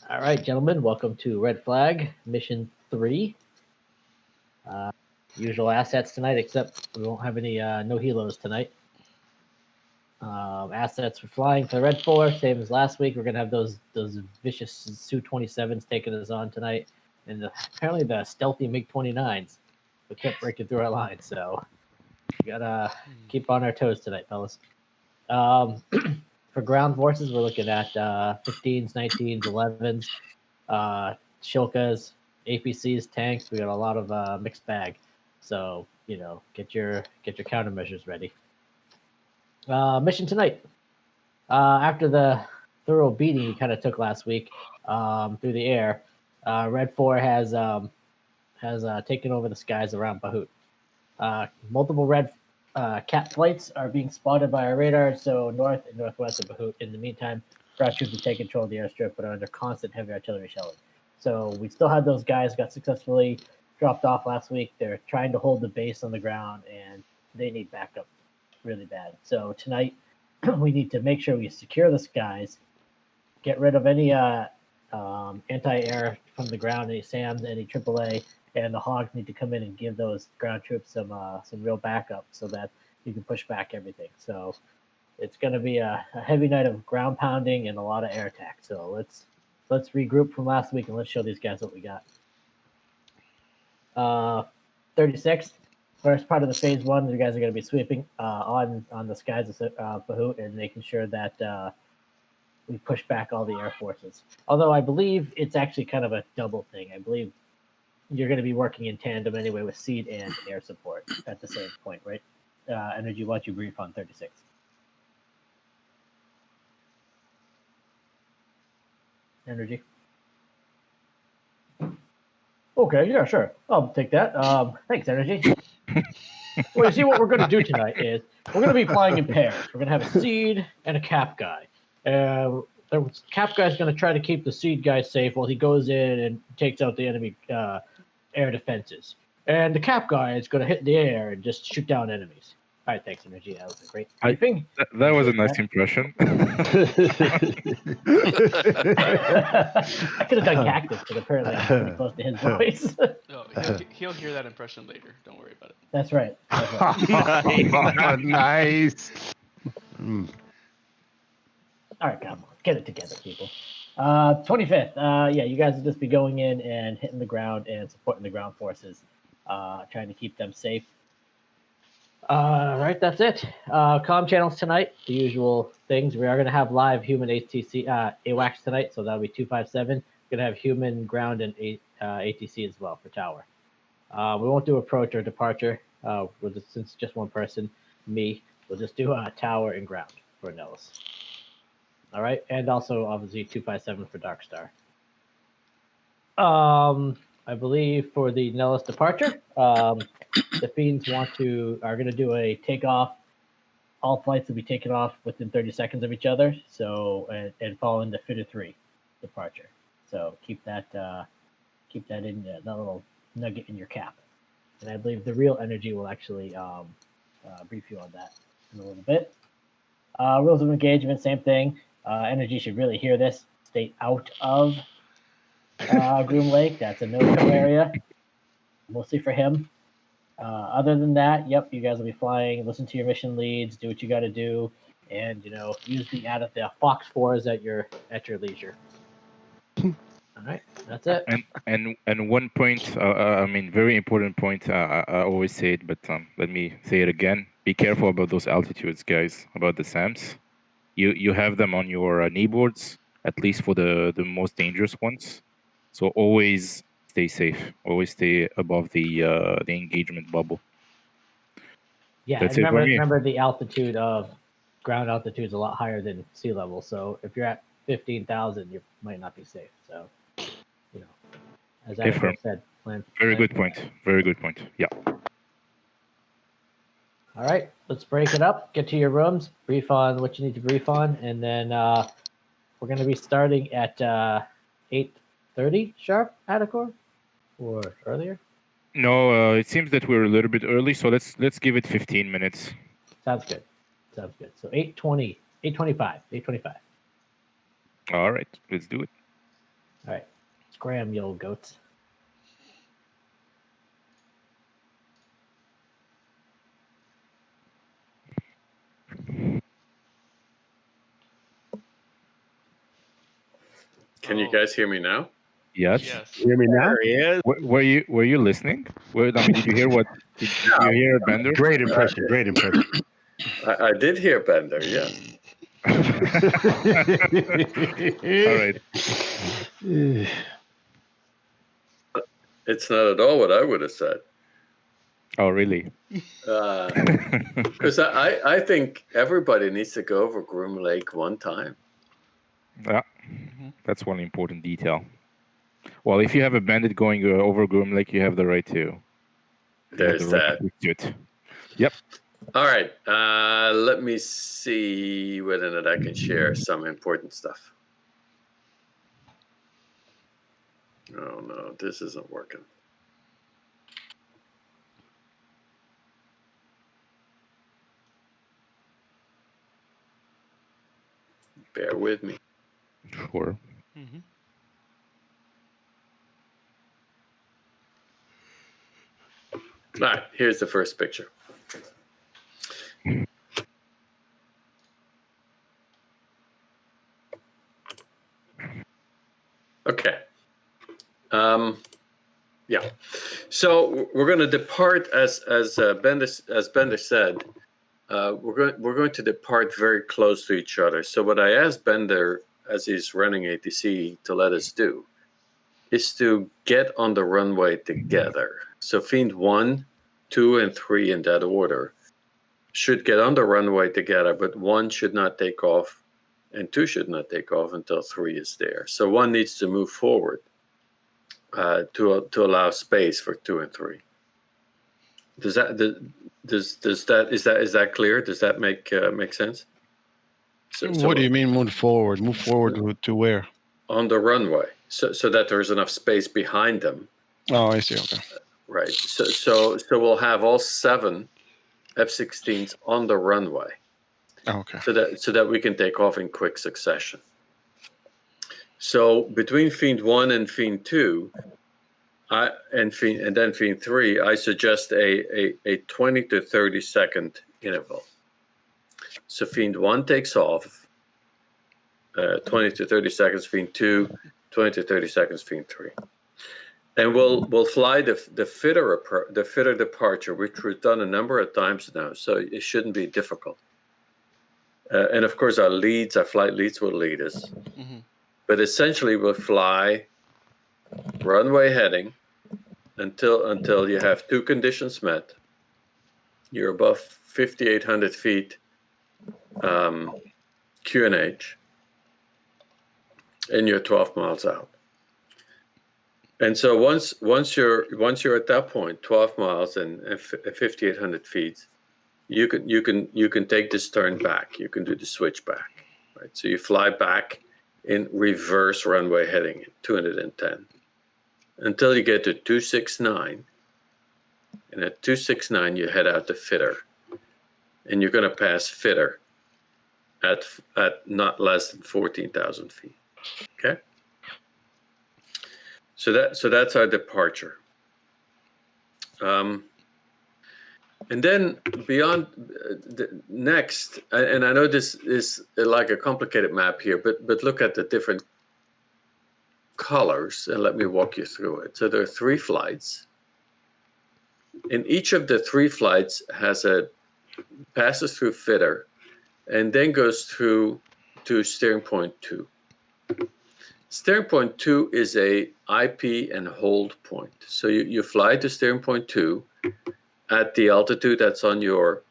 All right, gentlemen, welcome to Red Flag Mission 3. Usual assets tonight, except we won't have any no helos tonight. Assets for flying for Red 4, same as last week. We're going to have those vicious Su-27s taking us on tonight. And apparently the stealthy MiG-29s we kept breaking through our lines, so we got to keep on our toes tonight, fellas. For ground forces, we're looking at 15s, 19s, 11s, Shilkas, APCs, tanks. We got a lot of mixed bag. So, get your countermeasures ready. Mission tonight. After the thorough beating you kind of took last week through the air, Red 4 has taken over the skies around Bahut. Multiple Red Cat flights are being spotted by our radar, so north and northwest of Bahut. In the meantime, ground troops have taken control of the airstrip, but are under constant heavy artillery shelling. So we still had those guys got successfully dropped off last week. They're trying to hold the base on the ground, and they need backup really bad. So tonight, we need to make sure we secure the skies, get rid of any anti-air from the ground, any SAMs, any AAA, and the Hogs need to come in and give those ground troops some real backup so that you can push back everything. So it's going to be a heavy night of ground pounding and a lot of air attack. So let's regroup from last week and let's show these guys what we got. 36. First part of the phase 1, you guys are going to be sweeping on the skies of Bahut and making sure that we push back all the air forces. Although I believe it's actually kind of a double thing. I believe you're going to be working in tandem anyway with seed and air support at the same point, right? Energy, why don't you brief on 36? Energy. Okay, yeah, sure. I'll take that. Thanks, Energy. Well, you see, what we're going to do tonight is we're going to be flying in pairs. We're going to have a seed and a cap guy. The cap guy is going to try to keep the seed guy safe while he goes in and takes out the enemy air defenses. And the cap guy is going to hit the air and just shoot down enemies. All right, thanks, Energy. That was a great briefing. That was a nice impression. I could have done Cactus, but apparently I'm pretty close to his voice. No, he'll hear that impression later. Don't worry about it. That's right. Nice. All right, come on. Get it together, people. 25th. Yeah, you guys will just be going in and hitting the ground and supporting the ground forces, trying to keep them safe. All right, that's it. Comm channels tonight, the usual things. We are going to have live human ATC, AWACS tonight, so that'll be 257. We're going to have human ground and ATC as well for tower. We won't do approach or departure. Since it's just one person, me, we'll just do tower and ground for Nellis. All right, and also obviously 257 for Dark Star. I believe for the Nellis departure, the Fiends are going to do a takeoff. All flights will be taken off within 30 seconds of each other. So and fall into FITA 3 departure. So keep that in that little nugget in your cap. And I believe the real Energy will actually brief you on that in a little bit. Rules of engagement, same thing. Energy should really hear this. Stay out of Groom Lake. That's a no-go area, mostly for him. Other than that, yep, you guys will be flying. Listen to your mission leads. Do what you got to do, and use the Fox 4s at your leisure. All right, that's it. And one point, very important point. I always say it, but let me say it again. Be careful about those altitudes, guys. About the SAMs, you have them on your kneeboards, at least for the most dangerous ones. So always stay safe. Always stay above the engagement bubble. Yeah, That's and it for me. remember the altitude of ground altitude is a lot higher than sea level. So if you're at 15,000, you might not be safe. So, as I said, plan. Very good point. Very good point. Yeah. All right, let's break it up. Get to your rooms. Brief on what you need to brief on, and then we're going to be starting at 8:30 sharp, Atacor, or earlier. No, it seems that we're a little bit early, so let's give it 15 minutes. Sounds good. So 8:20, 8:25. All right, let's do it. Scram, you old goats. Can you guys hear me now? Yes. Yes. Hear me now? There he is. Were you listening? Did you hear what? Did you hear Bender? Great impression. Great impression. I did hear Bender, yes. All right. It's not at all what I would have said. Oh, really? Because I think everybody needs to go over Groom Lake one time. Yeah, that's one important detail. Well, if you have a bandit going over Groom Lake, you have the right to. There's that. Yep. All right. Let me see whether or not I can share some important stuff. Oh, no, this isn't working. Bear with me. Sure. Mm-hmm. All right, here's the first picture. Okay. Yeah. So we're going to depart as Bender said. We're going to depart very close to each other. So what I asked Bender as he's running ATC to let us do is to get on the runway together. So Fiend 1, 2, and 3 in that order should get on the runway together, but 1 should not take off and 2 should not take off until 3 is there. So 1 needs to move forward to allow space for 2 and 3. Is that clear? Does that make sense? So what do you mean move forward? Move forward to where? On the runway, so that there's enough space behind them. Oh, I see. Okay. Right. So we'll have all 7 F-16s on the runway. Okay. So that we can take off in quick succession. So between Fiend 1 and Fiend 2, and then Fiend 3, I suggest a 20 to 30 second interval. So Fiend 1 takes off, 20 to 30 seconds, Fiend 2, 20 to 30 seconds, Fiend 3. And we'll fly the fitter departure, which we've done a number of times now, so it shouldn't be difficult. And of course, our flight leads will lead us. Mm-hmm. But essentially, we'll fly runway heading until you have 2 conditions met. You're above 5,800 feet QNH, and you're 12 miles out. And so once you're at that point, 12 miles and 5,800 feet, you can take this turn back. You can do the switch back, right? So you fly back in reverse runway heading at 210 until you get to 269, and at 269 you head out to fitter, and you're going to pass fitter at not less than 14,000 feet. Okay. So that's our departure. And then beyond next, and I know this is like a complicated map here, but look at the different colors and let me walk you through it. So there are 3 flights. And each of the 3 flights passes through fitter and then goes through to steering point 2. Steering point 2 is a IP and hold point. So you fly to steering point 2 at the altitude that's on your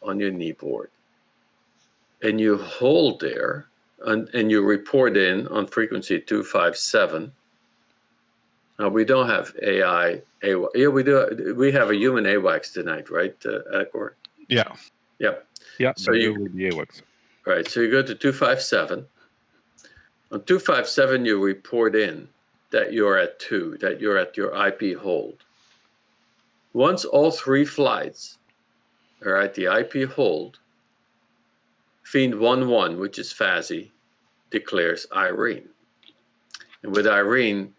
knee board, and you hold there, and you report in on frequency 257. Now we don't have AI. Yeah, we do. We have a human AWACS tonight, right, Akor? Yeah. Yep. Yeah. So you will be AWACS. Right. So you go to 257. On 257, you report in that you're at 2, that you're at your IP hold. Once all 3 flights are at the IP hold, Fiend 1-1, which is Fuzzy, declares Irene. And with Irene,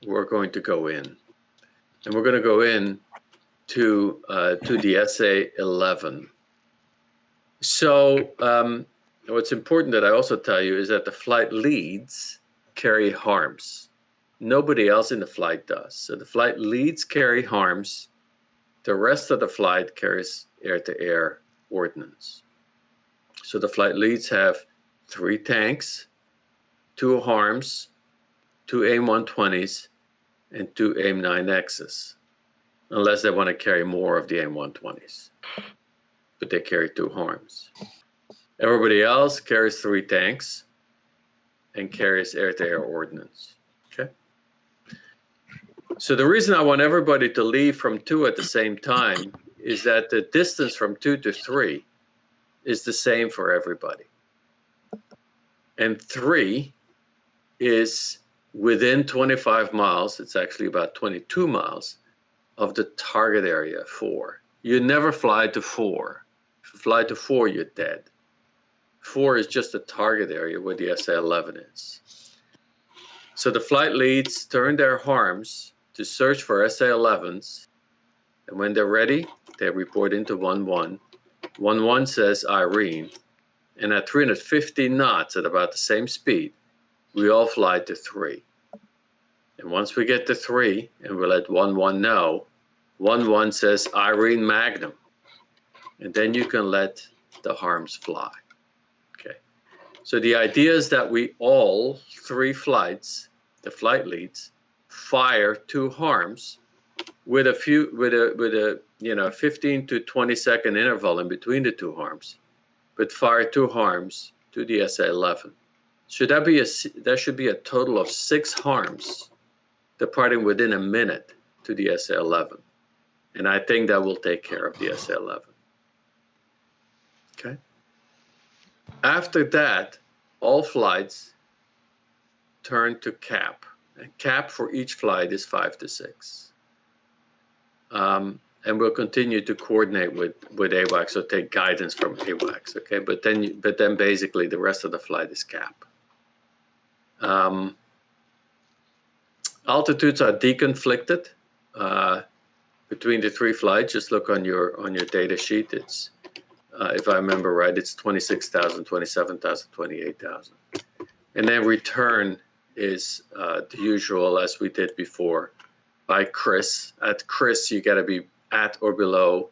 we're going to go in. And we're going to go in to the SA-11. So what's important that I also tell you is that the flight leads carry harms. Nobody else in the flight does. So the flight leads carry harms. The rest of the flight carries air-to-air ordnance. So the flight leads have 3 tanks, 2 harms, 2 AIM-120s, and 2 AIM-9Xs, unless they want to carry more of the AIM-120s. But they carry 2 harms. Everybody else carries 3 tanks and carries air-to-air ordnance. Okay. So the reason I want everybody to leave from 2 at the same time is that the distance from 2 to 3 is the same for everybody. And 3 is within 25 miles, it's actually about 22 miles, of the target area 4. You never fly to 4. If you fly to 4, you're dead. 4 is just the target area where the SA-11 is. So the flight leads turn their harms to search for SA-11s, and when they're ready, they report into 1-1. 1-1 says Irene, and at 350 knots at about the same speed, we all fly to 3. And once we get to 3, and we let 1-1 know, 1-1 says Irene Magnum, and then you can let the harms fly. Okay. So the idea is that we all 3 flights, the flight leads, fire 2 harms with a 15 to 20 second interval in between the 2 harms, but fire 2 harms to the SA-11. There should be a total of 6 harms departing within a minute to the SA-11. And I think that will take care of the SA-11. Okay. After that, all flights turn to cap. And cap for each flight is 5 to 6. And we'll continue to coordinate with AWACS or take guidance from AWACS. Okay, but then basically the rest of the flight is cap. Altitudes are deconflicted between the 3 flights. Just look on your data sheet. It's if I remember right, it's 26,000, 27,000, 28,000, and then return is the usual as we did before by CRIS. At CRIS, you got to be at or below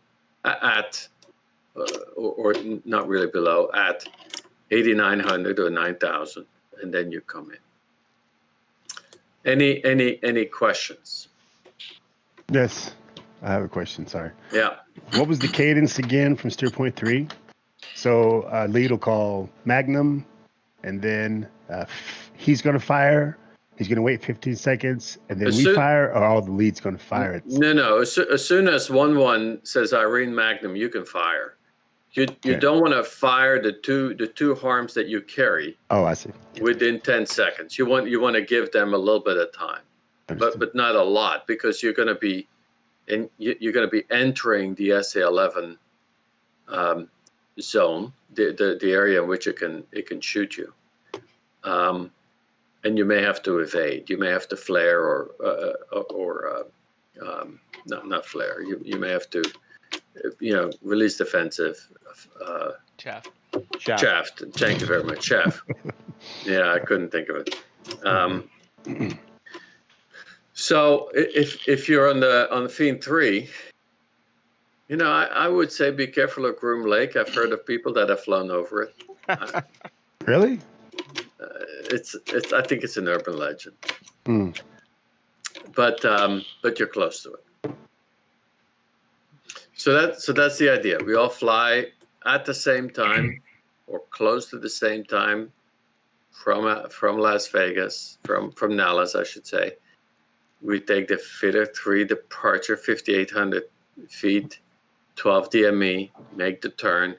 or not really below at 8,900 or 9,000, and then you come in. Any questions? Yes, I have a question. Sorry. Yeah. What was the cadence again from steer point 3? So lead will call Magnum, and then he's going to fire. He's going to wait 15 seconds, and then we fire, or all the leads going to fire it? No. As soon as 1-1 says Irene Magnum, you can fire. You don't want to fire the two harms that you carry. Oh, I see. Within 10 seconds. You want to give them a little bit of time, but not a lot, because you're going to be entering the SA-11 zone, the area in which it can shoot you, and you may have to evade. You may have to flare or not flare. You may have to release defensive. Chaff. Thank you very much, Chaff. Yeah, I couldn't think of it. So if you're on the Fiend 3, I would say be careful of Groom Lake. I've heard of people that have flown over it. Really? I think it's an urban legend. But you're close to it. So that's the idea. We all fly at the same time, or close to the same time, from Las Vegas, from Dallas, I should say. We take the Fitter 3 departure, 5,800 feet, 12 DME, make the turn,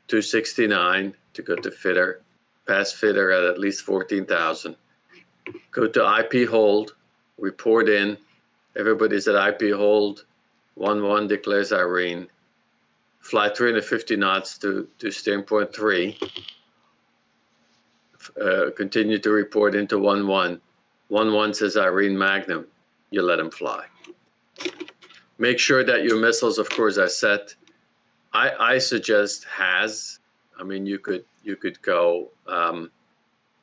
269 to go to Fitter, pass Fitter at least 14,000, go to IP hold, report in, everybody's at IP hold, 1-1 declares Irene, fly 350 knots to steering point 3, continue to report into 1-1. 1-1 says Irene Magnum, you let him fly. Make sure that your missiles, of course, are set. I suggest has. I mean, you could go.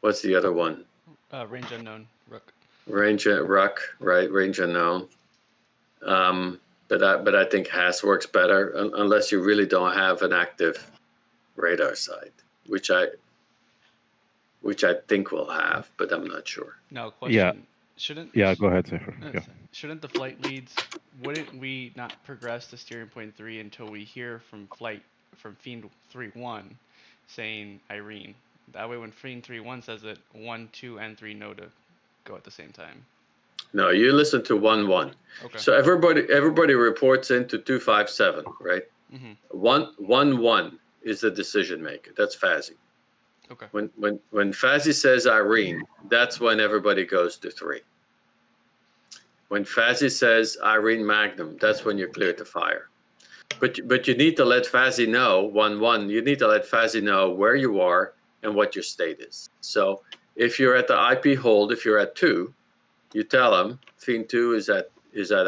What's the other one? Range unknown, Rook. Ruck, right? Range unknown. But I think has works better unless you really don't have an active radar site, which I think we'll have, but I'm not sure. No question. Yeah. Shouldn't Go ahead, Zephyr. Yeah. Shouldn't the flight leads? Wouldn't we not progress to steering point 3 until we hear from Fiend 3-1 saying Irene? That way, when Fiend 3-1 says it, 1, 2, and 3 know to go at the same time. No, you listen to 1-1. Okay. So everybody reports into 257, right? Mm-hmm. 1-1 is the decision maker. That's Fazzy. Okay. When Fazzy says Irene, that's when everybody goes to 3. When Fazzy says Irene Magnum, that's when you're clear to fire. But you need to let Fazzy know 1-1. You need to let Fazzy know where you are and what your state is. So if you're at the IP hold, if you're at 2, you tell him Fiend 2 is at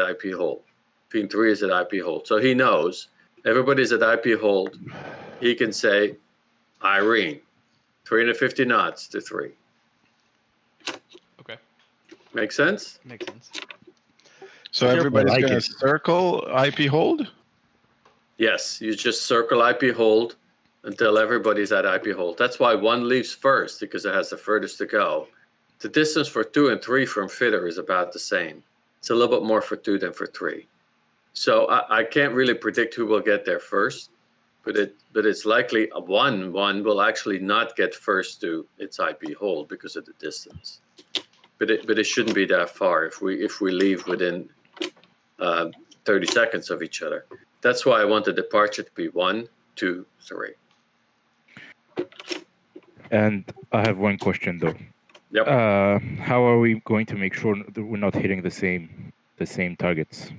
IP hold. Fiend 3 is at IP hold. So he knows everybody's at IP hold. He can say Irene, 350 knots to 3. Okay. Make sense? Makes sense. So Yep, I everybody's like gonna it. circle IP hold. Yes, you just circle IP hold until everybody's at IP hold. That's why 1 leaves first, because it has the furthest to go. The distance for 2 and 3 from Fitter is about the same. It's a little bit more for 2 than for 3. So I can't really predict who will get there first, but it's likely 1 will actually not get first to its IP hold because of the distance. But it shouldn't be that far if we leave within 30 seconds of each other. That's why I want the departure to be 1, 2, 3. And I have one question though. Yep. How are we going to make sure that we're not hitting the same targets?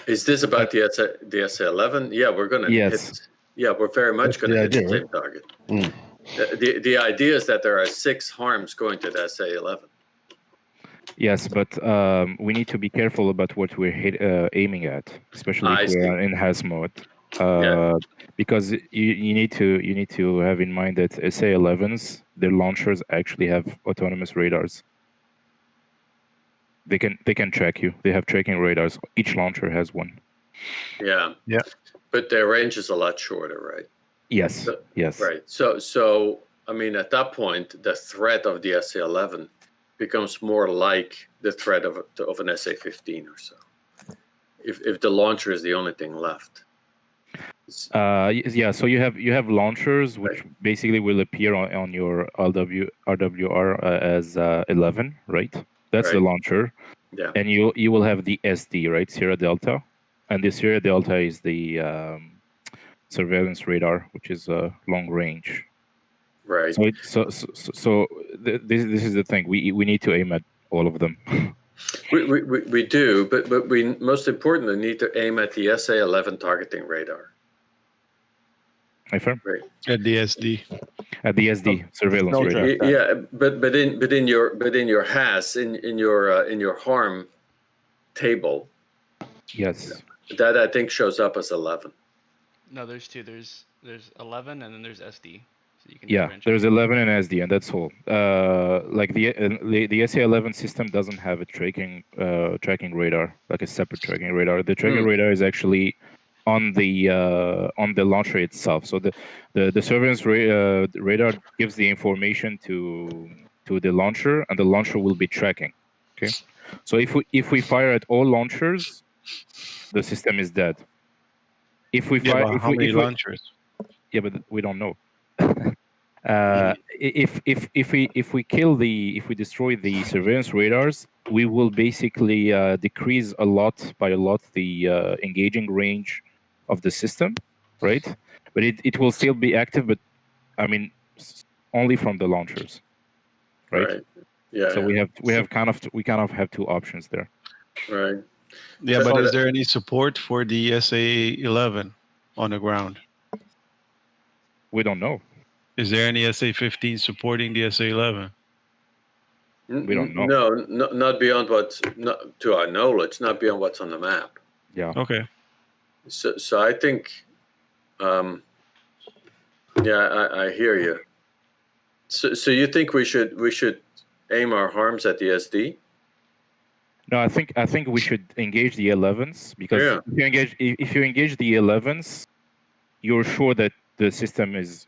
Is this about the SA-11? Yeah, we're going to Yes. hit. Yeah, we're very much That's going to the hit the idea, same target. Mm. The idea is that there are 6 harms going to the SA-11. Yes, but we need to be careful about what we're aiming at, especially I if see. we're in HAS mode. Yeah. Because you need to have in mind that SA-11s, their launchers actually have autonomous radars. They can track you. They have tracking radars. Each launcher has one. Yeah. Yeah. But their range is a lot shorter, right? Yes. Yes. Right. So I mean, at that point, the threat of the SA-11 becomes more like the threat of an SA-15 or so. If the launcher is the only thing left. Yeah. So you have launchers which basically will appear on your RWR as 11, right? That's the Right. launcher. Yeah. And you will have the SD, right? Sierra Delta, and the Sierra Delta is the surveillance radar, which is long range. Right. So this is the thing. We need to aim at all of them. We do, but we most importantly need to aim at the SA-11 targeting radar. Affirm. Right. At the SD. At the SD surveillance No radar. draft. Yeah, but in your HAS in your harm table, Yes. that I think shows up as 11. No, there's 2. There's 11 and then there's SD. So you can Yeah, differentiate. there's 11 and SD, and that's all. Like the SA-11 system doesn't have a tracking radar, like a separate tracking radar. The tracking radar is actually on the launcher itself. So the surveillance radar gives the information to the launcher, and the launcher will be tracking. Okay, so if we fire at all launchers, the system is dead. If we fire, But how many launchers? Yeah, but we don't know. If we destroy the surveillance radars, we will basically decrease by a lot the engaging range of the system, right? But it will still be active, but I mean only from the launchers, right? Yeah. So we kind of have 2 options there. Right. Yeah, but is there any support for the SA-11 on the ground? We don't know. Is there any SA-15 supporting the SA-11? We don't know. No, not beyond what's not to our knowledge, not beyond what's on the map. Yeah. Okay. So I think, I hear you. So you think we should aim our harms at the SD? No, I think we should engage the 11s because Yeah. if you engage the 11s, you're sure that the system is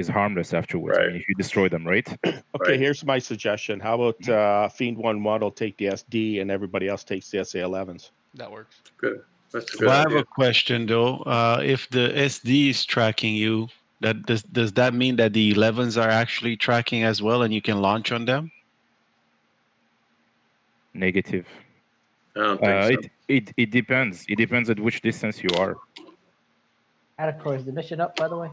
harmless afterwards. I Right. mean, if you destroy them, right? Okay, Right. here's my suggestion. How about Fiend 1-1 will take the SD and everybody else takes the SA11s? That works. Good. That's a good Well, I have idea. a question though. If the SD is tracking you, does that mean that the 11s are actually tracking as well, and you can launch on them? Negative. I don't think so. It depends. It depends at which distance you are. Atacor, is the mission up, by the way?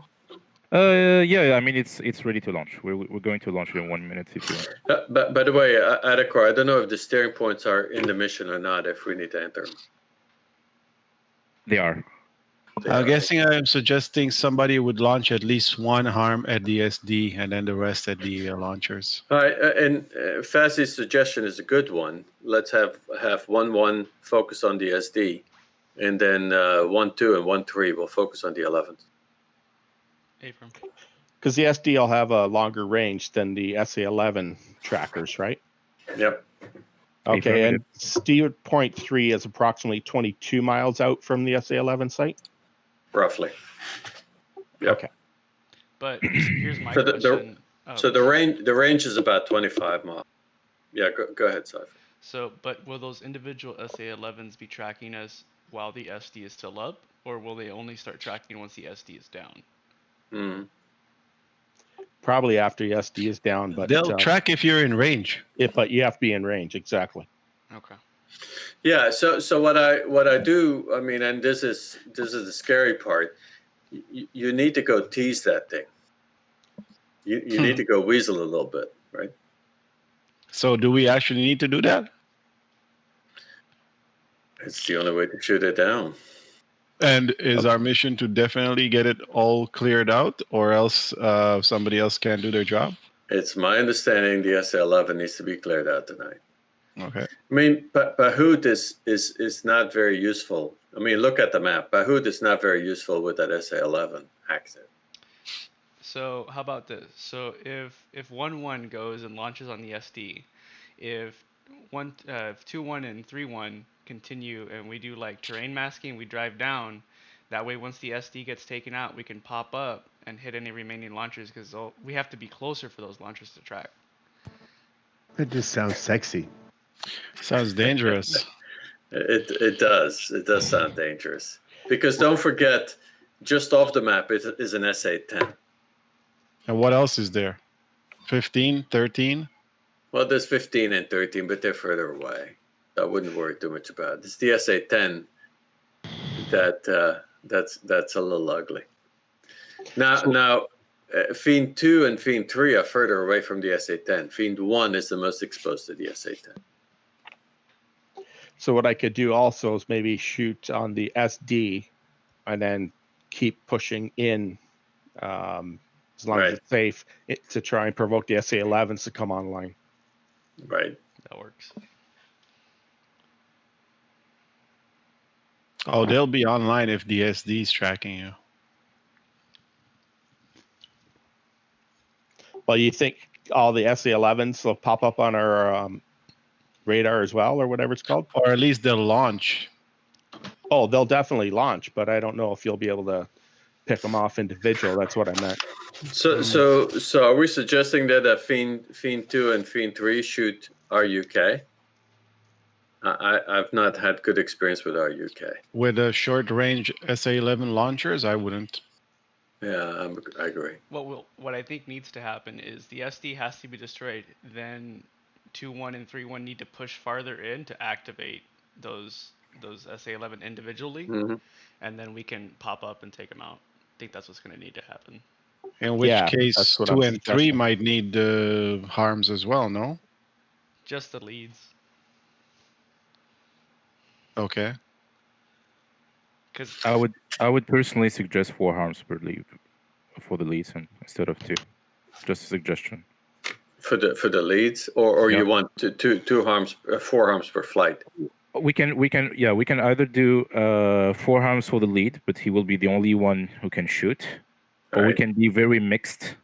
Yeah. I mean, it's ready to launch. We're going to launch in 1 minute if you want. But by the way, Adakar, I don't know if the steering points are in the mission or not. If we need to enter them. They are. I'm guessing I'm suggesting somebody would launch at least one harm at the SD and then the rest at the launchers. All right, and Fazzy's suggestion is a good one. Let's have 1-1 focus on the SD, and then 1-2 and 1-3 will focus on the 11th. Abram. Because the SD will have a longer range than the SA11 trackers, right? Yep. Okay, and Steer Point 3 is approximately 22 miles out from the SA11 site? Roughly. Yep. Okay. But here's my So question. So the range is about 25 miles. Yeah, go ahead, Cypher. So, but will those individual SA11s be tracking us while the SD is still up, or will they only start tracking once the SD is down? Mm. Probably after the SD is down, but They'll track if you're in range. but you have to be in range, exactly. Okay. Yeah. So what I do, I mean, and this is the scary part. You need to go tease that thing. You need to go weasel a little bit, right? So do we actually need to do that? It's the only way to shoot it down. And is our mission to definitely get it all cleared out, or else somebody else can't do their job? It's my understanding the SA11 needs to be cleared out tonight. Okay. I mean, Bahoud is not very useful. I mean, look at the map. Bahoud is not very useful with that SA11 active. So how about this? So if 1-1 goes and launches on the SD, if 2-1 and 3-1 continue and we do like terrain masking, we drive down. That way, once the SD gets taken out, we can pop up and hit any remaining launchers because we have to be closer for those launchers to track. That just sounds sexy. Sounds dangerous. It does. It does sound dangerous. Because don't forget, just off the map is an SA10. And what else is there? 15, 13? Well, there's 15 and 13, but they're further away. I wouldn't worry too much about it. It's the SA10 that's a little ugly. Now, Fiend 2 and Fiend 3 are further away from the SA10. Fiend 1 is the most exposed to the SA10. So what I could do also is maybe shoot on the SD and then keep pushing in as long as it's safe to try and provoke the SA11s to come online. Right. That works. Oh, they'll be online if the SD is tracking you. Well, you think all the SA11s will pop up on our radar as well, or whatever it's called? Or at least they'll launch. Oh, they'll definitely launch, but I don't know if you'll be able to pick them off individual. That's what I meant. So are we suggesting that Fiend 2 and Fiend 3 shoot RUK? I've not had good experience with RUK. With a short range SA11 launchers, I wouldn't. Yeah, I agree. What I think needs to happen is the SD has to be destroyed. Then 2-1 and 3-1 need to push farther in to activate those SA11 individually, and then we can pop up and take them out. I think that's what's going to need to happen. In which case, 2 and 3 might need the harms as well, no? Just the leads. Okay. Because I would personally suggest 4 harms per lead for the leads instead of 2. Just a suggestion. for the leads, or Yeah. you want two harms, 4 harms per flight? We can either do 4 harms for the lead, but he will be the only one who can shoot, or we Right. can be very mixed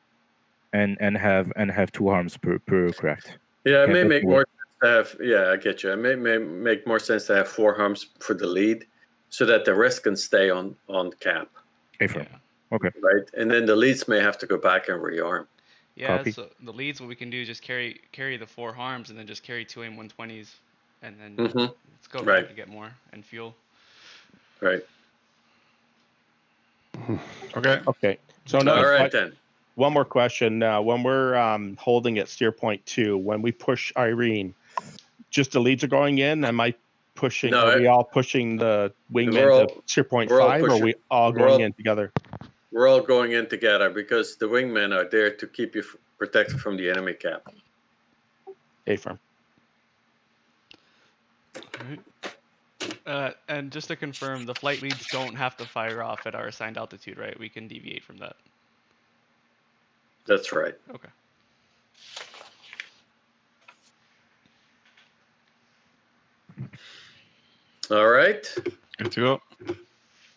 and have 2 harms per craft. Yeah, it Okay, may that's make more- more sense to have. Yeah, I get you. It may make more sense to have 4 harms for the lead, so that the rest can stay on cap, Affirm. Yeah. Okay. right? And then the leads may have to go back and rearm. Yeah, Copy. so the leads, what we can do is just carry the 4 harms and then just carry 2 AIM-120s, and then Mm-hmm. let's go Right. back and get more and fuel. Right. Okay. Okay. So All another right then. one more question. When we're holding at steer point 2, when we push Irene, just the leads are going in. Am I pushing? No, are we all pushing the we're wingman to all- steer point we're all 5, or are pushing- we all we're going all- in together? We're all going in together because the wingmen are there to keep you protected from the enemy cap. Affirm. And just to confirm, the flight leads don't have to fire off at our assigned altitude, right? We can deviate from that. That's right. Okay. All right. Good to go.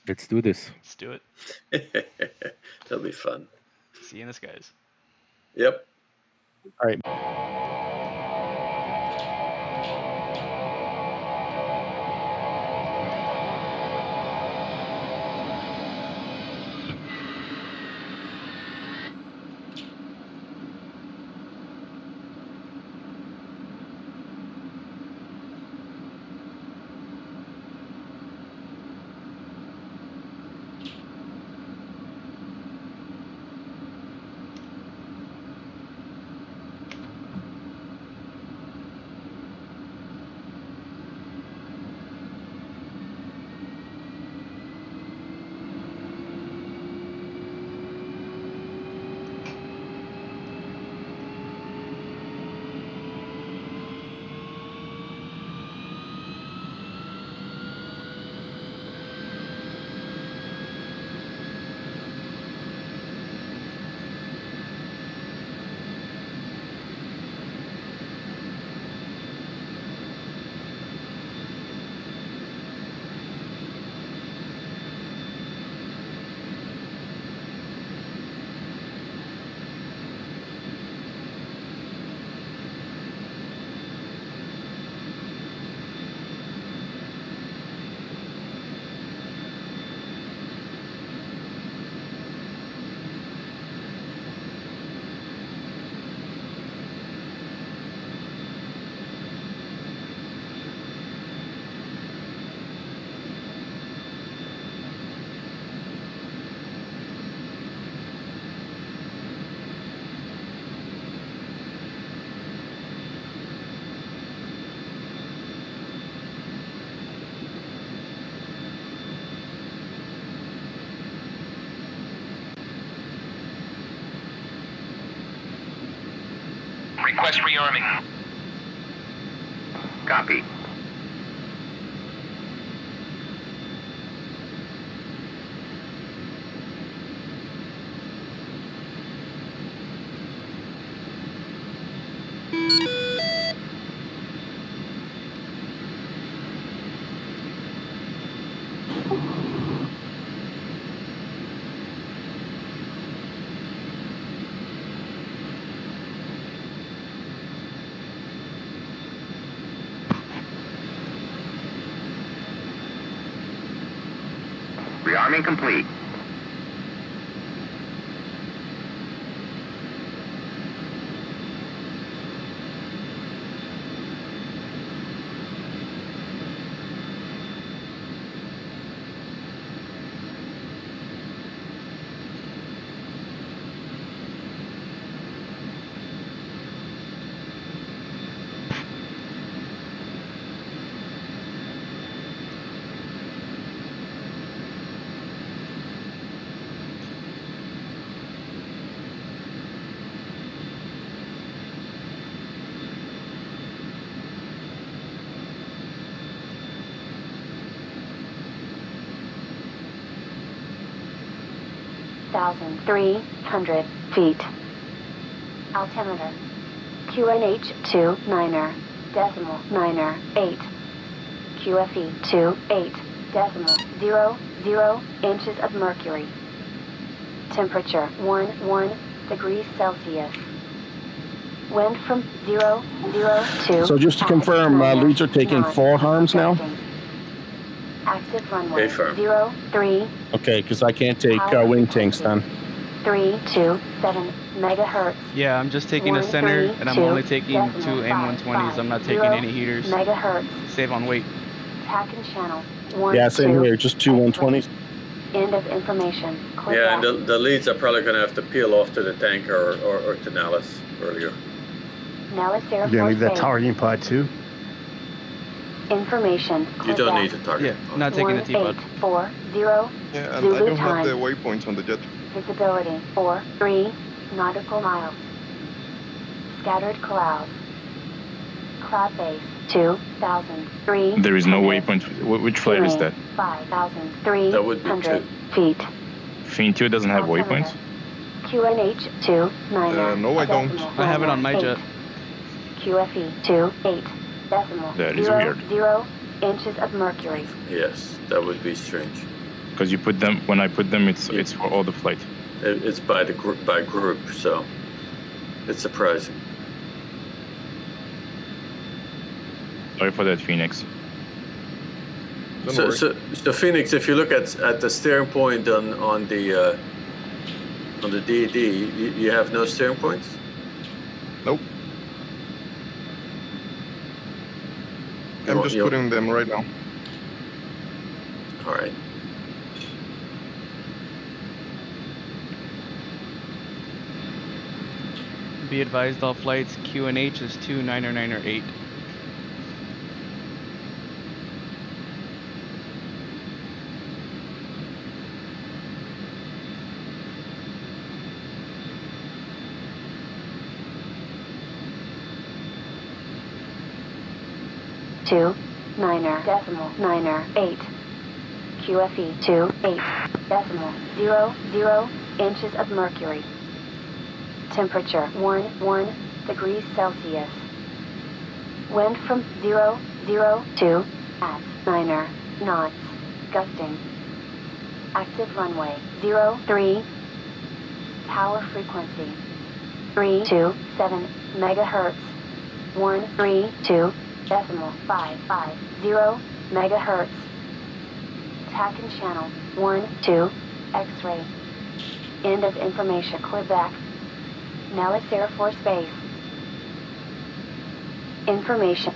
Let's do this. Let's do it. That'll be fun. See you in the skies. Yep. All right. Request rearming. Copy. Rearming complete. $1,300 feet. Altimeter QNH 29er, decimal 9er 8. QFE 28, decimal 00 inches of mercury. Temperature 11 degrees Celsius. Wind from 002. So just to confirm, leads are taking 4 harms now? Active runway Affirm. 03. Okay, because I can't take wing tanks then. 327 megahertz. Yeah, I'm just taking a center, and I'm only taking 2 AIM-120s. I'm not taking any heaters. Megahertz. Save on weight. TAC and channel 1. Yeah, same here, just 2 120s. End of information. Click Yeah, and back. the leads are probably going to have to peel off to the tanker or to Nellis earlier. Nellis Air You're gonna Force leave that Base. targeting pod too? Information. You Click don't back. need to target. Yeah, not taking the T-pod. 1840. Yeah, and Zulu I don't time. have the waypoints on the jet. Visibility 43 nautical miles. Scattered clouds. Cloud base 2,003. There is no waypoint. Which flight is that? 5,300 That would be 2. feet. Fin 2 doesn't have waypoints? QNH 29er. No, I don't. decimal I have it on my 9er, jet. 8. QFE 28 decimal That is weird. 0 inches of mercury. Yes, that would be strange. Because you put them, when I put them, it's for all the flight. It's by the by group, so it's surprising. Sorry for that, Phoenix. Don't So, worry. so Phoenix, if you look at the steering point on the DD, you have no steering points. Nope. I'm just putting them right now. All right. Be advised, all flights QNH is 29er 8. Two, 9er, decimal 9er 8. QFE 28 decimal 00 inches of mercury. Temperature 11 degrees Celsius. Wind from 002 at 9er knots, gusting. Active runway 03. Power frequency 327 megahertz. 132 decimal 550 megahertz. TAC and channel 12 X-ray. End of information. Clear back. Nellis Air Force Base. Information.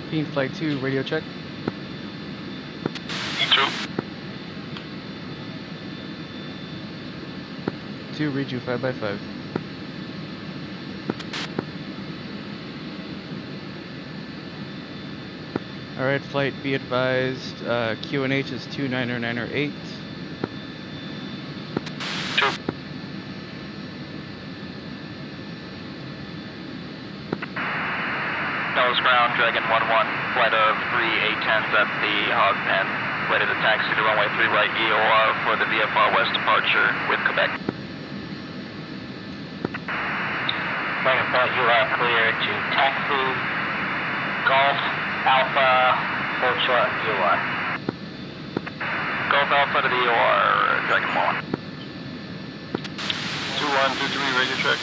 Fiend Flight 2, radio check. 2, read you 5x5. Alright, flight, be advised, QNH is 29er 8. Dallas Ground, Dragon 1-1, flight of 3 A-10s at the hog pen, ready to taxi to runway 3 right EOR for the VFR West departure with Quebec. Dragon Flight, you are clear to taxi, Golf, Alpha, hold short, EOR. Golf Alpha to the EOR, Dragon 1. 2123, radio check.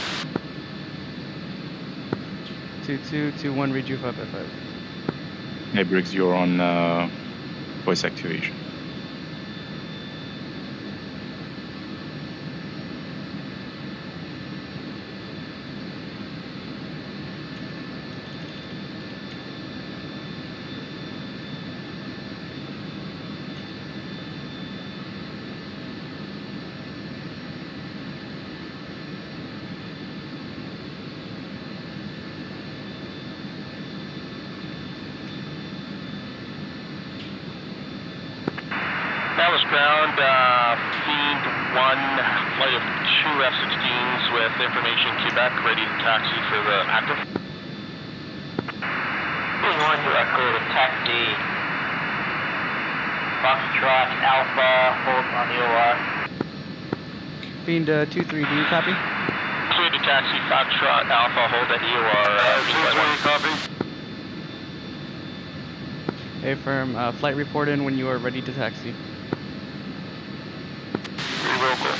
2221, read you 555. Hey, Briggs, you're on voice activation. Dallas Ground, Fiend 1, flight of 2 F-16s with information Quebec, ready to taxi for the active. Fiend 1, you are clear to taxi. Foxtrot, Alpha, hold on the OR. Fiend 2-3, do you copy? Clear to taxi, Foxtrot, Alpha, hold at EOR. 220, copy. Hey, firm, flight report in when you are ready to taxi. Local.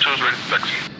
Choose ready to taxi.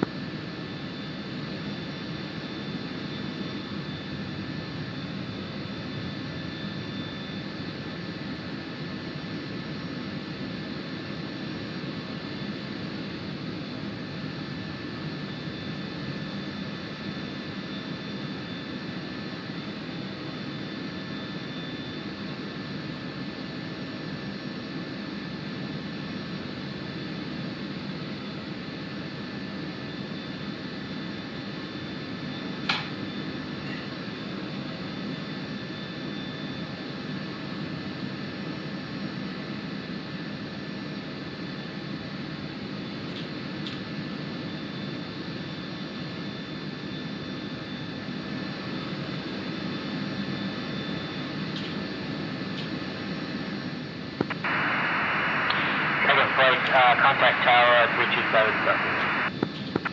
Contact tower 3277.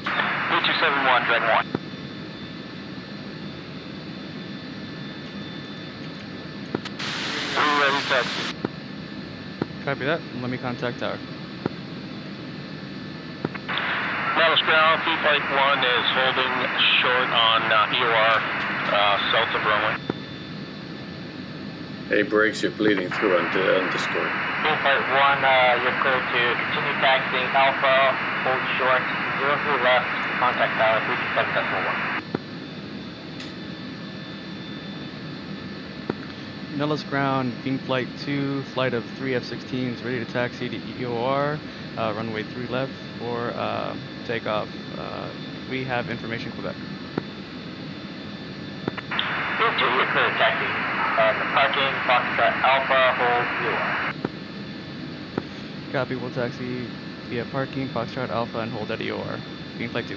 3271, Dragon 1. Ready, taxi. Copy that. Let me contact tower. Dallas Ground, Flight 1 is holding short on EOR south of runway. Hey, Briggs, you're bleeding through on Discord. Flight 1, you're clear to continue taxiing Alpha, hold short, 03 left, contact tower 327.1. Nellis Ground, Fiend Flight 2, flight of 3 F-16s, ready to taxi to EOR, runway 3 left for takeoff. We have information Quebec. Field 2, you're clear to taxi. The parking, Foxtrot Alpha, hold EOR. Copy, we'll taxi via parking, Foxtrot Alpha, and hold at EOR. Fiend Flight 2.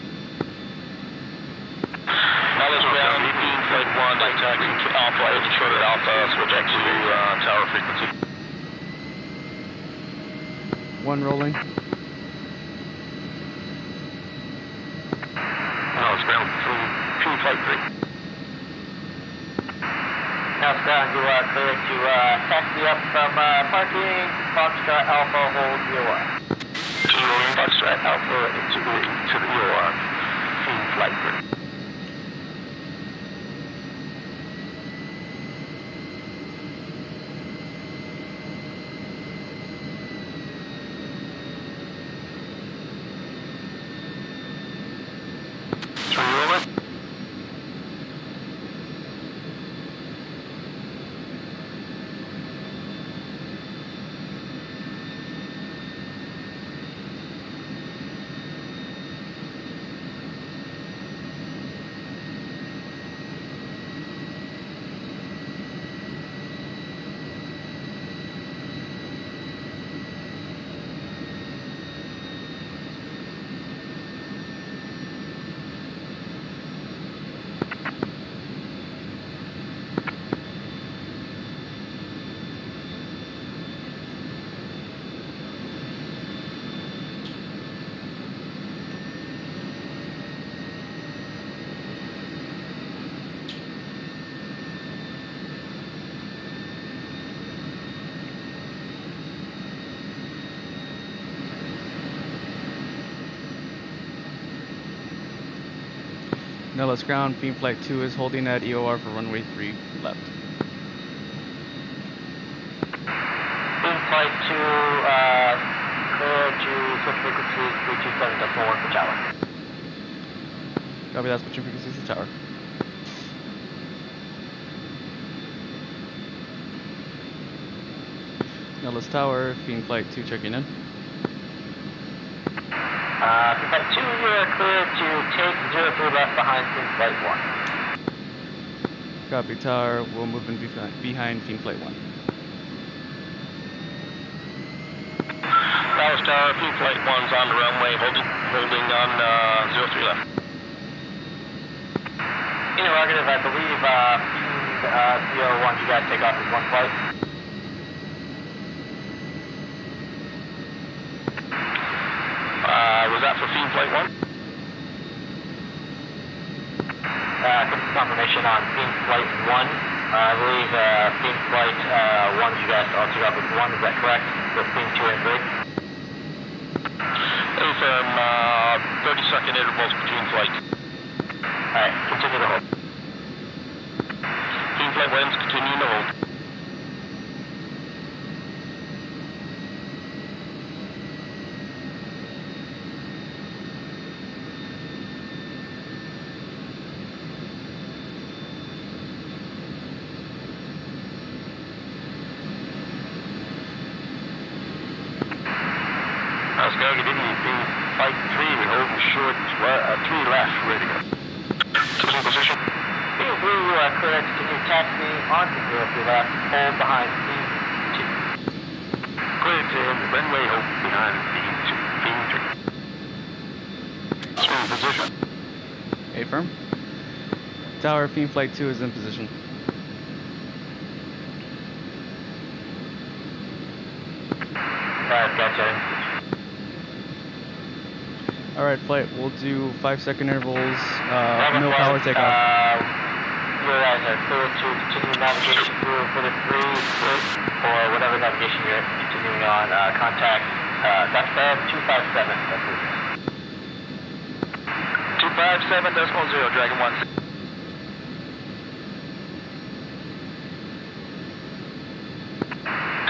Dallas Ground, Fiend Flight 1, taxiing to Alpha, hold short at Alpha, switch back to tower frequency. 1 rolling. Dallas Ground, Fiend Flight 3. Dallas Ground, you are clear to taxi up from parking, Foxtrot Alpha, hold EOR. Continuing Foxtrot Alpha into the EOR, Fiend Flight 3. Nellis ground, Fiend Flight 2 is holding at EOR for runway 3 left. Fiend Flight 2, clear to switch frequencies 327.1 for tower. Copy that, switching frequencies to tower. Nellis Tower, Fiend Flight 2 checking in. Fiend Flight 2, you're clear to take 03 left behind Fiend Flight 1. Copy tower, we'll move in behind Fiend Flight 1. Dallas Tower, Fiend Flight 1's on the runway, holding on 03 left. Interrogative, I believe Fiend CO1, you guys take off as one flight. Was that for Fiend Flight 1? Confirmation on Fiend Flight 1. I believe Fiend Flight 1, you guys all took off with 1, is that correct? With Fiend 2 and 3? Confirm 30-second intervals between flights. Alright, continue to hold. Fiend Flight 1's continuing to hold. Oscar, you didn't Fiend Flight 3, we're holding short 3 left, ready to go. Switching position. Fiend 3, you are clear to continue taxi onto 03 left, hold behind Fiend 2. Clear to runway, hold behind Fiend 3. Swing position. Affirm. Tower, Fiend Flight 2 is in position. Alright, gotcha. Alright, flight, we'll do 5-second intervals, no power takeoff. You guys are clear to continue navigation through for the 3, or whatever navigation you're continuing on. Contact Dr. 257. That's it. 257, decimal 0, Dragon 1.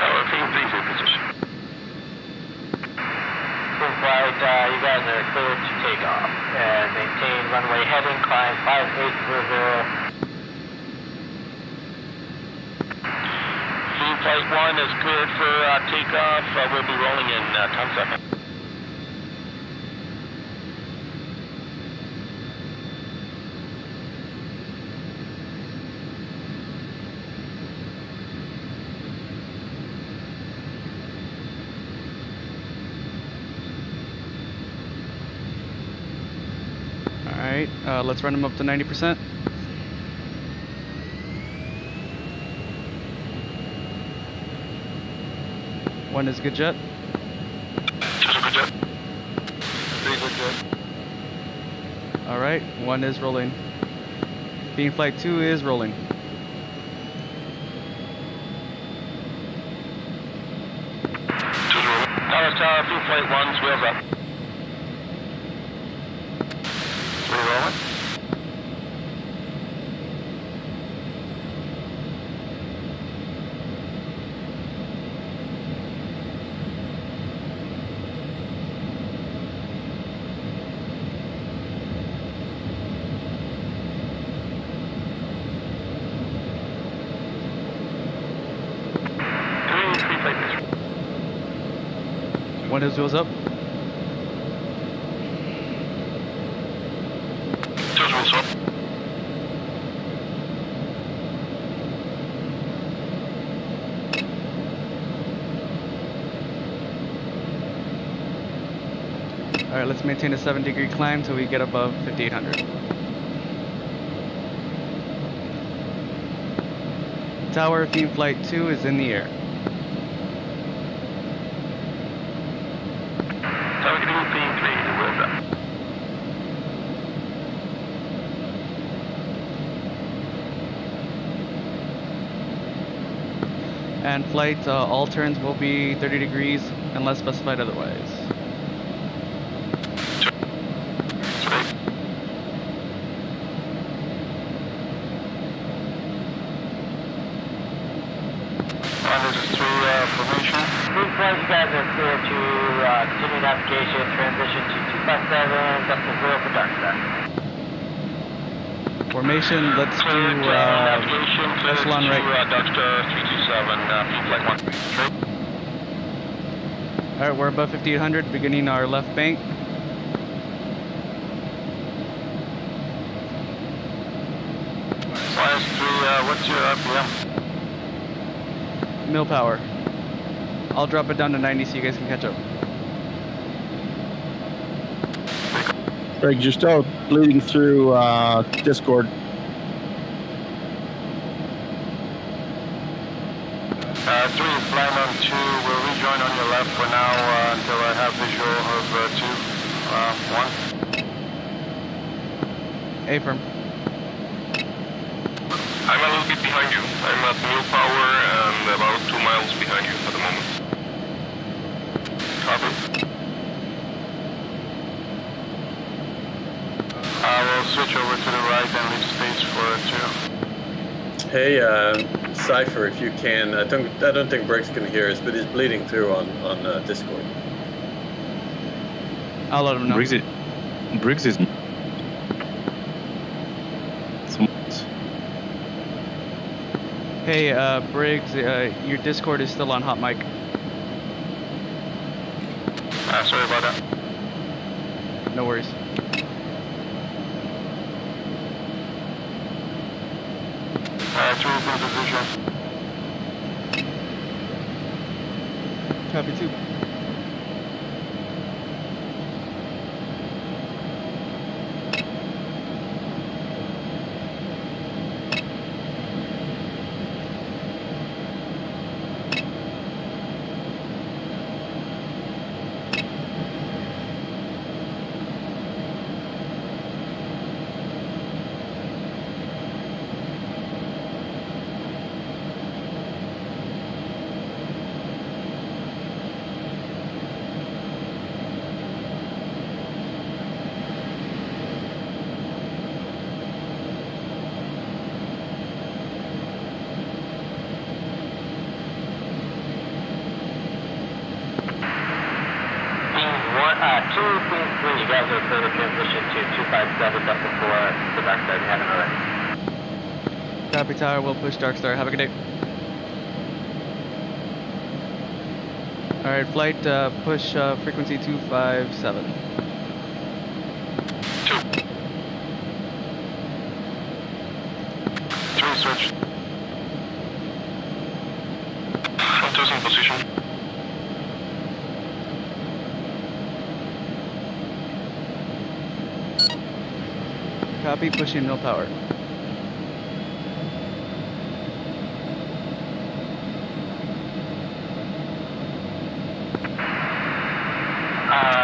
Tower, Fiend 3's in position. Flight, you guys are clear to take off and maintain runway heading, climb 5800. Fiend Flight 1 is cleared for takeoff. We'll be rolling in 10 seconds. Alright, let's run them up to 90%. One is good jet. Just a good jet. 3 good jet. Alright, one is rolling. Fiend Flight 2 is rolling. Just rolling. Tower, Fiend Flight 1's wheels up. 3 rolling. One is wheels up. Just wheels up. Alright, let's maintain a 7-degree climb till we get above 5800. Tower, Fiend Flight 2 is in the air. Tower, Fiend 3, wheels up. And flight, all turns will be 30 degrees unless specified otherwise. you guys are clear to continue navigation, transition to 257, decimal 0 for Dark Star. Formation, let's do echelon right. Dark Star 327, feed flight 1. Alright, we're above 5800, beginning our left bank. YS3, what's your RPM? Mill power. I'll drop it down to 90 so you guys can catch up. Greg, you're still bleeding through Discord. 3, flying on 2, we'll rejoin on your left for now until I have visual of 2, 1. A-firm. I'm a little bit behind you. I'm at mill power and about 2 miles behind you at the moment. Copy. I will switch over to the right and leave space for 2. Hey, Cypher, if you can, I don't think Briggs can hear us, but he's bleeding through on Discord. I'll let him know. Briggs is. Hey, Briggs, your Discord is still on hot mic. Sorry about that. No worries. Through position. Copy 2. You guys are clear to transition to 257, decimal 4 for Dark Star. You haven't already. Copy tower, we'll push Dark Star. Have a good day. Alright, flight, push frequency 257. 2. 3 switch. 2's in position. Copy, pushing mill power.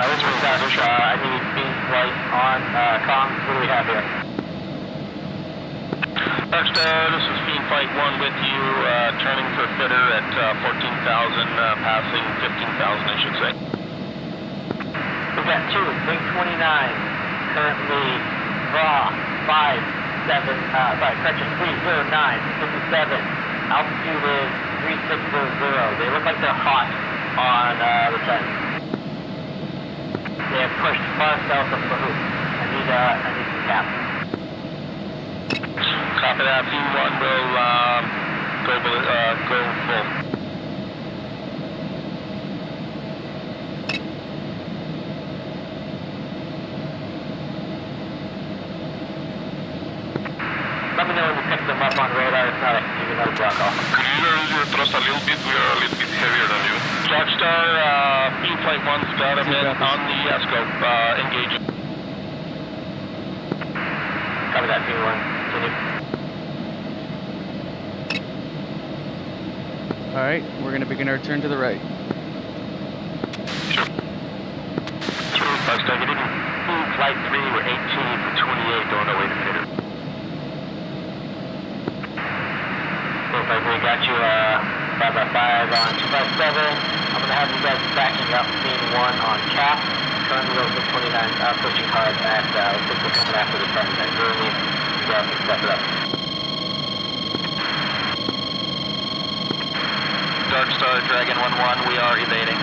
This is Josh. I need beam flight on comms. What do we have here? Dark Star, this is Fiend Flight 1 with you, turning for fitter at 14,000, passing 15,000 I should say. We've got 2, Big 29, currently raw, 309, 57, altitude is 3600. They look like they're hot on the 10. They have pushed far south of Fahoot. I need some cap. Copy that. Fiend 1 will go full. Let me know when you pick them up on radar. If not, I can give you another block off. Could you raise your thrust a little bit? We are a little bit heavier than you. Dark Star, Fiend Flight 1's got him in on the scope. Engage. Copy that, Fiend 1. Continue. Alright, we're going to begin our turn to the right. Sure. True, Dark Star, good evening. Flight 3, we're 18 for 28, going away to hitter. Looks like we got you 5x5 on 257. I'm going to have you guys backing up Scene 1 on cap. Currently those 29 pushing hard at, looks like we're coming after the turn at Gurney. You guys can step it up. Dark Star, Dragon 1-1, we are evading.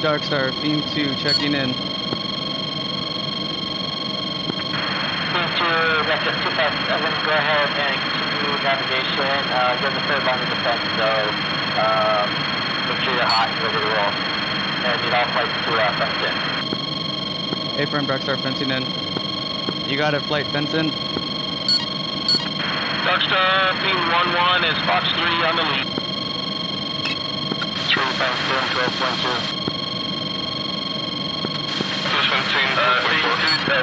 Darkstar, Fiend 2 checking in. Fiend 2, that's at 257, go ahead and continue navigation. You're in the third line of defense, so make sure you're hot and ready to roll. And need all flights to fence in. A-firm, Darkstar, fencing in. You got it, flight, fence in. Darkstar, Fiend 1-1 is Fox 3 on the lead. 3 fenced in, 12.2. Fiend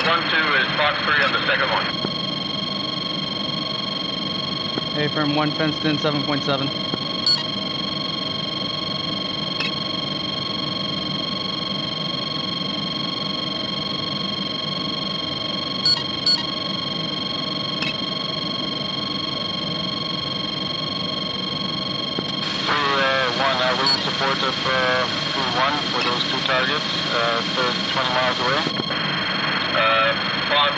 1-2 is Fox 3 on the second one. A-firm, 1 fenced in, 7.7. Wing support of Fiend 1 for those 2 targets. They're 20 miles away. Fox,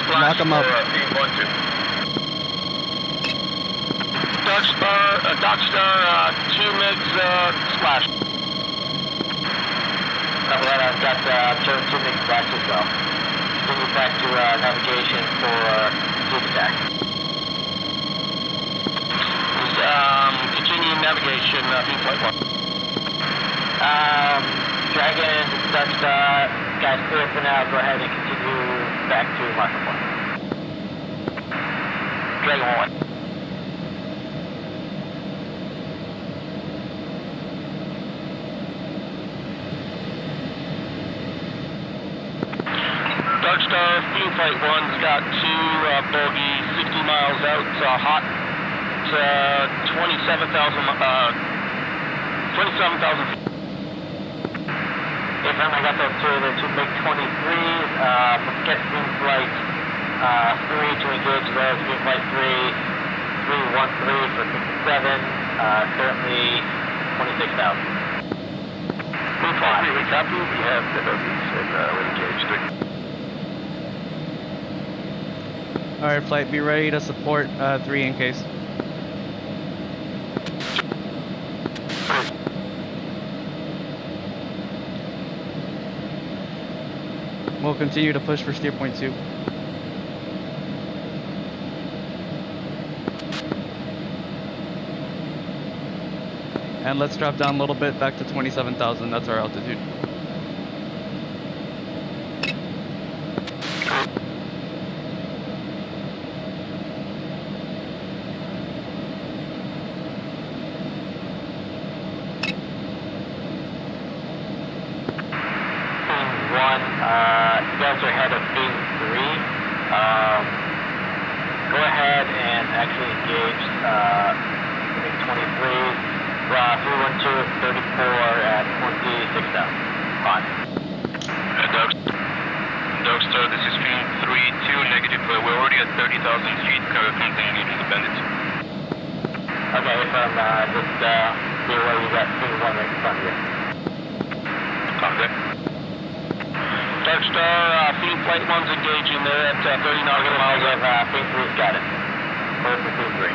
splash Lock 'em up. for Fiend 1-2. Darkstar, 2 mids, splash. Copy that, I've got turn 2 mix back as well. Continue back to navigation for sneak attack. Continuing navigation, Fiend Flight 1. Dragon, Darkstar, guys clear for now, go ahead and continue back to marker point. Dragon 1. Darkstar, Fiend Flight 1's got 2 bogey, 60 miles out, hot. 27,000 feet. If I got those 2, the 2 MiG-23s, let's get Fiend Flight 3 to engage those. Fiend Flight 3, 313 for 57, currently 26,000. Fiend Flight 3, we copy. We have the bogeys and we're engaged. Alright, flight, be ready to support 3 in case. We'll continue to push for steer point 2. And let's drop down a little bit back to 27,000. That's our altitude. You guys are ahead of Fiend 3. Go ahead and actually engage MiG-23s. 312 34 at 26,000. Fine. Darkstar, this is Fiend 3-2, negative. We're already at 30,000 feet, currently engaging the bandits. Okay, from just be aware you got Fiend 1 right in front of you. Copy. Darkstar, Fiend Flight 1's engaging there at 30 nautical miles of Fiend 3's got it. Hold for Fiend 3.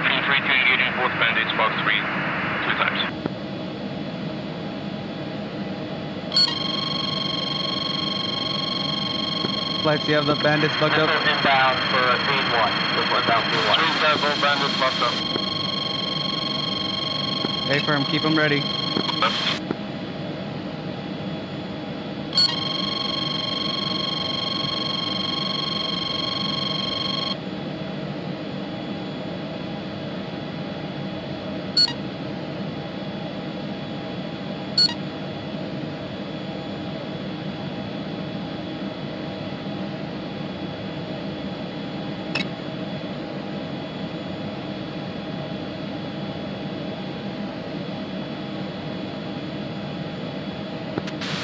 Fiend 3 to engaging both bandits, Fox 3, 2 times. Flights, you have the bandits bugged up? Inbound for Fiend 1. Inbound Fiend 1. Street got both bandits locked up. A-firm, keep them ready. Left.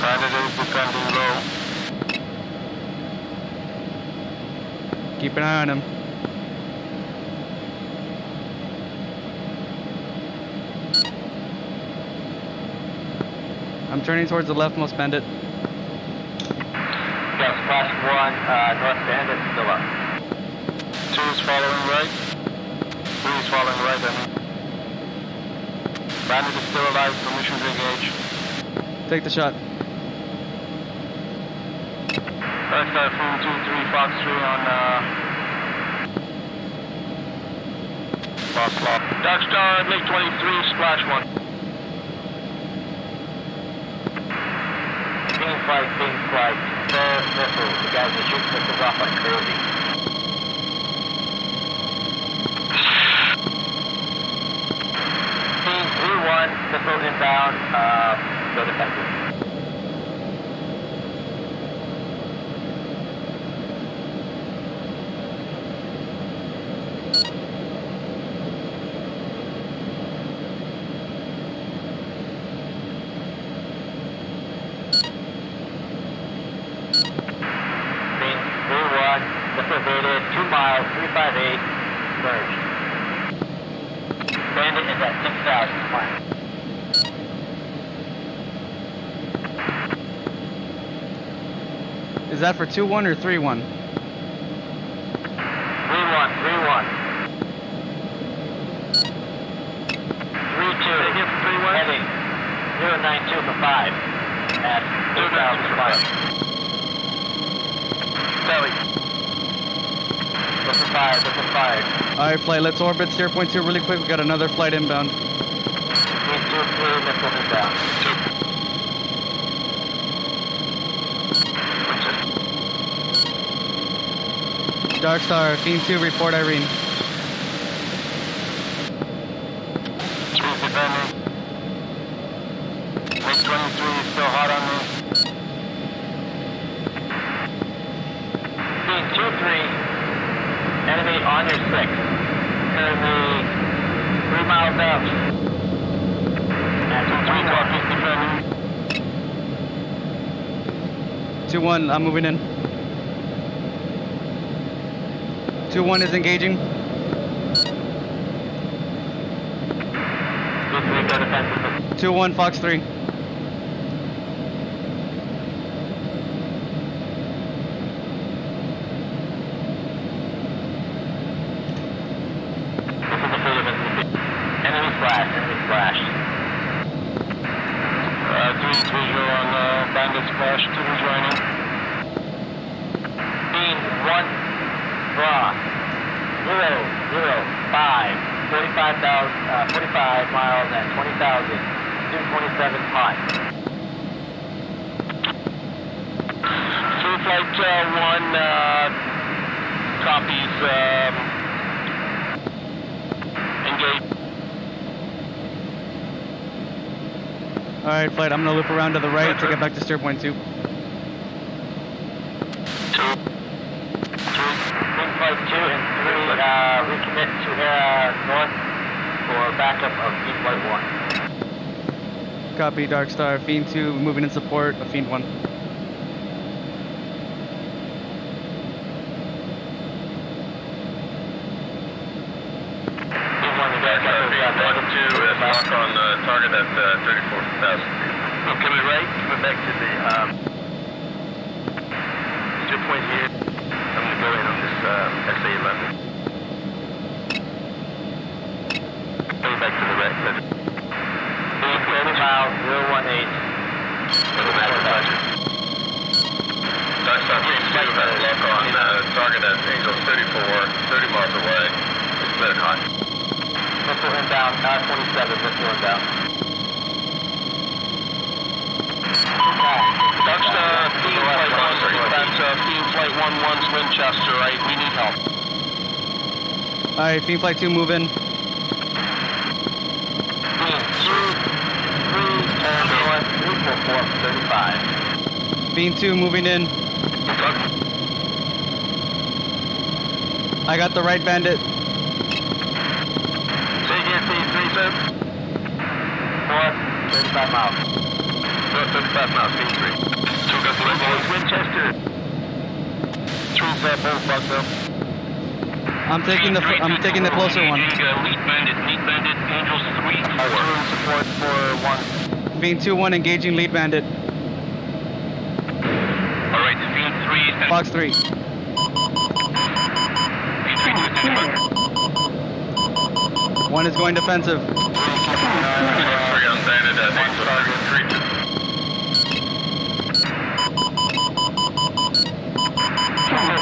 Bandit is defending low. Keep an eye on him. I'm turning towards the leftmost bandit. Yeah, splash 1, north bandit, still up. 2 is following right. 3 is following right, I mean. Bandit is still alive, permission to engage. Take the shot. Darkstar 423, Fox 3 on Lost Law. Darkstar, MiG-23, splash 1. Beam flight, spare missiles. The guys are shooting missiles off like crazy. Team 3-1, missile inbound, go defensive. Evaded 2 miles, 358, merged. Bandit is at 6,000 miles. Is that for 2-1 or 3-1? 3-1, 3-1. Heading 092 for 5 at 2,000 miles. Belly. Looking fired. Alright, flight, let's orbit steer point 2 really quick. We got another flight inbound. 3, 2, 3, missile inbound. 2. Darkstar, Fiend 2, report Irene. 3 is defending. MiG-23 is still hot on me. Fiend 2-3. Enemy on your 6. Currently 3 miles out. And 3 copies defending. 2-1, I'm moving in. 2-1 is engaging. 2-3, go defensive. 2-1, Fox 3. Enemy flash. 3 is visual on bandit splash, 2 is joining. Beam 1, draw. 005, 45 miles and 20,000, 227 hot. Free flight 1 copies, engage. Alright, flight, I'm gonna loop around to the right to get back to steer point 2. 2, 3. Beam flight 2 and 3, recommit to north for backup of Beam flight 1. Copy, Darkstar, Fiend 2, moving in support of Fiend 1. Lock on target at 34,000. So coming right, coming back to the steer point here. I'm going to go in on this SA-11. Going back to the right. 30 miles, 018. For the matter budget. Darkstar Team 2 has lock on target at Angel 34, 30 miles away. It's cleared hot. Missile inbound, 27, missile inbound. Darkstar, Team Flight 1, that's Team Flight 1-1's Winchester, right? We need help. Alright, Fiend Flight 2, move in. Team 2, 3, and 1, 344, 35. Fiend 2, moving in. I got the right bandit. CGC 3, sir. North, 35 miles. North 35 miles, Team 3. 2 got the right Winchester. 3's both fucked up. I'm taking the closer one. Lead bandit, Angels 3, 4. Support for 1. Fiend 2-1 engaging lead bandit. Alright, Fiend 3 and Fox 3. Fiend 3 to standing by. 1 is going defensive. Fox 3 on bandit at 3-2.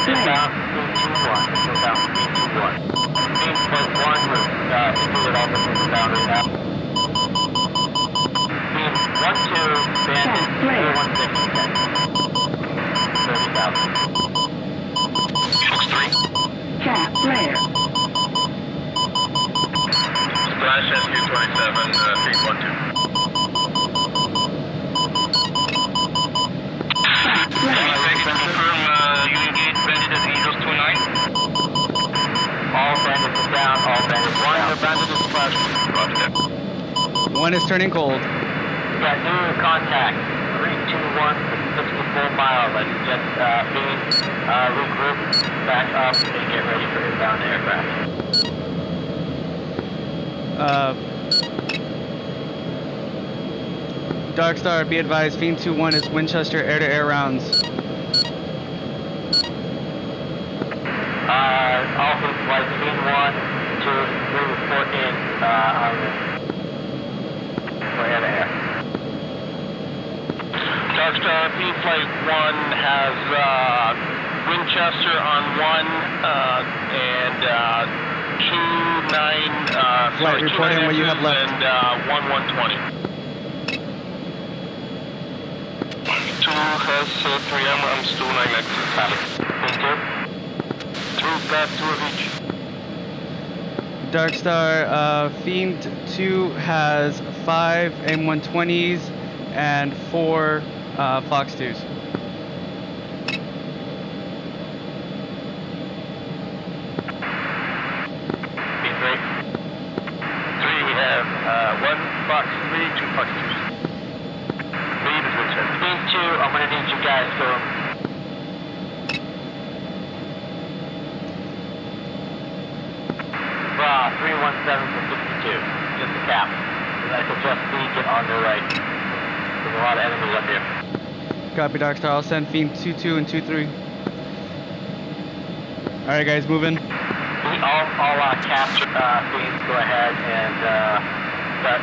Inbound, Fiend 2-1. Inbound, Fiend 2-1. Fiend +1, included all the inbound right now. Fiend 1-2, bandit, 416, 30,000. Fox 3. Splash SQ-27, Fiend 1-2. Confirm you engaged bandit at Angels 2-9. All bandits are down, all bandits are down. The bandit is flashed. Roger that. 1 is turning cold. We got new contact, 321 for 64 miles. I suggest Fiend regroup, back up, and get ready for inbound aircraft. Dark Star, be advised, Fiend 2-1 is Winchester air-to-air rounds. All fleet flights, Fiend 1, 2, 3 report in for air-to-air. Darkstar, Fiend Flight 1 has Winchester on 1 and 2-9. Flight reporting what you have left. And 1-120. 2 has 3M, I'm still 9X. Fiend 2. 2 got 2 of each. Dark Star, Fiend 2 has 5 M120s and 4 Fox 2s. Fiend 3. 3, we have 1 Fox 3, 2 Fox 2s. Lead is Winchester. Fiend 2, I'm gonna need you guys to 317 for 62, just the cap. And I suggest we get on the right. There's a lot of enemies up here. Copy, Dark Star. I'll send Fiend 2-2 and 2-3. Alright, guys, move in. All capture Fiends, go ahead and start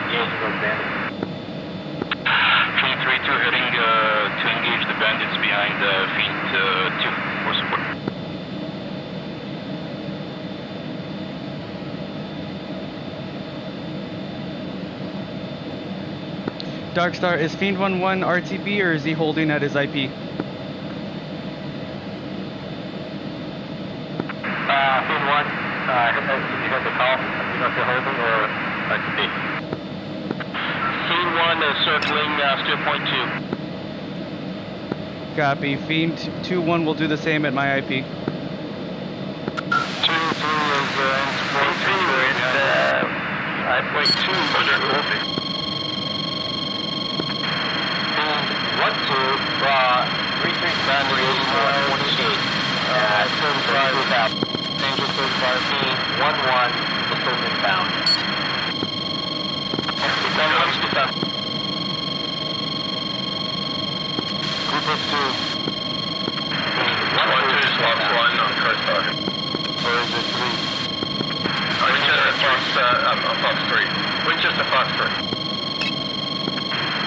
engaging those bandits. Fiend 3-2 heading to engage the bandits behind Fiend 2 for support. Dark Star, is Fiend 1-1 RTB or is he holding at his IP? Fiend 1, you heard the call? You know if you're holding or RTB? Fiend 1 is circling steer point 2. Copy. Fiend 2-1 will do the same at my IP. 2-3 is point 3 with I.2 for their holding. 1-2, 3-3 battery 28, 35,000. Angel 35, Fiend 1-1, still inbound. Group of 2. Fiend 1-2 is Fox 1 on first target. Or is it 3? Winchester Fox 3. Winchester Fox 3.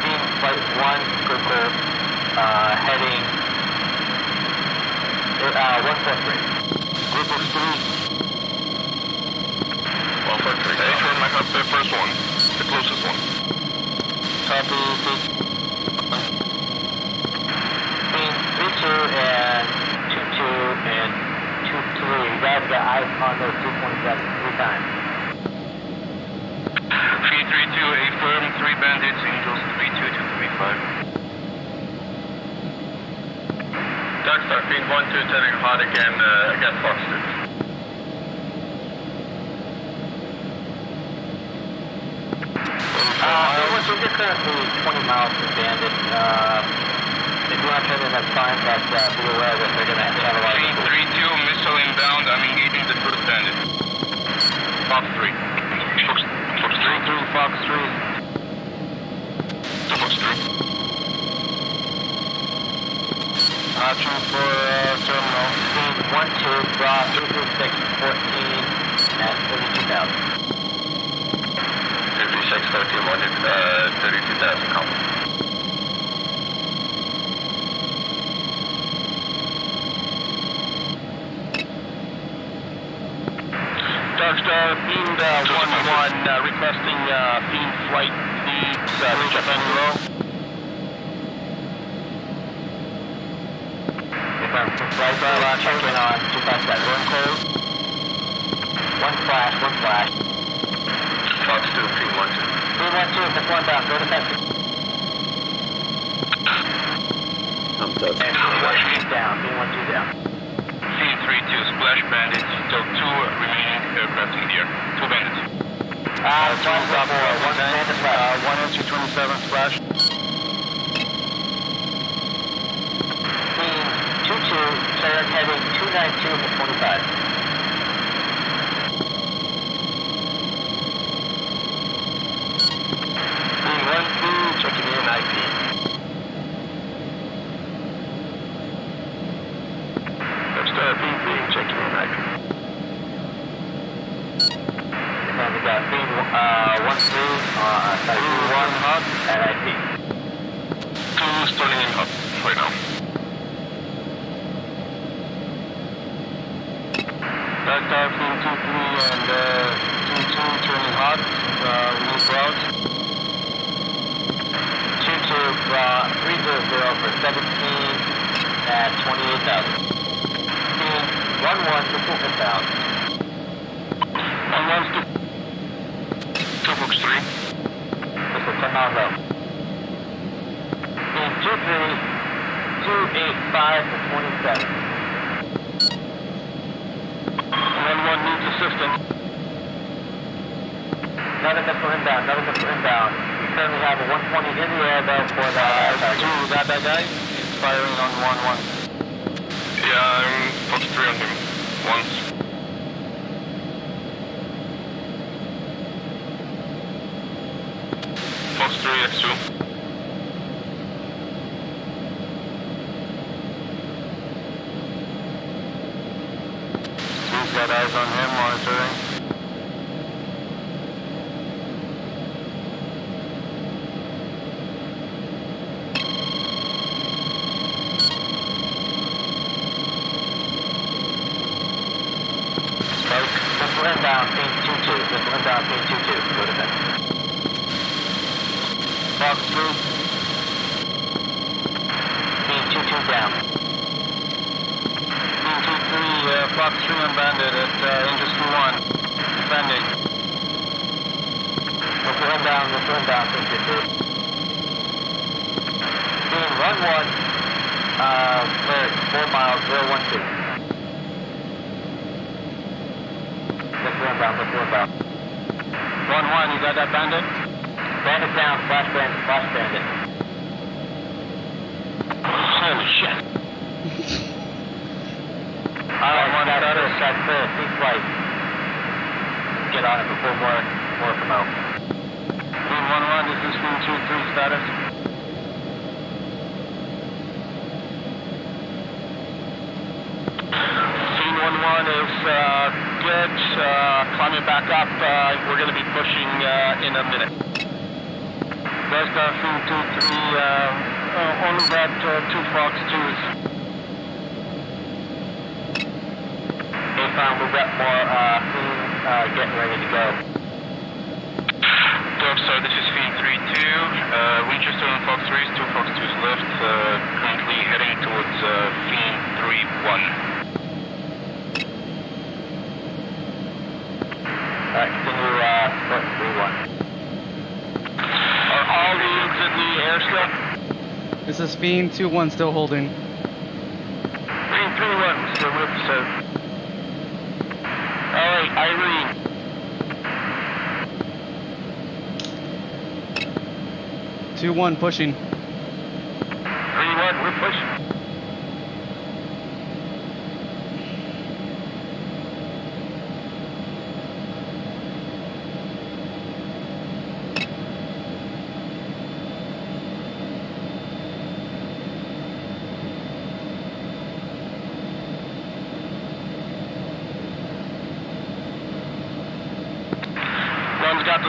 Fiend Flight 1, Crystal, heading 143. Group of 3. 143. H1 back up the first one. The closest one. Copy, Fiend 3-2 and 2-2 and 2-3. You guys got eyes on those 227 3 times. Fiend 3-2, affirm 3 bandits, Angels 3-2 to 3-5. Darkstar, Fiend 1-2 turning hot again, against Fox 2. We're currently 20 miles from Bandit. If you want to turn in, that's fine, but be aware that they're going to have a lot of Fiend 3-2, missile inbound, I'm engaging the first bandit. Fox 3. Fox 3. 3-3, Fox 3. Fox 3. Action for terminal. Speed 12, draw 336, 14 at 32,000. 56, 13, 32,000, copy. Darkstar, Fiend 1-1, requesting Fiend flight leads to Japan Row. Flight checking on 257. One code. One flash. Fox 2, Fiend 1-2. Fiend 1-2, that's one down. Go defensive. I'm done. And Fiend 1-2 down. Fiend 1-2 down. Fiend 3-2, Splash Bandit, still 2 remaining aircraft in the air. 2 bandits. One bandit left. 1 NC-27, Splash. Fiend 2-2, turn heading 292 for 25. Fiend 1-2, checking in IP. Darkstar, Fiend 3, checking in IP. And we got Fiend 1-3, 1 hub at IP. 2 starting in hub right now. Darkstar, Fiend 2-3 and 2-2 turning hot. Move route. 2-2, 300 for 17 at 28,000. Fiend 1-1, missile inbound. 1-1 to Fox 3. Missile 10 mile low. Fiend 2-3, 285 for 27. 1-1 needs assistance. Another missile inbound. We currently have a 120 in the air though for the target. 2, got that guy? He's firing on 1-1. Yeah, I'm Fox 3 on him. Once. Fox 3 X2. He's got eyes on him, monitoring. Missile inbound, Fiend 2-2. Missile inbound, Fiend 2-2. Go to bed. Fox 3. Fiend 2-2 down. Fiend 2-3, Fox 3 on Bandit at Industry 1. Defending. Missile inbound, Fiend 2-2. Fiend 1-1, cleared 4 miles, 012. Missile inbound. 1-1, you got that Bandit? Bandit down, flash bandit. Holy shit. Alright, that's clear. Cease flight. Get on it before more come out. Fiend 1-1, this is Fiend 2-3 status. Fiend 1-1 is good. Climbing back up. We're going to be pushing in a minute. Darkstar, Fiend 2-3, only got 2 Fox 2s. Hey, fine, we've got more Fiend getting ready to go. Darkstar, this is Fiend 3-2. Winchester on Fox 3s, 2 Fox 2s left. Currently heading towards Fiend 3-1. Alright, continue, 3-1. Are all leads in the airstrip? This is Fiend 2-1 still holding. Fiend 3-1, still with us, sir. Alright, Irene. 2-1 pushing. 3-1, we're pushing.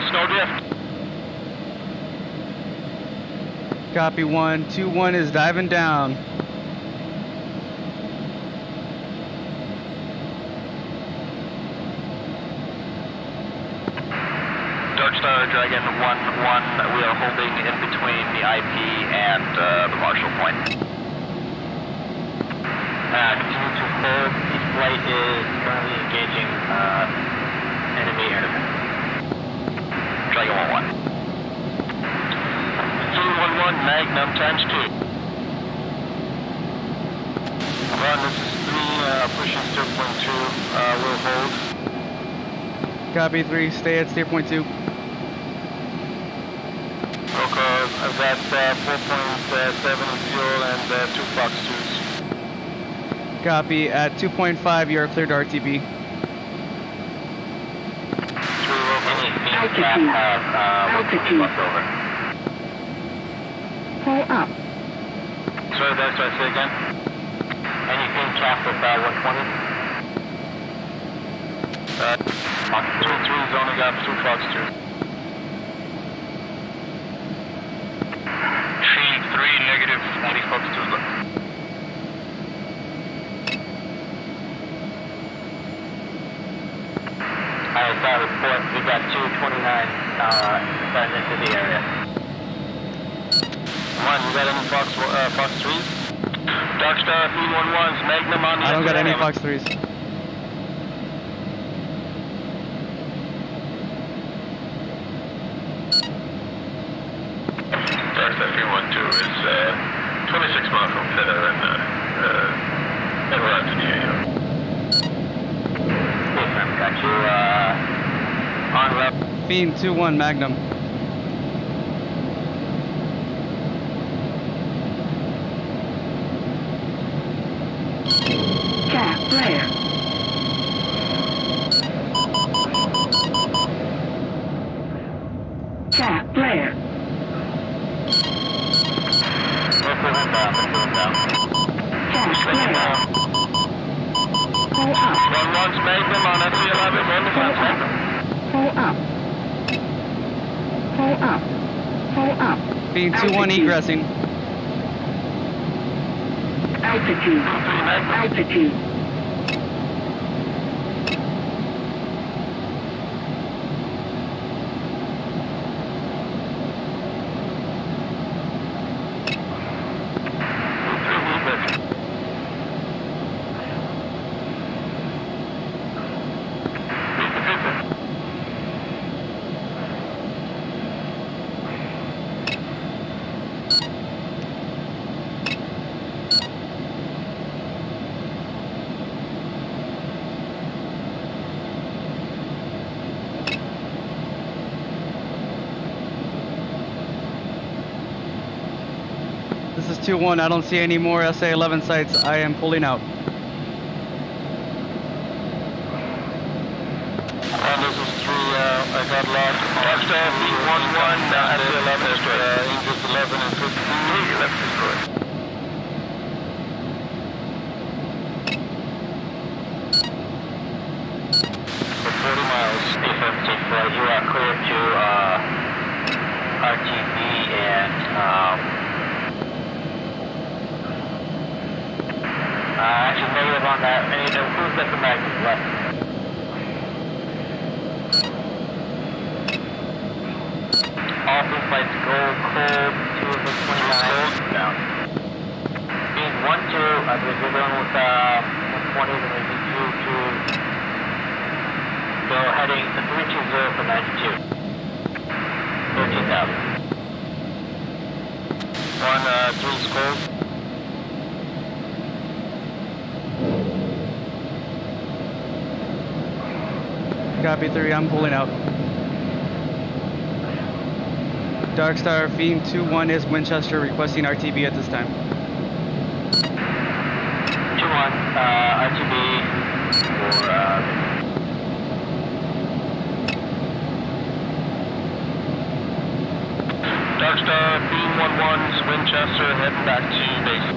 snowdrift. Copy 1. 2-1 is diving down. Darkstar Dragon 1-1, we are holding in between the IP and the Marshall Point. Continue to hold. The flight is currently engaging enemy air defense. Dragon 1-1. 311 Magnum times 2. Run, this is 3, pushing steer point 2, we'll hold. Copy 3. Stay at steer point 2. Okay, that's 4.7 in fuel and 2 Fox 2s. Copy. At 2.5, you are cleared to RTB. Altitude. Pull up. Sorry, that's what I say again. Anything capped with 120? 2-3's only got 2 Fox 2s. 3, negative, only Fox 2s left. Alright, that report, we got 229 starting into the area. Come on, you got any Fox 3s? Darkstar 311's Magnum on the I don't got any SLM. Fox 3s. Darkstar 312 is 26 miles from Feather and we're out to the AO. Got you on route. Fiend 2-1 Magnum. Cap flare. Cap flare. Let's put him down. Cap flare. Pull up. 1-1's Magnum on SC11, on the fence Magnum. Pull up. Pull up. Pull up. Fiend 2-1 egressing. Altitude. Altitude. This is 2-1. I don't see any more SA-11 sites. I am pulling out. This is 3, I got locked. Darkstar 311, SC11 is Angels 11 and 15. Left is good. For 40 miles. Affirmative, you are clear to RTB and actually negative on that. Who's got the Magnum left? All 3 flights go cold, 2 of the 29 down. Being 1-2, I believe we're going with 120, then we need you to go heading 320 for 92. 13,000. 3's cold. Copy 3, I'm pulling out. Darkstar Fiend 2-1 is Winchester requesting RTB at this time. 2-1, RTB for Darkstar B11's Winchester heading back to base.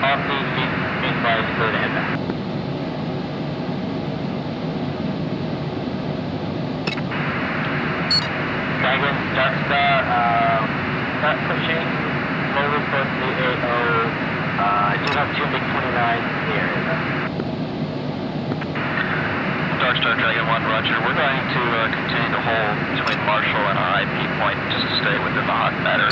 All 3 Fiend flights clear to head back. Dark Star Dragon 1, roger. We're going to continue to hold between Marshall and our IP point just to stay within the hot matter.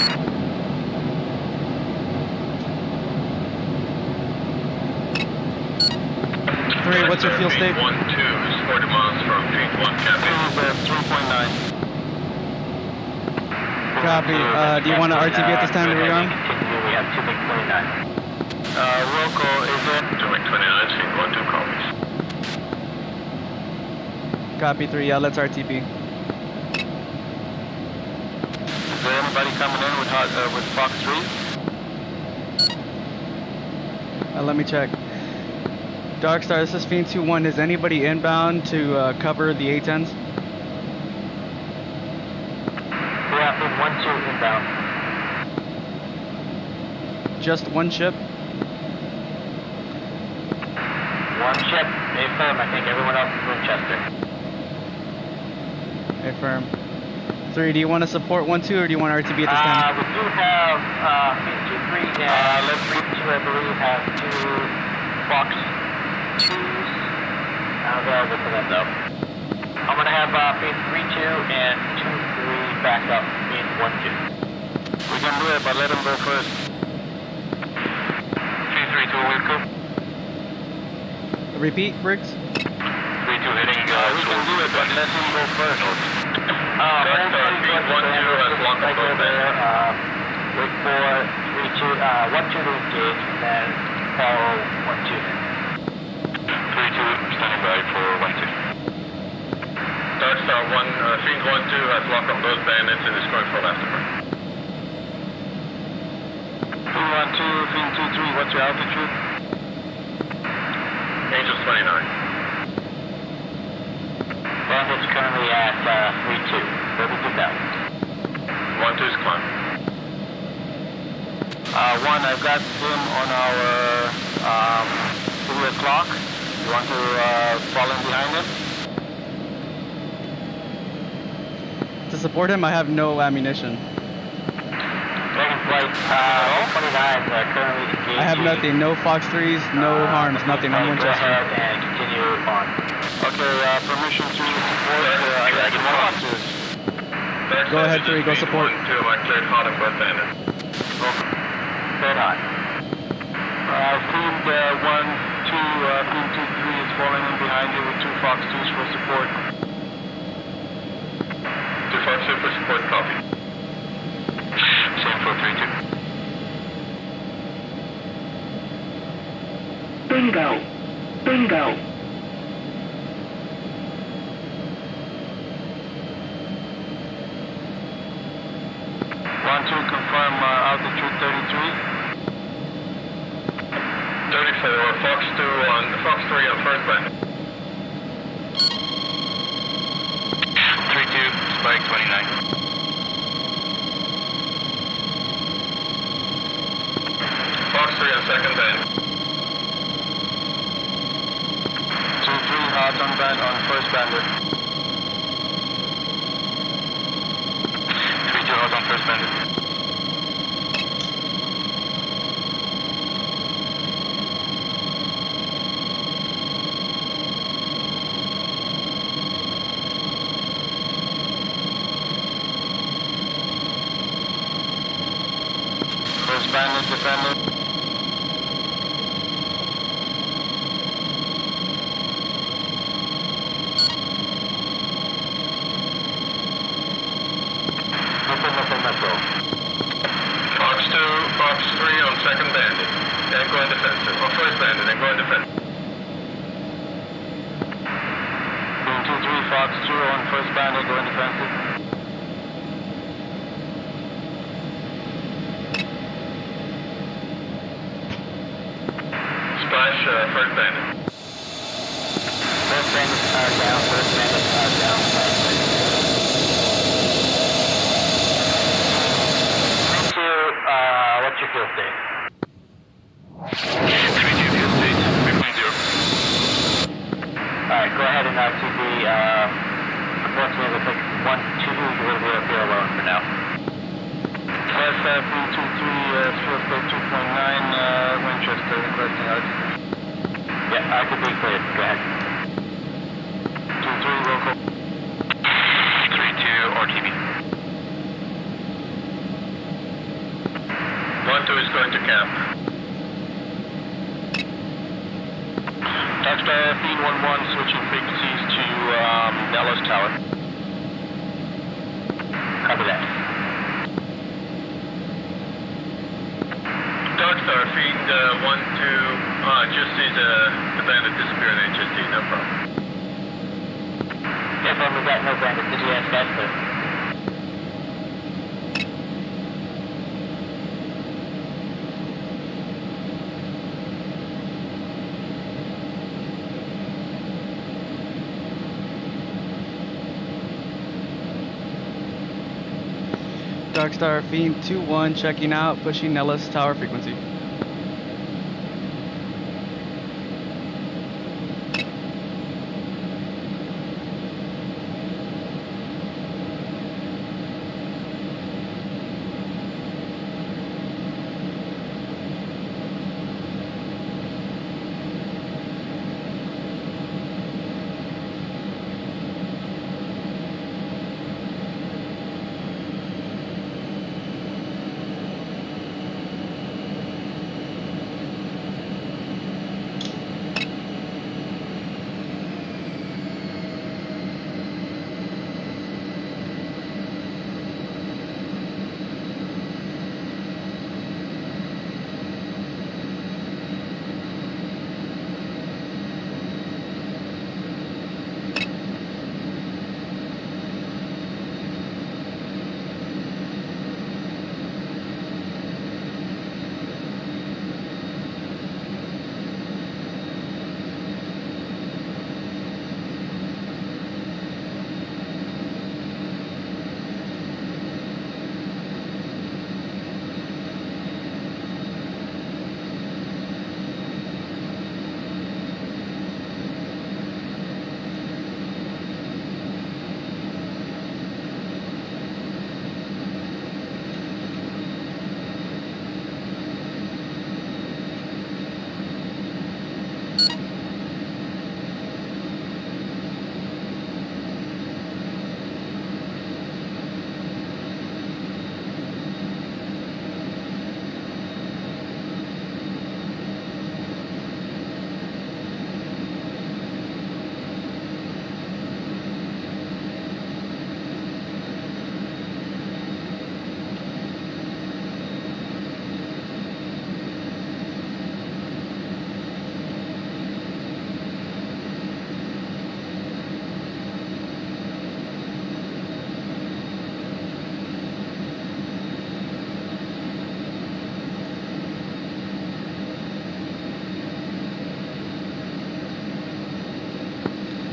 Three, what's your fuel state? 1-2 is 40 miles from Fiend 1, Captain. 3.9. Copy. Do you want to RTB at this time to rearm? We have 2 MiG 29. Wilco, is it? 2 MiG 29, Fiend 1, 2 copies. Copy 3, yeah, let's RTB. Is there anybody coming in with Fox 3? Let me check. Darkstar, this is Fiend 2-1. Is anybody inbound to cover the A-10s? Yeah, Fiend 1-2 inbound. Just one ship? One ship, affirm. I think everyone else is Winchester. Affirm. 3, do you want to support 1-2 or do you want RTB at this time? We do have Fiend 2-3 and let's Fiend 2, I believe, have 2 Fox 2s available for them though. I'm going to have Fiend 3-2 and 2-3 back up Fiend 1-2. We can do it, but let him go first. Fiend 3-2, Wilco. Repeat, Briggs? 3-2 hitting, we can do it, but let him go first. Fiend 1-2 has locked on both ends. Wait for 3-2, 1-2 to engage, and then follow 1-2. 3-2, standing by for 1-2. Darkstar 1, Fiend 1-2 has locked on both bandits and is going for afterburn. Fiend 1-2, Fiend 2-3, what's your altitude? Angels 29. Bandits currently at 3-2, 32,000. 1-2 is climbing. 1, I've got him on our 3 o'clock. You want to fall in behind him? To support him, I have no ammunition. Dragon Flight 29 currently engaged. I have nothing. No Fox 3s, no harms, nothing. I'm Winchester. Go ahead and continue on. Okay, permission to support Dragon Foxes. Go ahead, 3, go support. 2, I cleared hot and both bandits. Cleared hot. Fiend 1-2, Fiend 2-3 is falling in behind you with 2 Fox 2s for support. 2 Fox 2 for support, copy. Same for 3-2. Bingo. Bingo. Want to confirm altitude 33? 34, Fox 2 on Fox 3 on first bandit. 3-2, Spike 29. Fox 3 on second bandit. 2-3 hot on first bandit. 3-2 hot on first bandit. First bandit defended. Fox 2, Fox 3 on second bandit. Then go in defensive. Or first bandit, then go in defensive. 2-3, Fox 2 on first bandit, go in defensive. Splash, first bandit. First bandit powered down, first bandit powered down. What's your fuel state? 3-2 fuel state, 3.0. Alright, go ahead and RTB, unfortunately it looks like 1-2, you're going to be up here alone for now. Plus, 3-2-3, fuel state 2.9, Winchester requesting RTB. I could be cleared. Go ahead. 2-3 local. 3-2 RTB. 1-2 is going to camp. Foxtrot, Fiend 1-1, switching frequencies to Nellis Tower. Copy that. Darkstar, Fiend 1-2, just see the bandit disappear in HST, no problem. Yes, we got no bandit. Did you ask that, sir? Darkstar Fiend 2-1 checking out, pushing Nellis Tower frequency.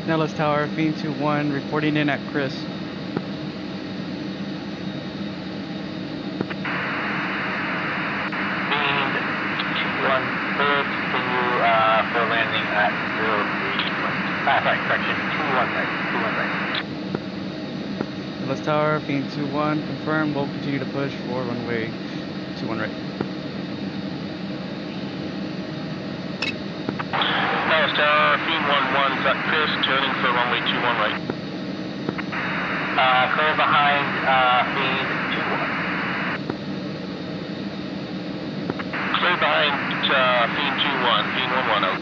Nellis Tower, Fiend 2-1, reporting in at Chris. Fiend 2-1, cleared. Continue for landing at 03. Sorry, correction. 2-1 right. 2-1 right. Nellis Tower, Fiend 2-1, confirmed. We'll continue to push for runway 21 right. Nellis Tower, Fiend 1-1, is at Chris, turning for runway 21 right. Clear behind Fiend 2-1. Clear behind Fiend 2-1, Fiend 1-1 out.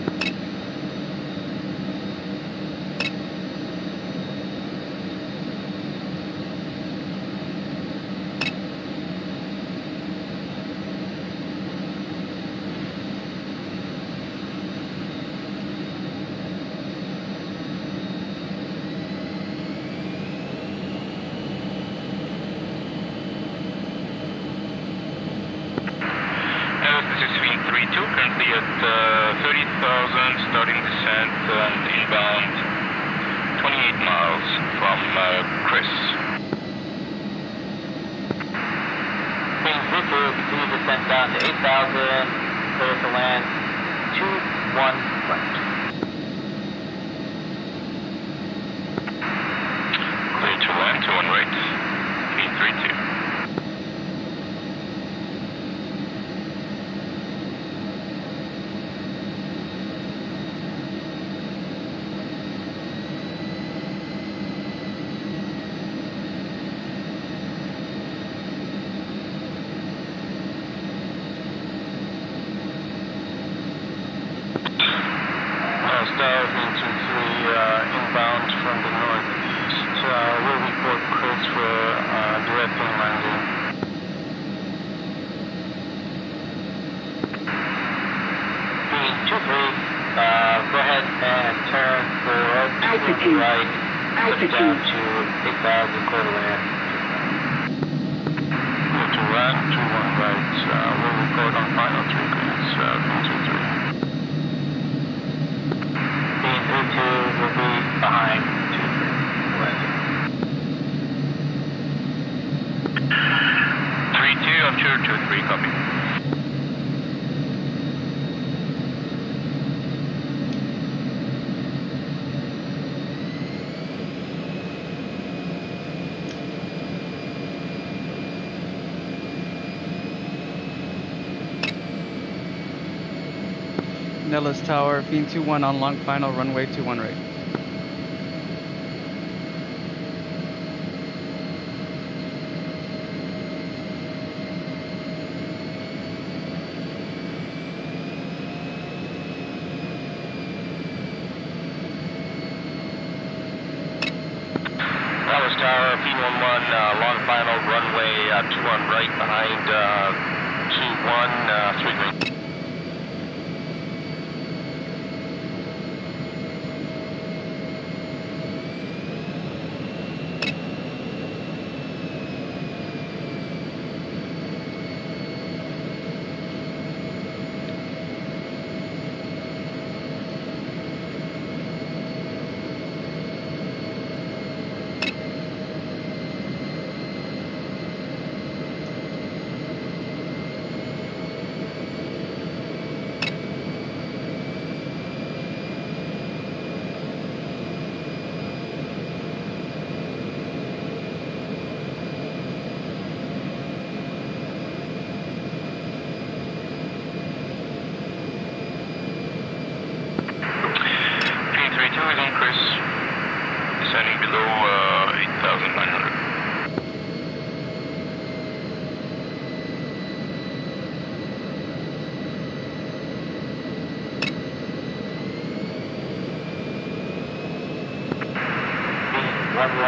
This is Fiend 3-2, currently at 30,000, starting descent and inbound 28 miles from Chris. Fiend 3-2, continue descent down to 8,000, clear to land 2-1 right. Clear to land, 2-1 right. Fiend 3-2. Tower, Fin 2-3, inbound from the northeast. We'll report Chris for direct in landing. Fin 2-3, go ahead and turn for Altitude. right, Altitude. down to 8,000 clear to land. Clear to land, 2-1 right. We'll report on final 3 grades, Fin 2-3. Fin 3-2 will be behind 2-3 landing. 3-2, I'm sure 2-3, copy. Nellis Tower, Fiend 2-1 on long final, runway 21 right. Dallas Tower, P11, long final, runway 21 right behind 21, 3 green. Chris, descending below 8,900.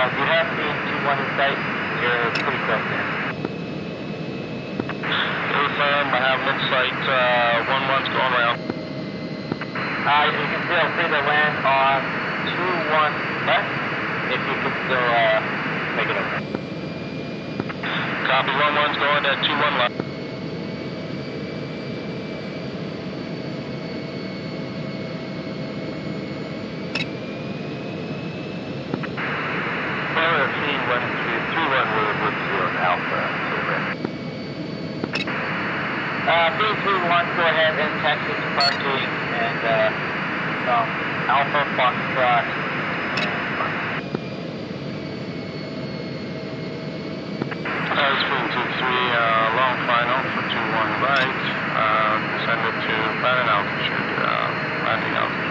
You have me 2-1 in sight. You're pretty close there. Affirm, I have in sight, 1-1's going around. You can still see the land on 2-1 left, if you can still make it okay. Copy, 1-1's going at 2-1 left. Tower Fiend 3-1 with 0 Alpha. Fiend 3-1, go ahead and taxi to parking and Alpha Foxtrot. Fiend 2-3, long final for 2-1 right, descended to planet altitude, landing altitude.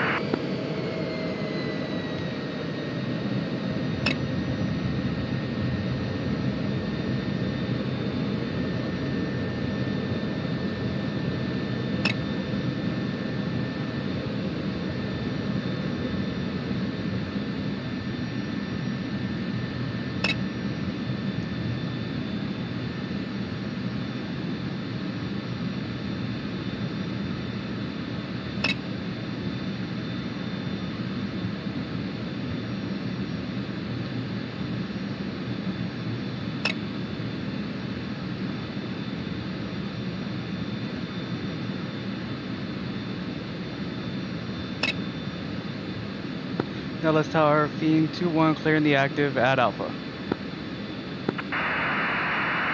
Nellis Tower, Fiend 2-1, clearing the active at Alpha.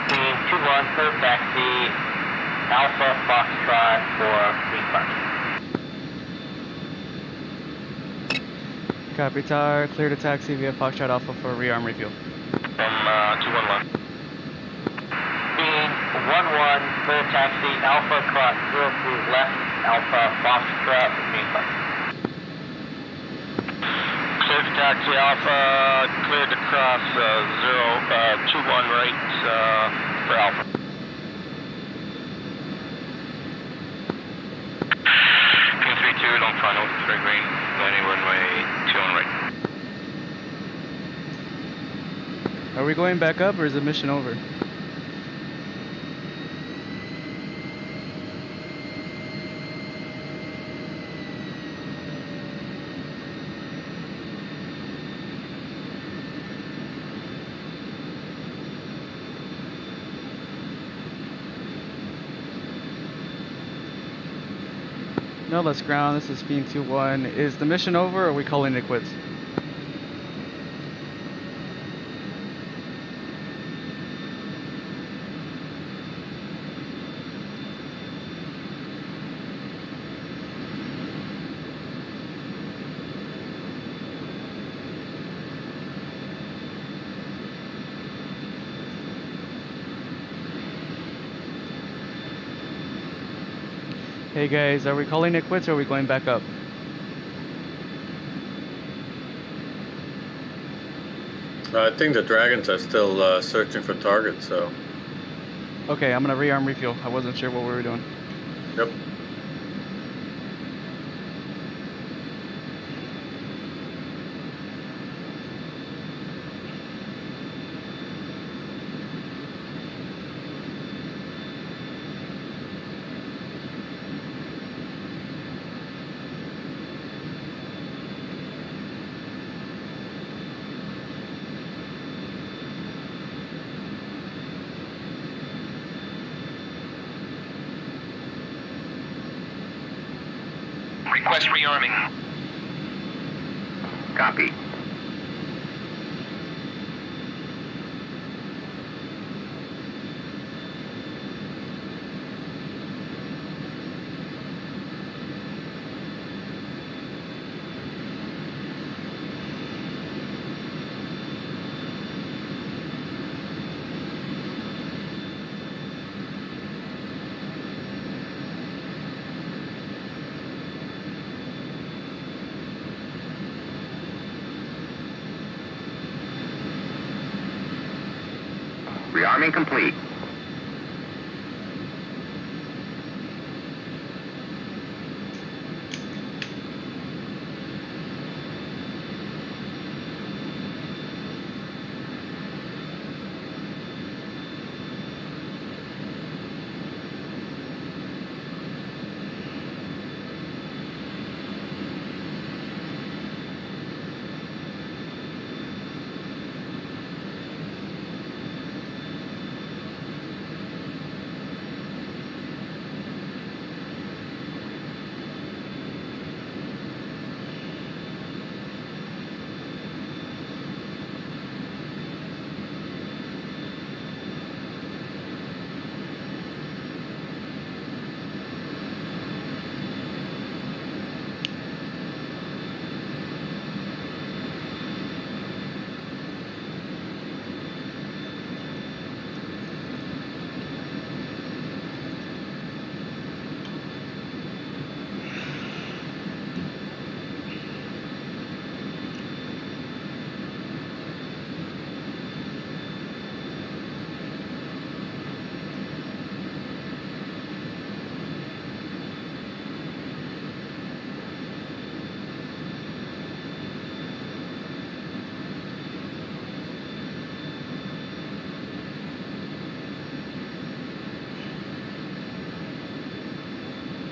Fiend 2-1, clear taxi, Alpha Foxtrot for green parking. Copy Tower, clear to taxi via Foxtrot Alpha for rearm refuel. From 2-1 left. Fiend 1-1, clear taxi, Alpha cross 03 left, Alpha Foxtrot for green parking. Clear to taxi Alpha, cleared to cross 2-1 right for Alpha. Fiend 3-2, cleared on final, straight green, landing runway 2 on right. Are we going back up or is the mission over? No, let's ground. This is Fiend 2-1. Is the mission over or are we calling it quits? Hey guys, are we calling it quits or are we going back up? I think the Dragons are still searching for targets, so. Okay, I'm gonna rearm refuel. I wasn't sure what we were doing. Yep. Request rearming. Copy. Rearming complete.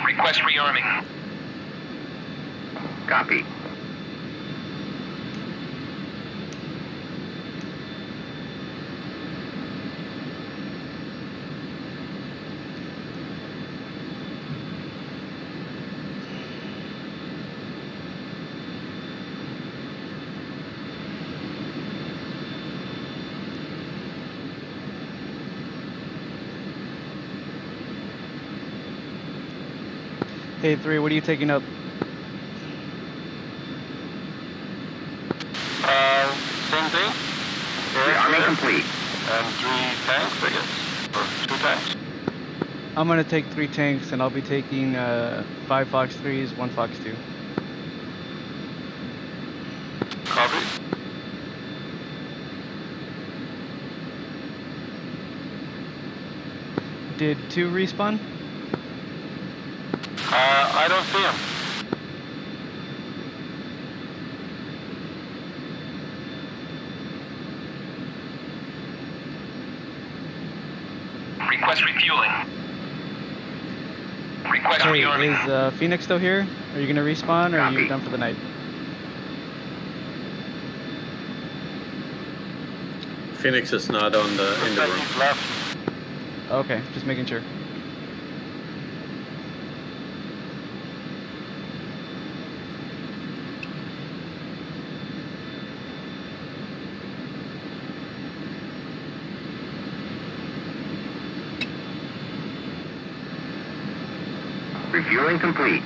Request rearming. Copy. Hey 3, what are you taking up? Same thing. Rearming complete. And 3 tanks, I guess. Or 2 tanks. I'm gonna take 3 tanks and I'll be taking 5 Fox 3s, 1 Fox 2. Copy. Did 2 respawn? I don't see him. Request Hey, rearming. is Phoenix still here? Are you gonna respawn, or are you Copy. done for the night? Phoenix is not on the in the room. He's left. Okay, just making sure. Refueling complete.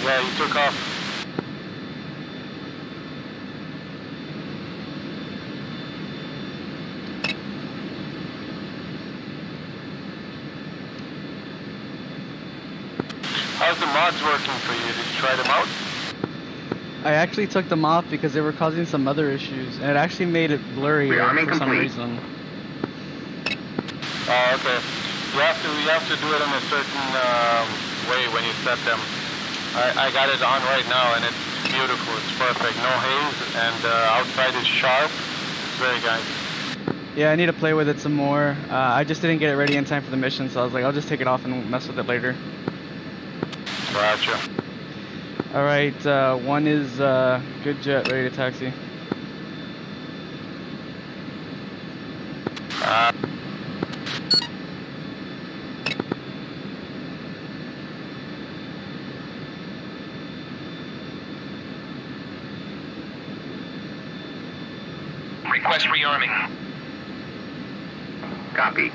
Yeah, you took off. How's the mods working for you? Did you try them out? I actually took them off because they were causing some other issues, and it actually made it blurrier Rearming for some complete. reason. Oh, okay. You have to do it in a certain way when you set them. I got it on right now, and it's beautiful. It's perfect. No haze, and outside is sharp. It's very nice. Yeah, I need to play with it some more. I just didn't get it ready in time for the mission, so I was like, I'll just take it off and mess with it later. Gotcha. All right, one is good jet, ready to taxi. Request rearming. Copy.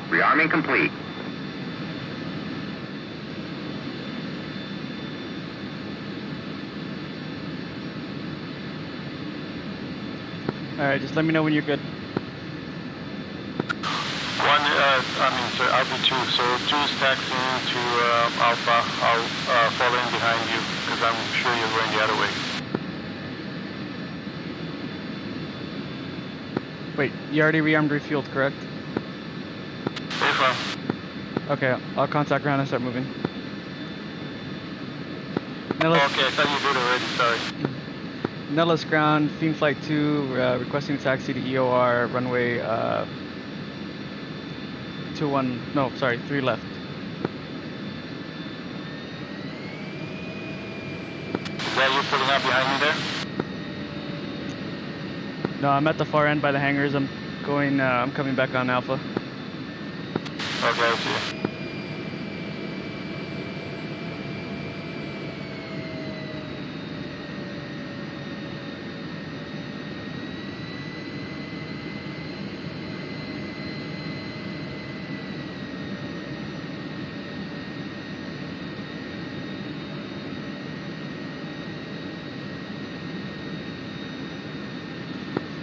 Rearming complete. All right, just let me know when you're good. I'll be 2. So 2 is taxiing to Alpha. I'll follow in behind you because I'm sure you're going the other way. Wait, you already rearmed, refueled, correct? Okay, I'll contact ground and start moving. Nellis, Okay, I thought you did already. Sorry. Nellis ground, Fiend Flight 2, requesting taxi to EOR, runway 3 left. Is that you pulling up behind me there? No, I'm at the far end by the hangars. I'm coming back on Alpha. Okay, I see you.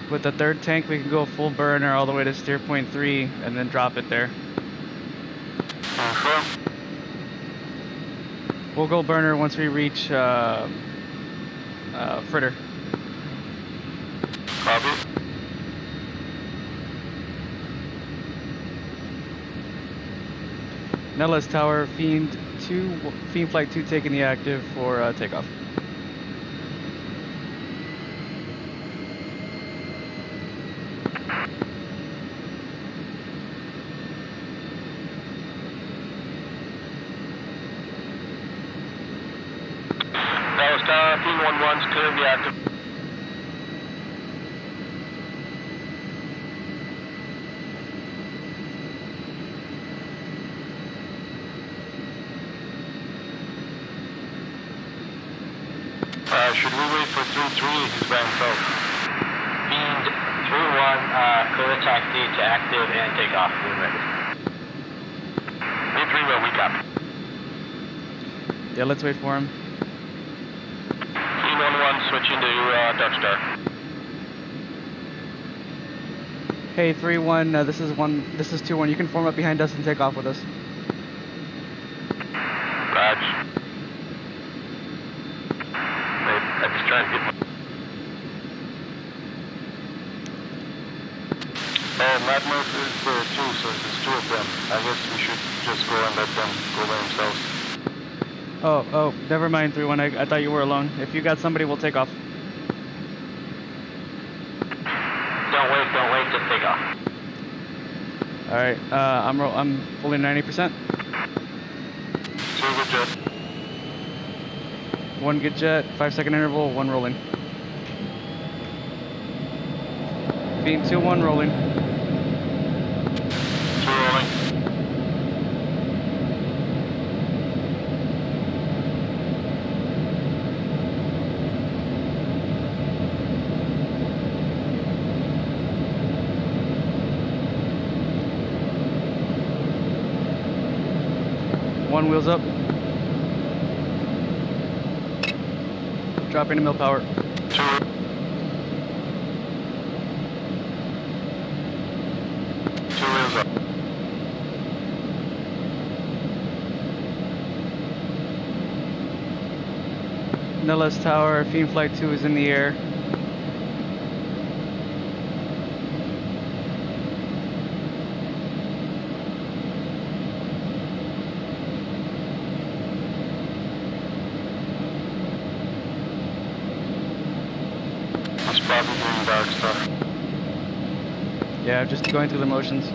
With the third tank, we can go full burner all the way to steer point 3 and then drop it there. Sure. We'll go burner once we reach Fritter. Copy. Nellis Tower, Fiend Flight 2 taking the active for takeoff. Dallas Tower, P11's clear the active. Should we wait for 3-3? He's by himself. Fiend 3-1, clear taxi to active and take off. We're ready. 3-3, well, we copy. Yeah, let's wait for him. Fiend 1-1, switching to Dark Star. Hey, 3-1. This is 2-1. You can form up behind us and take off with us. Raj. I'm just trying to get my... Madness is 2, so there's 2 of them. I guess we should just go and let them go by themselves. Oh, never mind, 3-1. I thought you were alone. If you got somebody, we'll take off. Don't wait, just take off. All right, I'm fully 90%. 2 good jet. 1 good jet, 5-second interval, 1 rolling. Fiend 2-1 rolling. 2 rolling. One wheels up. Dropping to mill power. 2. 2 wheels up. Nellis Tower, Fiend Flight 2 is in the air. It's probably doing Dark Star. Yeah, just going through the motions.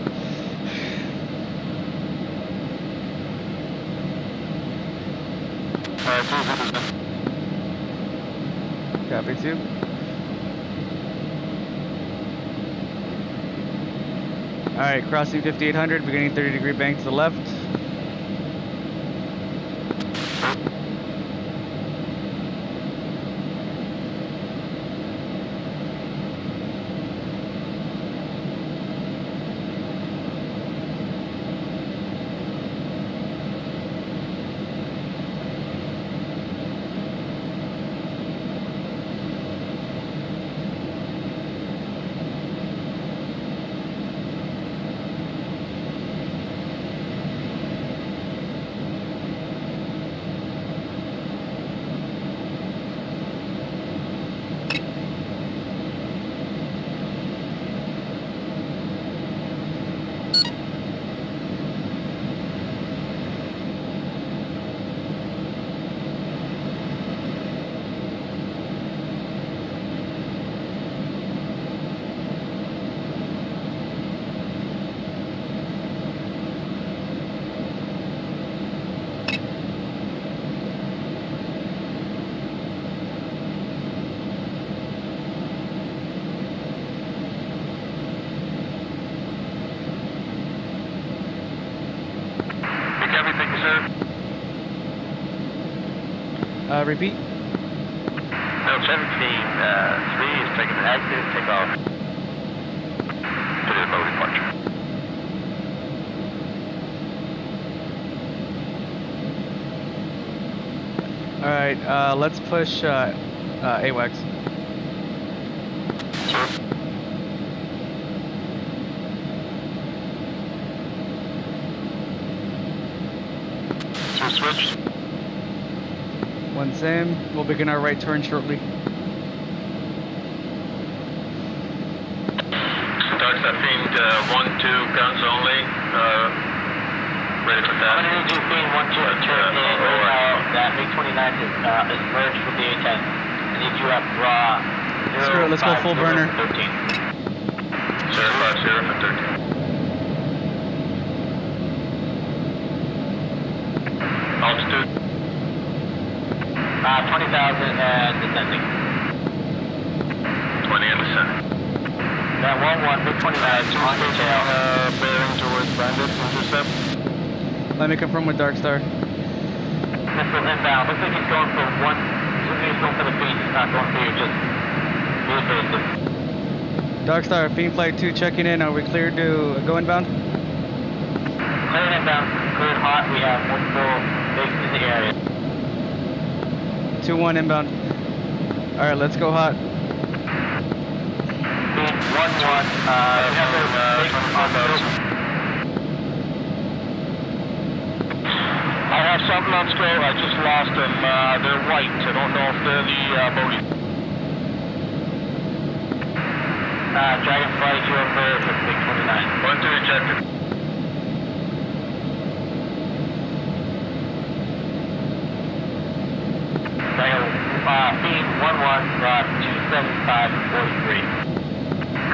Alright, 2 hit is in. Copy 2. Alright, crossing 5800, beginning 30-degree bank to the left. Everything, sir. Repeat. No, 17, 3 is taking an active takeoff. Put it in low departure. Alright, let's push AWACS. Sir. Switch. 1 same. We'll begin our right turn shortly. Dark Star Fiend 1-2 guns only. Ready for that. I'm going to need you Fiend 1-2 to turn in right now. That MiG-29 is merged with the A-10. I need you up raw. Screw it, let's go full burner. 13. 050 for 13. Altitude. 20,000 and descending. 20 and descending. That 1-1, MiG-29 on your tail. Bearing towards bandit, intercept. Let me confirm with Dark Star. Missile inbound. Looks like he's going for one. Looks like he's going for the feet. He's not going for you. Just be evasive. Dark Star, Fiend Flight 2 checking in. Are we cleared to go inbound? Clearing inbound. cleared hot. We have multiple bigs in the area. 2-1 inbound. All right, let's go hot. Being 1-1, we have those bigs on the I have something on scope. I just lost them. They're white. I don't know if they're the boating. Dragonfly, you over with Big 29. Going to reject it. Being 1-1, 275 and 43.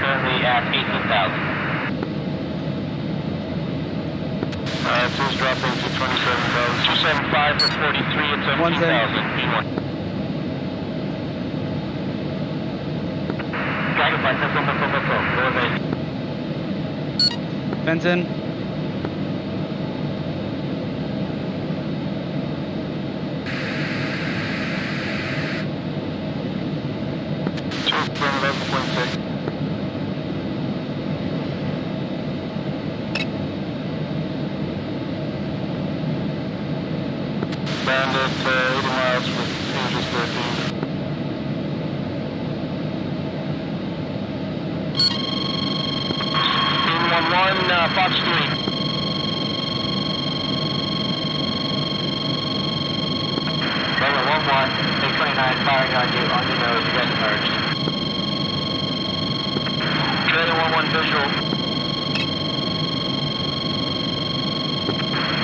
Currently at 18,000. Two's dropping to 27,000. 275 to 43 at 17,000. P1. Dragonfly, missile. Fence in. Bandit, 80 miles with Angels 13. Beam 1-1, Fox 3. Dragon 1-1, Big 29 firing on your nose, you guys emerged. Dragon 1-1 visual.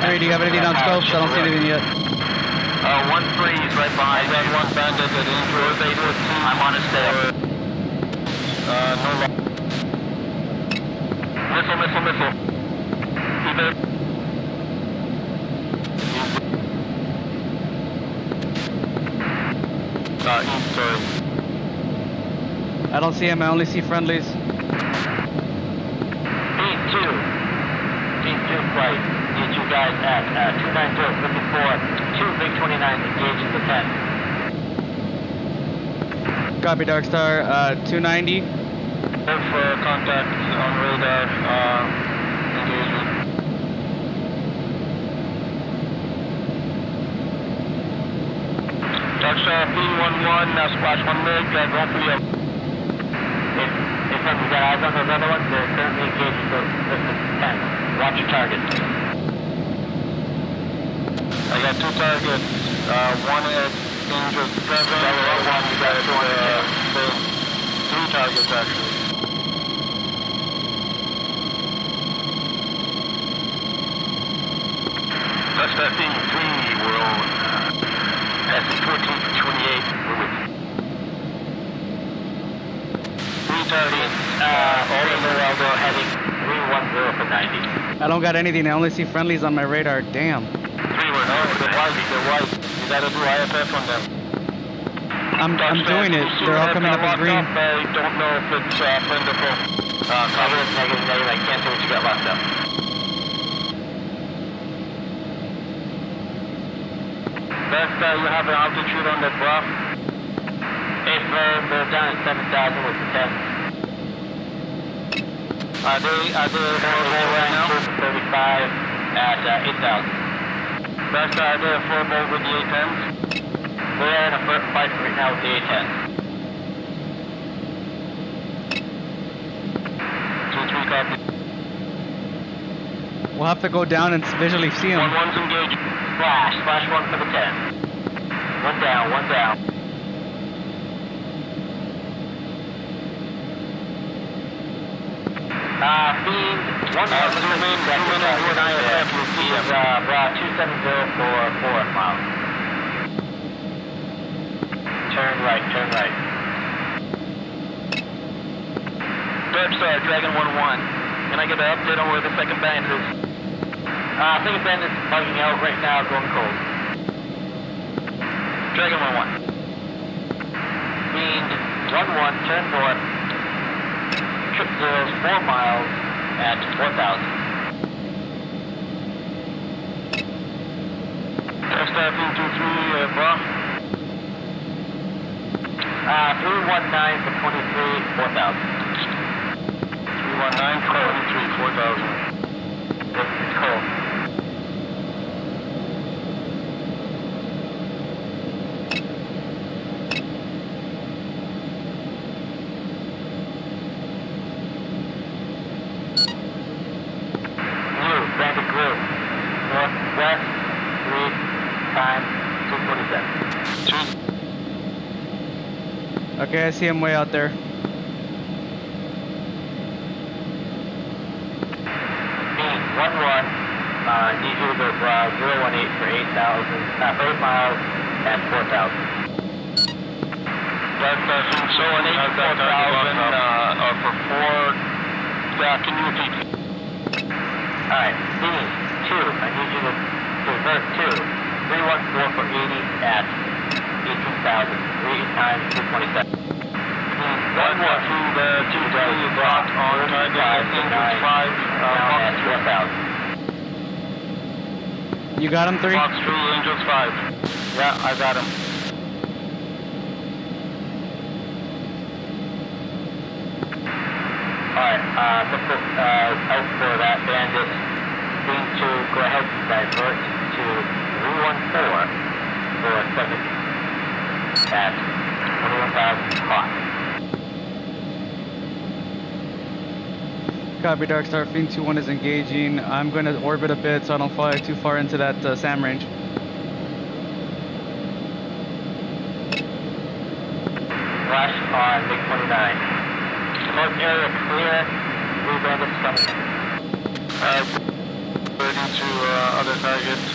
Harry, do you have anything on scopes? I don't see anything yet. 1-3 is right behind. I got one bandit at Angel 814. I'm on his tail. No loss. Missile. Either. East, sorry. I don't see him. I only see friendlies. Team 2 flight. Need you guys at 290 looking for 2 Big 29 engaging the 10. Copy, Darkstar. 290. For contact on radar, engagement. Darkstar P11, splash 1 leg, going for you. If you got eyes on those other ones, they're currently engaging the 10. Watch your targets. I got 2 targets, one at Angel 7, one you got 3 targets actually. That's that thing 3, we're on. That's 14 for 28, we're with you. 3 targets, all in the well, they're heading 310 for 90. I don't got anything. I only see friendlies on my radar. Damn. They're white. You gotta do IFF on them. I'm doing it. They're all coming up as green. I don't know if it's friend or foe. Negative. I can't do what you got locked up. Best, you have an altitude on the bluff. If they're down at 7,000 with the test. Are they right now? 35 at 8,000. Best, are they a full boat with the A-10s? We're in a fight right now with the A-10s. 2-3 copy. We'll have to go down and visually see him. 1-1's engaged. Flash 1 for the 10. One down. Fiend, 1 zoom in, do an IFF, you'll see him, 270 for 4 miles. Turn right. Darkstar, Dragon 1-1. Can I get an update on where the second bandit is? Second bandit's bugging out right now, going cold. Dragon 1-1. Fiend, 1-1, turn north. Trip 4 miles at 4,000. Darkstar, Fiend 2-3, bro. 319 for 23, 4,000. 319 for 23, 4,000. It's cold. time 2:27. Okay, I see him way out there. Being 1-1, need you to go 018 for 8 miles and 4,000. That's so an 84,000 for 4. Can you repeat? Alright, Being 2, I need you to divert 2. 314 for 80 at 18,000. 3 times 227. 1 watching the 2 block on target Angels 5, Fox You got him, 3? Fox 3, Angels 5. Yeah, I got him. Alright, look out for that bandit. Being 2, go ahead and divert to 314 for 7 at 21,000 hot. Copy, Dark Star. Fiend 2-1 is engaging. I'm going to orbit a bit so I don't fly too far into that SAM range. Flash on MiG-29. North area clear. 3 bandits coming in. Ready to other targets.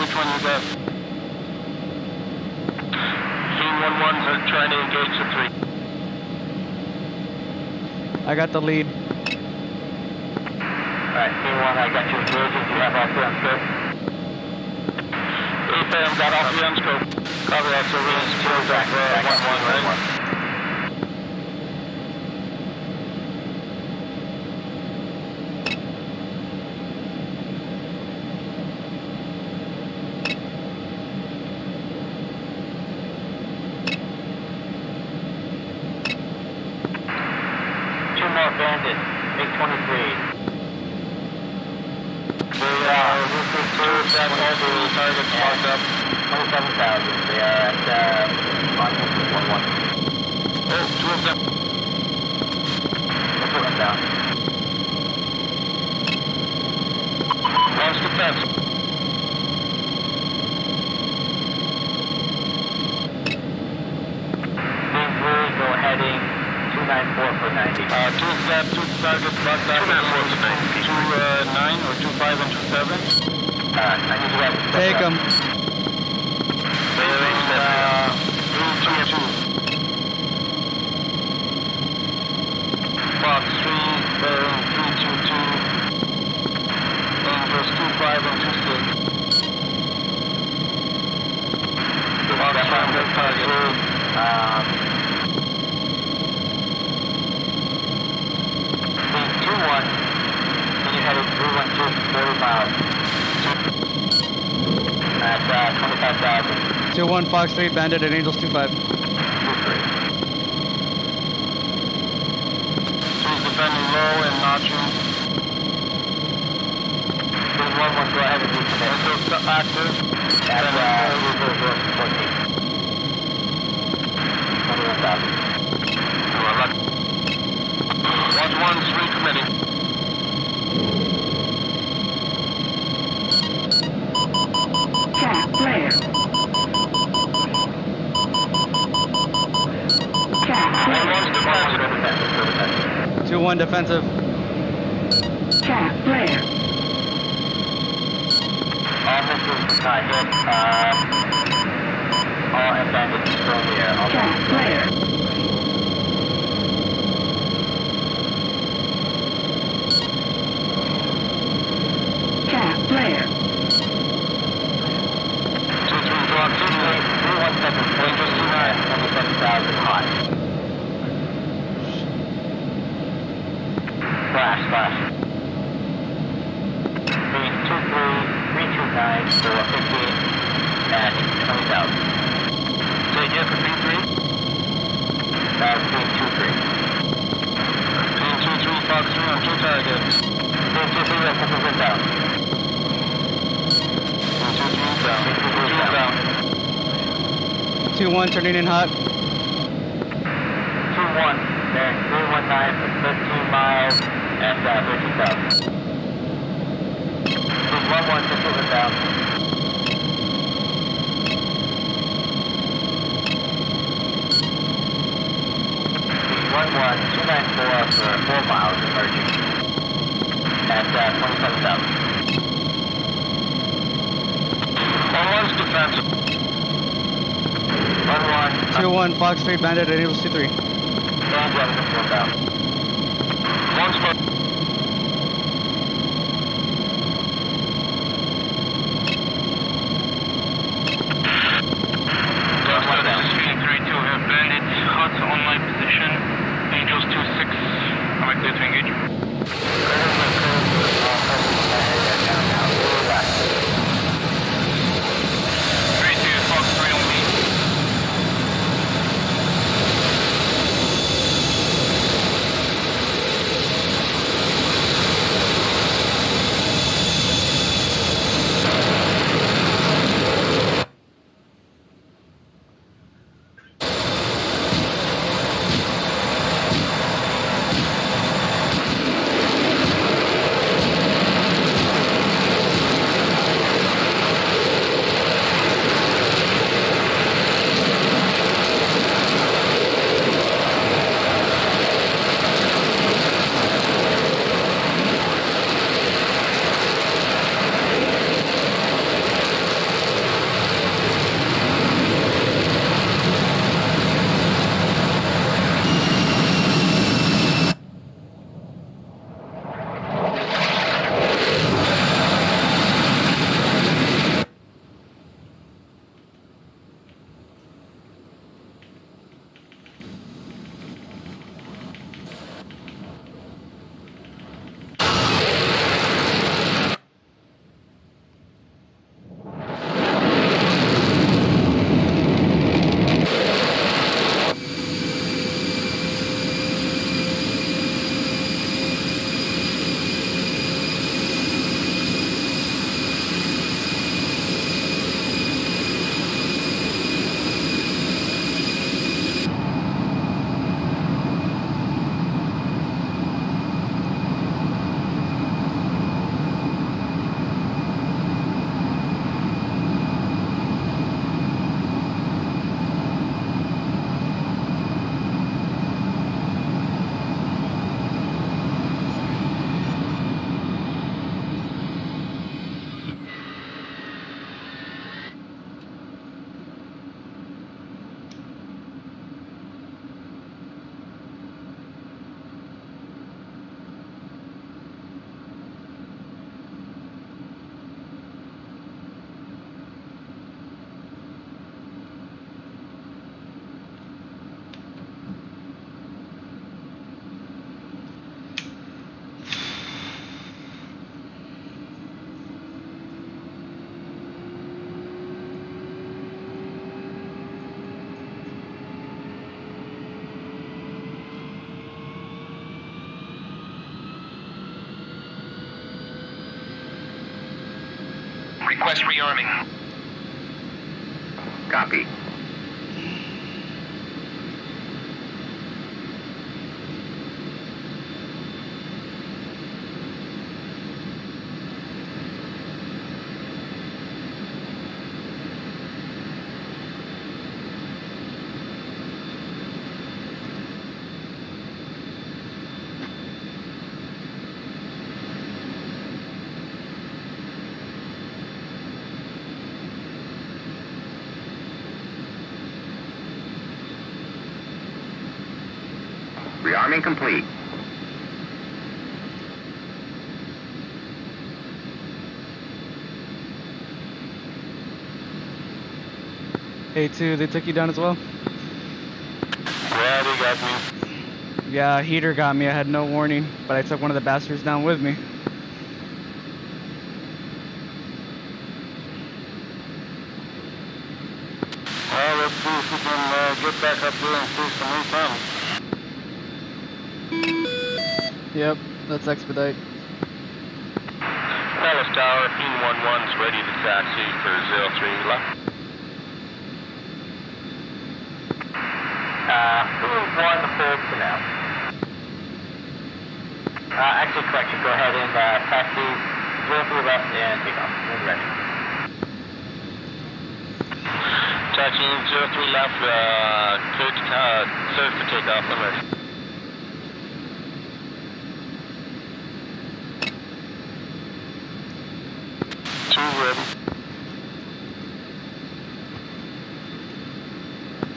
Which one you got? Scene 1-1s are trying to engage the 3. I got the lead. Alright, Scene 1, I got you engaging. Do you have all 3 on scope? AFM got all 3 on scope. Copy that, so we're in scope of 1-1, right? Bandit, MiG-23. They are targets locked up. 27,000. They are at on 1-1. Oh, 2 of them. Let's put them down. One's defense. Being 3, go heading 294 for 90. 2 targets locked up. 294 for 90. 2-9 or 2-5 and 2-7. I need you guys to step Take up. him. Bearing 3-2-2. Fox 3, bearing 3-2-2. Angels 2-5 and 2-6. Fox 5 target. Being 2-1, then you headed 312 40 miles. At 25,000. 2-1 Fox 3, Bandit at Angels 2-5. 2-3. He's defending low and notching. Being 1-1, go ahead and recommit. Angels active. At 21,000. Watch 1's recommitting. Cat flare. Cat flare. 2-1 defensive. Cat flare. All missiles hit. All bandits still in the air. Cat flare. Cat flare. 2-3 drop 317 Angels 2-9, 27,000 hot. Flash. Being 2-3, 329 for 15 at 20,000. Say again for Ping 3? Being 2-3. Ping 2-3, Fox 3 on 2 targets. Being 2-3, that's a down. Ping 2-3 down. 2 down. 2-1, turning in hot. 2-1, bearing 319 for 13 miles at 13,000. 1-1, just moving down. 1-1, 294 for 4 miles emerging at 27,000. 1-1's defensive. 1-1. 2-1, Fox 3, Bandit at Eagles 2-3. And Jefferson, full down. 1's for Delta, this is Phoenix 3-2. Have bandits hot on my position. Angels 2-6. Am I clear to engage? Fox 3 on me. Request rearming. Copy. Rearming complete. A2, they took you down as well? Yeah, they got me. Yeah, heater got me. I had no warning, but I took one of the bastards down with me. Well, let's see if we can get back up there and see some recon. Yep, let's expedite. Palace Tower, Ping 11's ready to taxi for 03 left. Food 1, hold for now. Actually, correction. Go ahead and taxi 03 left and take off. When ready. Taxi 03 left, cleared for takeoff. I'm ready.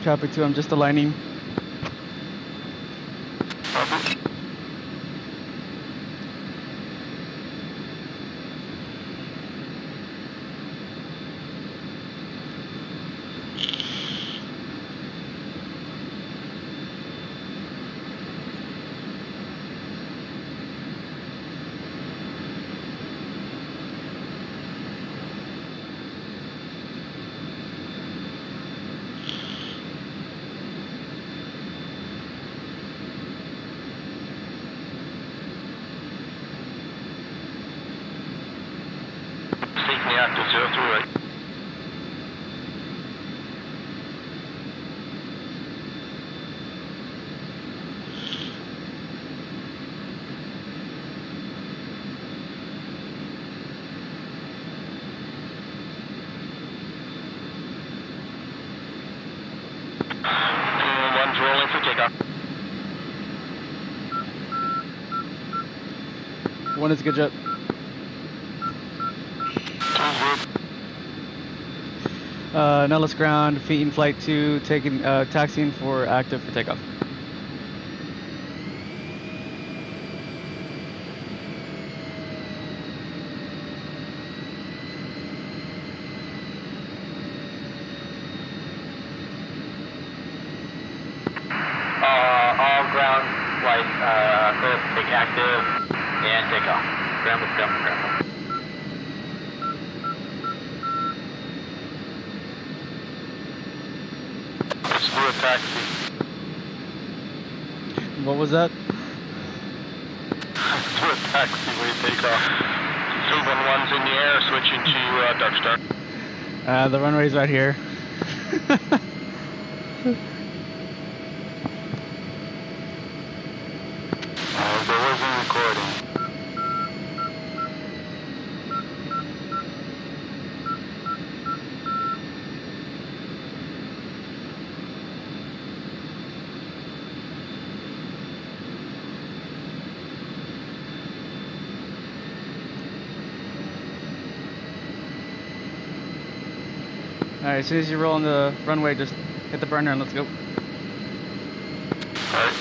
Copy 2, I'm just aligning. Safety active 03 right. One's rolling for takeoff. 1 is good jet. Nellis ground, feet in flight 2, taking taxiing for active for takeoff. All ground flight clear for take active and take off. Scramble, scramble, scramble. Let's do a taxi. What was that? Let's do a taxi when you take off. 311's in the air, switching to Dark Star. The runway's right here. There wasn't recording. Alright, as soon as you roll on the runway, just hit the burner and let's go. Alright.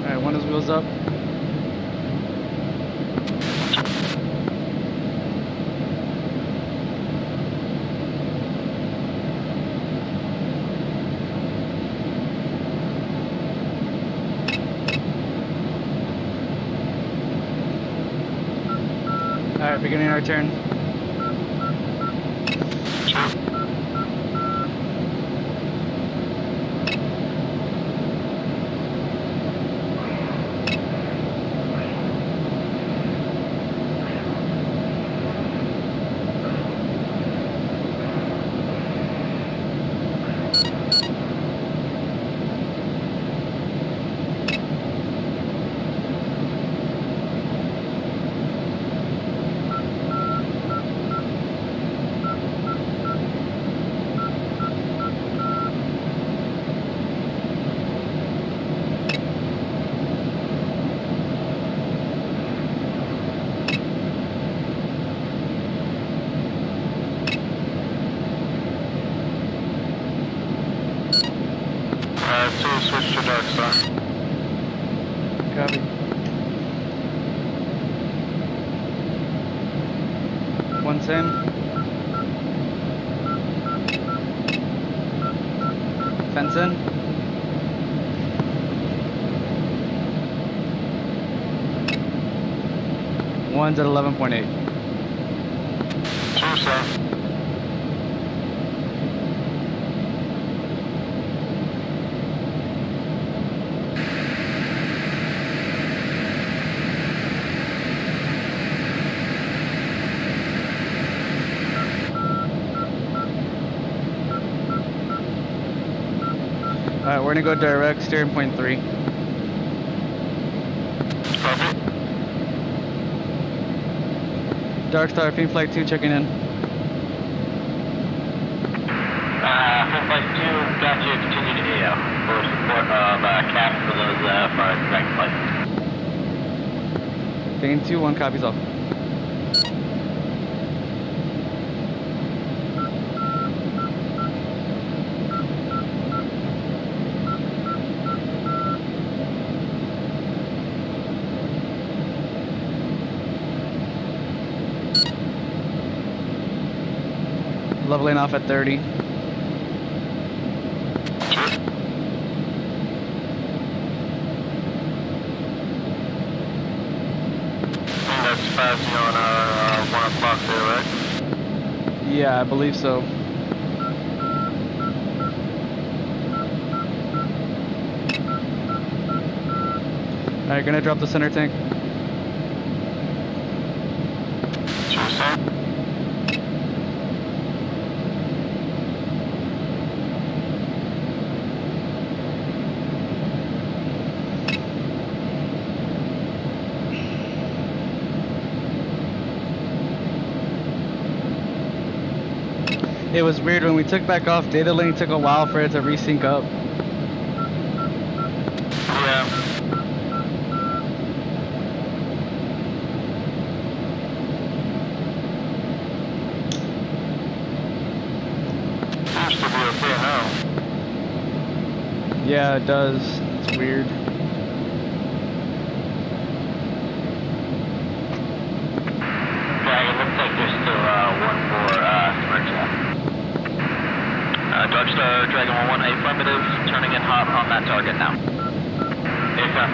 Alright, 1 is wheels up. Alright, beginning our turn. 2, switch to Dark Star. Copy. 1 sim. Fence in. One's at 11.8. 2, sir. Alright, we're gonna go direct, steering point 3. Copy. Dark Star, Fiend Flight 2 checking in. Field Flight 2, got you, continue to AO for support of CAP for those dragon flights. Fiend 2, 1 copies off. Leveling off at 30. That's passing on our 1 o'clock there, right? Yeah, I believe so. Alright, gonna drop the center tank. 2, sir. It was weird when we took back off, data link took a while for it to resync up. Yeah. Seems to be okay now. Yeah, it does. It's weird. Dragon, looks like there's still one more submerged. Dark Star, Dragon 1-1, affirmative, turning in hot on that target now. Affirm.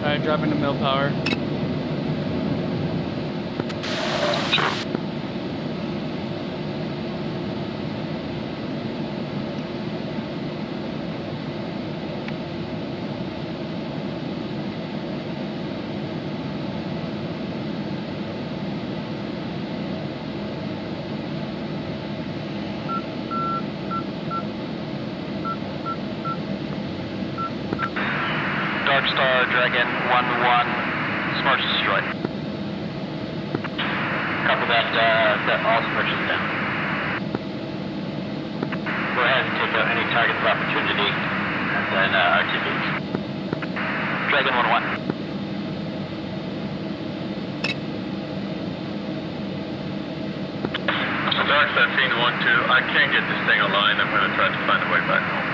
Alright, dropping to mill power. Dark Star, Dragon 1-1, smart destroy. Copy that, set all submerges down. Go ahead and take out any targets of opportunity, and then RTBs. Dragon 1-1. So Dark Star, Fiend 1-2, I can't get this thing aligned, I'm going to try to find a way back home.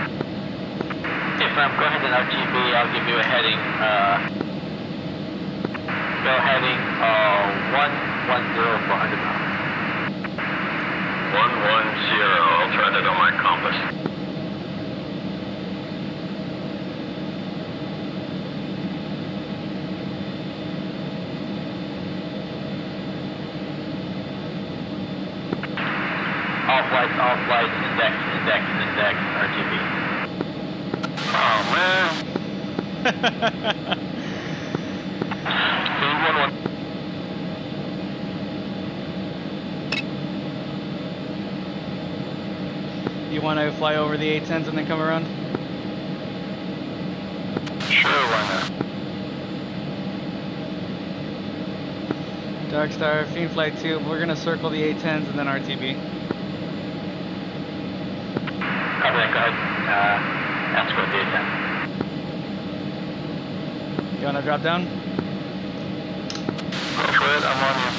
Affirm, go ahead and RTB, I'll give you a heading, go heading, 110 for 100 miles. All flights, index, RTB. Oh, man. Fiend 1-1. You want to fly over the 810s and then come around? Sure, why not? Darkstar, Fiend Flight 2, we're going to circle the 810s and then RTB. Copy that, go ahead. Escort the 810. You want to drop down? Go for it, I'm on you.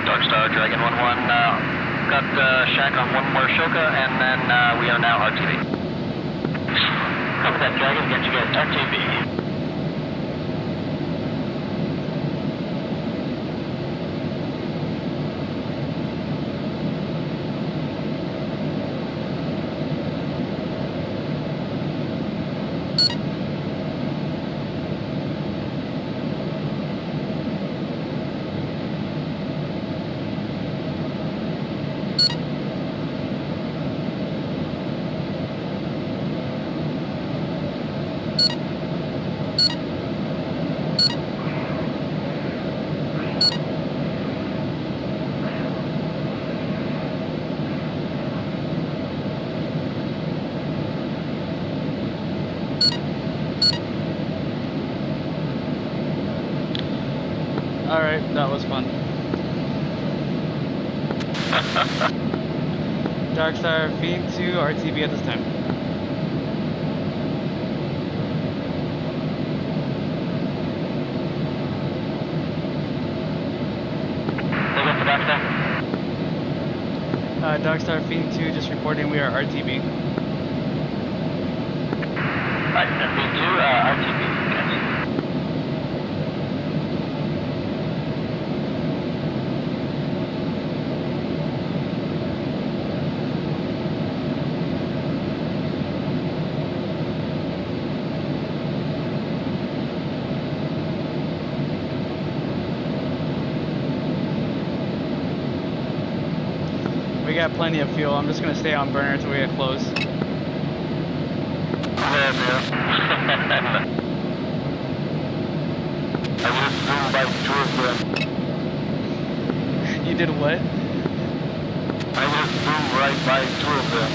Darkstar, Dragon 1-1, got Shack on one more Shoka, and then we are now RTB. Copy that, Dragon, get you guys RTB. Alright, that was fun. Darkstar, Fiend 2, RTB at this time. Looking for Darkstar? Darkstar, Fiend 2, just reporting we are RTB. Right, Fiend 2, RTB, guys. We got plenty of fuel. I'm just going to stay on burner until we get close. Yeah, man. I just zoomed by two of them. You did what? I just zoomed right by two of them.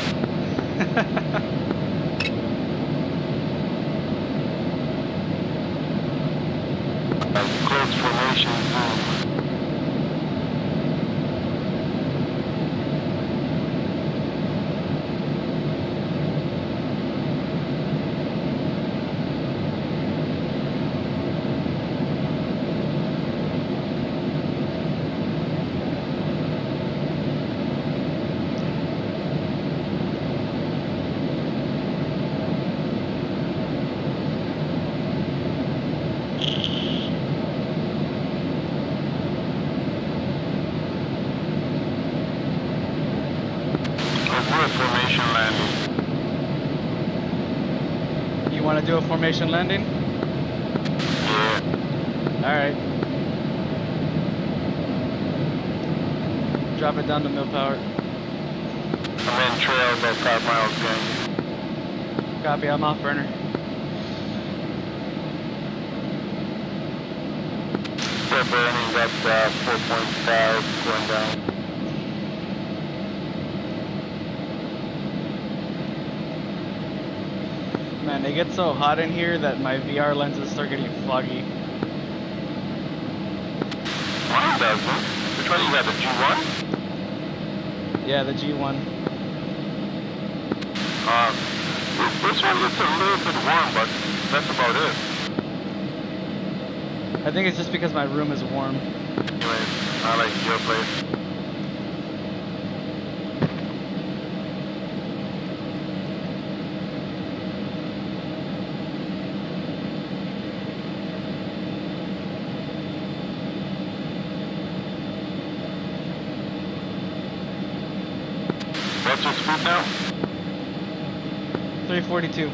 Close formation zoom. want to do a formation landing? Yeah. All right. Drop it down to mill power. I'm in trail about 5 miles behind Copy, I'm off burner. you. We're burning up 4.5 going down. Man, it gets so hot in here that my VR lenses start getting foggy. Mine doesn't. Which one you got, the G1? Yeah, the G1. This one gets a little bit warm, but that's about it. I think it's just because my room is warm. Anyway, I like your place. What's your speed now? 342.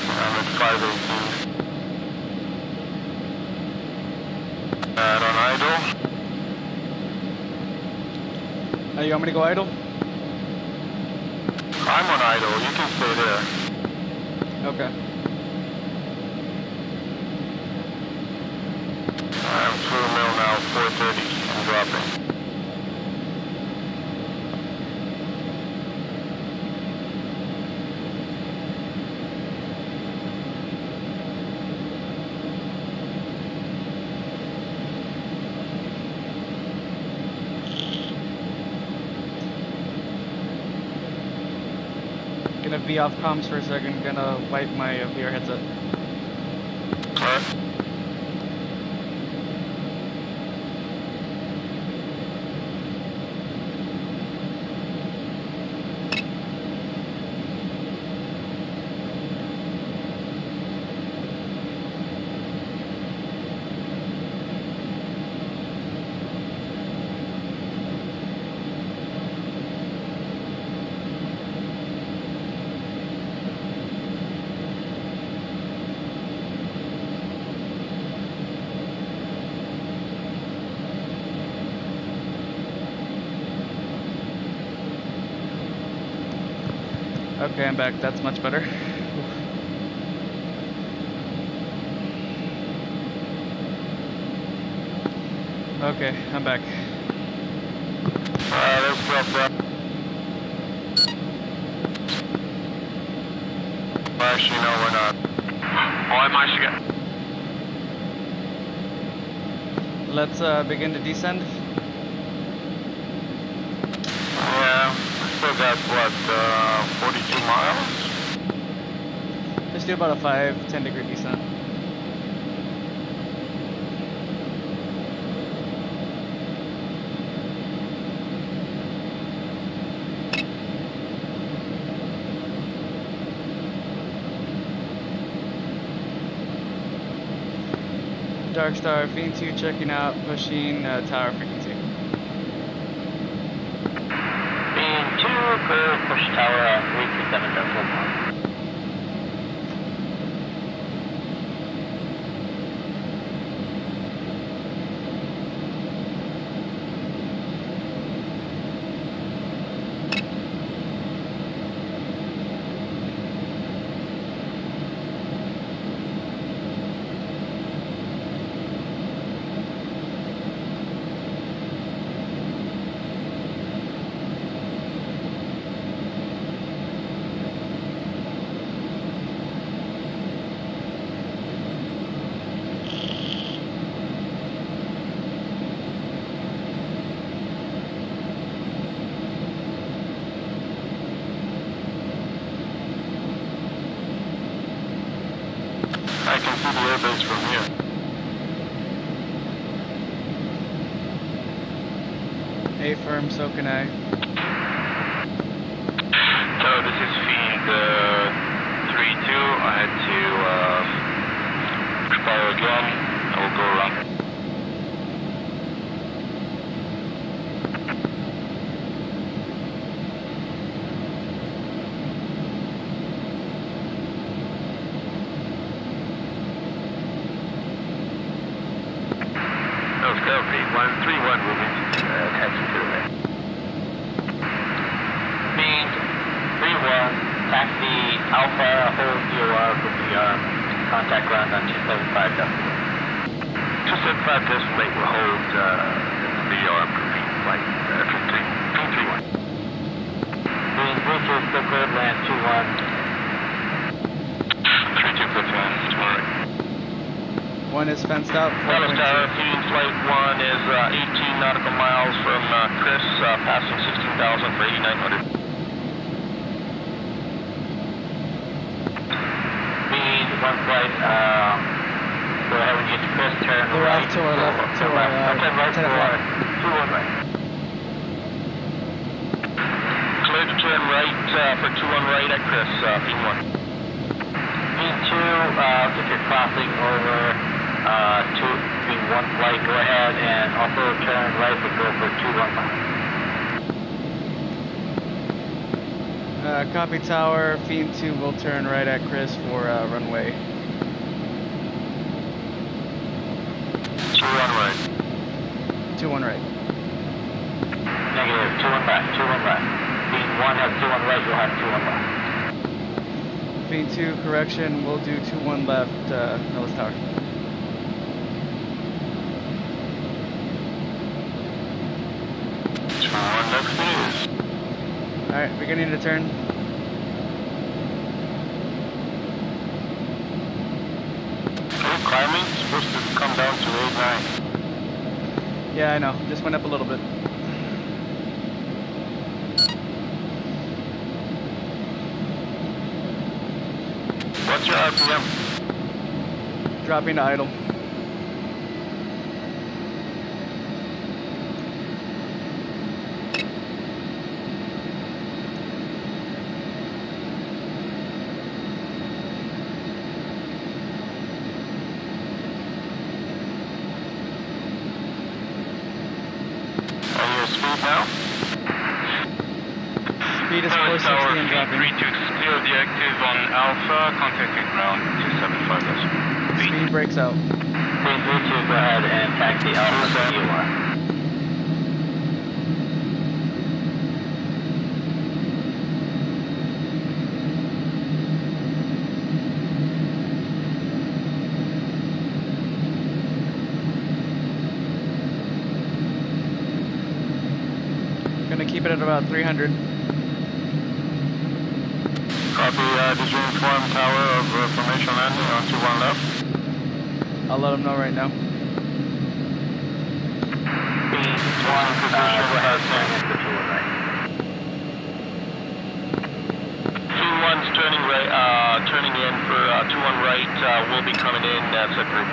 I'm at 518. On idle. You want me to go idle? I'm on idle. You can stay there. Okay. I'm through mill now, 430. I'm dropping. Gonna be off comms for a second. Gonna wipe my VR headset. Alright. Okay, I'm back. That's much better. Okay, I'm back. Let's drop that. Actually, no, we're not. Oh, I managed to get. Let's begin to descend. Yeah, still got what, 42 miles? Just do about a 5-10 degree descent. Dark Star, Fiend 2 checking out, pushing tower frequency. Fiend 2, clear, push tower 327 decimal point. I can see the airbase from here. A firm, so can I. So this is Fiend 3-2. I had to fire again. I will go around. Delta 131 moving taxi to the left. Speed 31, taxi Alpha, hold your VOR, contact ground on 275 Delta. 275 decimal rate will hold VOR moving flight 331. Being Bridges, still cleared, land 21. 32 foot on, tomorrow. 1 is fenced out. Dallas Tower, feeding flight 1 is 18 nautical miles from Chris, passing 16,000 for 8,900. Speed 1 flight, go ahead and get to Chris, turn They're right. off to our left, to our turn right 10 o'clock. 21 right. Clear to turn right for 21 right at Chris, feeding 1. Speed 2, if you're crossing over to being 1 flight, go ahead and also turn right, but go for 21 miles. Copy tower, Fiend 2 will turn right at Chris for runway. 21 right. 21 right. Negative, 21 left, 21 left. Being 1 has 21 right, you'll have 21 left. Fiend 2, correction, we'll do 21 left, Nellis Tower. Alright, beginning to turn. Climbing, supposed to come down to 8-9. Yeah, I know, just went up a little bit. What's your RPM? Dropping to idle. Speed is 460 and dropping. 32 to clear objective on Alpha, contacting ground 275. Speed breaks out. Speed 32, go ahead and taxi Alpha to VOR. Gonna keep it at about 300. Copy, did you inform tower of formation landing on 21 left? I'll let them know right now. Speed 1, go ahead and turn into 21 right. Team 1's turning right, turning in for 21 right, will be coming in, set group.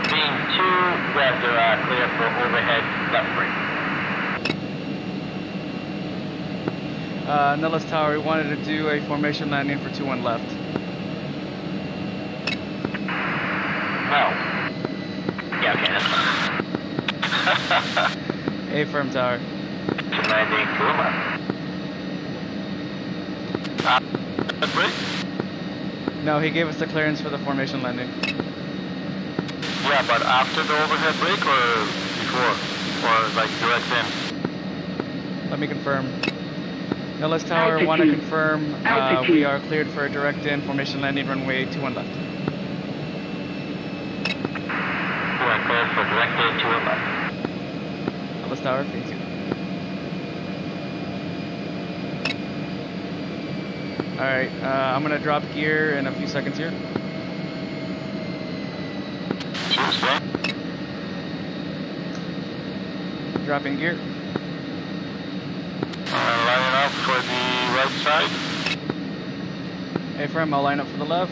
Being 2, revs are clear for overhead left brake. Nellis Tower, we wanted to do a formation landing for 21 left. No. Yeah, okay, that's fine. A firm tower. Landing 21 left. Break? No, he gave us the clearance for the formation landing. Yeah, but after the overhead break or before? Or like direct in? Let me confirm. Nellis Tower, want to confirm we are cleared for a direct in formation landing runway 21 left. You are cleared for direct in 21 left. Nellis Tower, thank you. Alright, I'm going to drop gear in a few seconds here. Dropping gear. Lining up for the right side. A-frame, I'll line up for the left.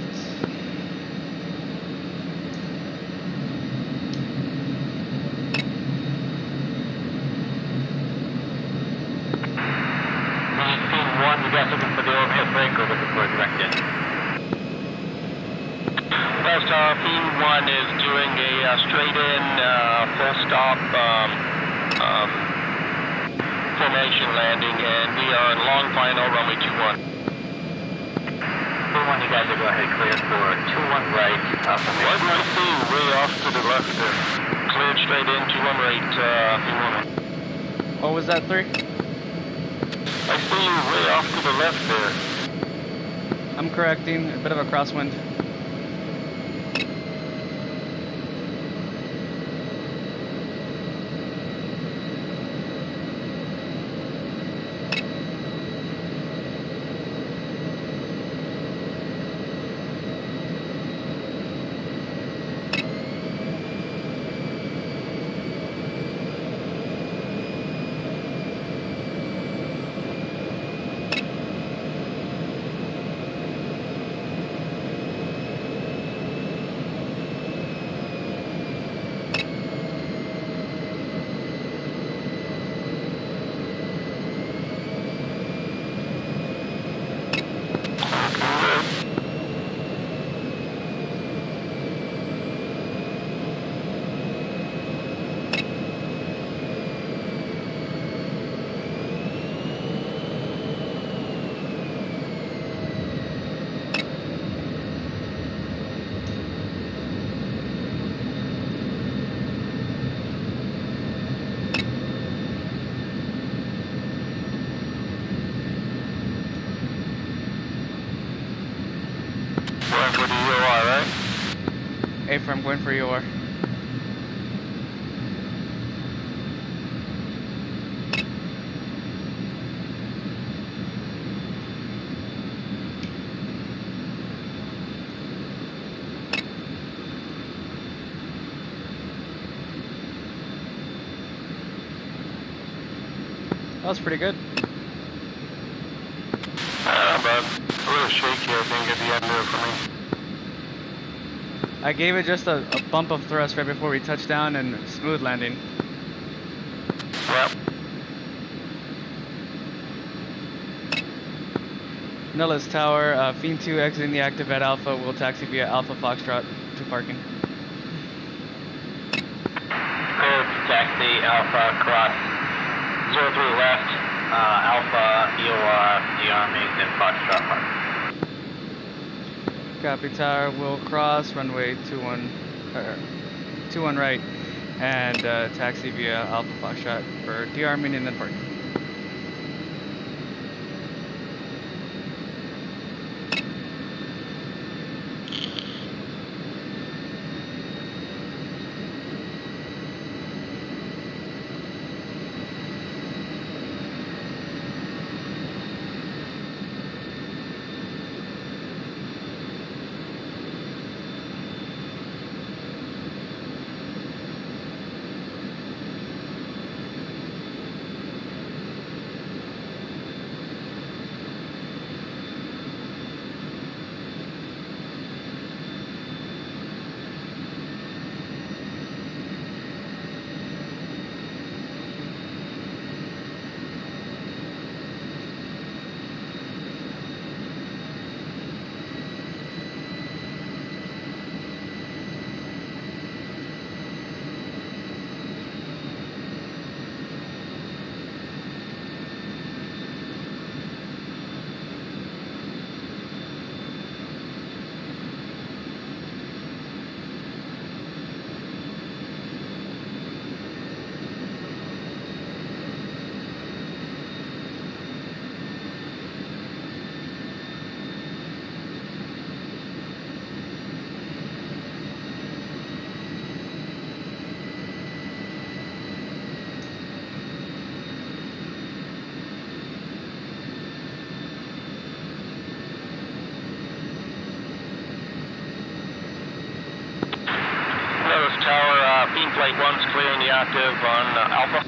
Team 1, you guys looking for the overhead brake or looking for a direct in? West Tower, Team 1 is doing a straight in, full stop formation landing, and we are in long final runway 21. 2-1, you guys will go ahead and clear for 2-1 right. Why do I see you way off to the left there? Cleared straight in, 2-1 right, P1. What was that, 3? I see you way off to the left there. I'm correcting, a bit of a crosswind. Going for the EOR, right? A-firm, going for EOR. That was pretty good. But a little shaky, I think, at the end there for me. I gave it just a bump of thrust right before we touched down and smooth landing. Yep. Nellis Tower, Fiend 2 exiting the active at Alpha. Will taxi via Alpha Foxtrot to parking. Clear to taxi, Alpha cross 03 left, Alpha, EOR, dearming, then Foxtrot Park. Copy, Tower will cross runway 21 right and taxi via Alpha Foxtrot for dearming and then parking. Tower, Fiend Flight 1's clearing the active on Alpha.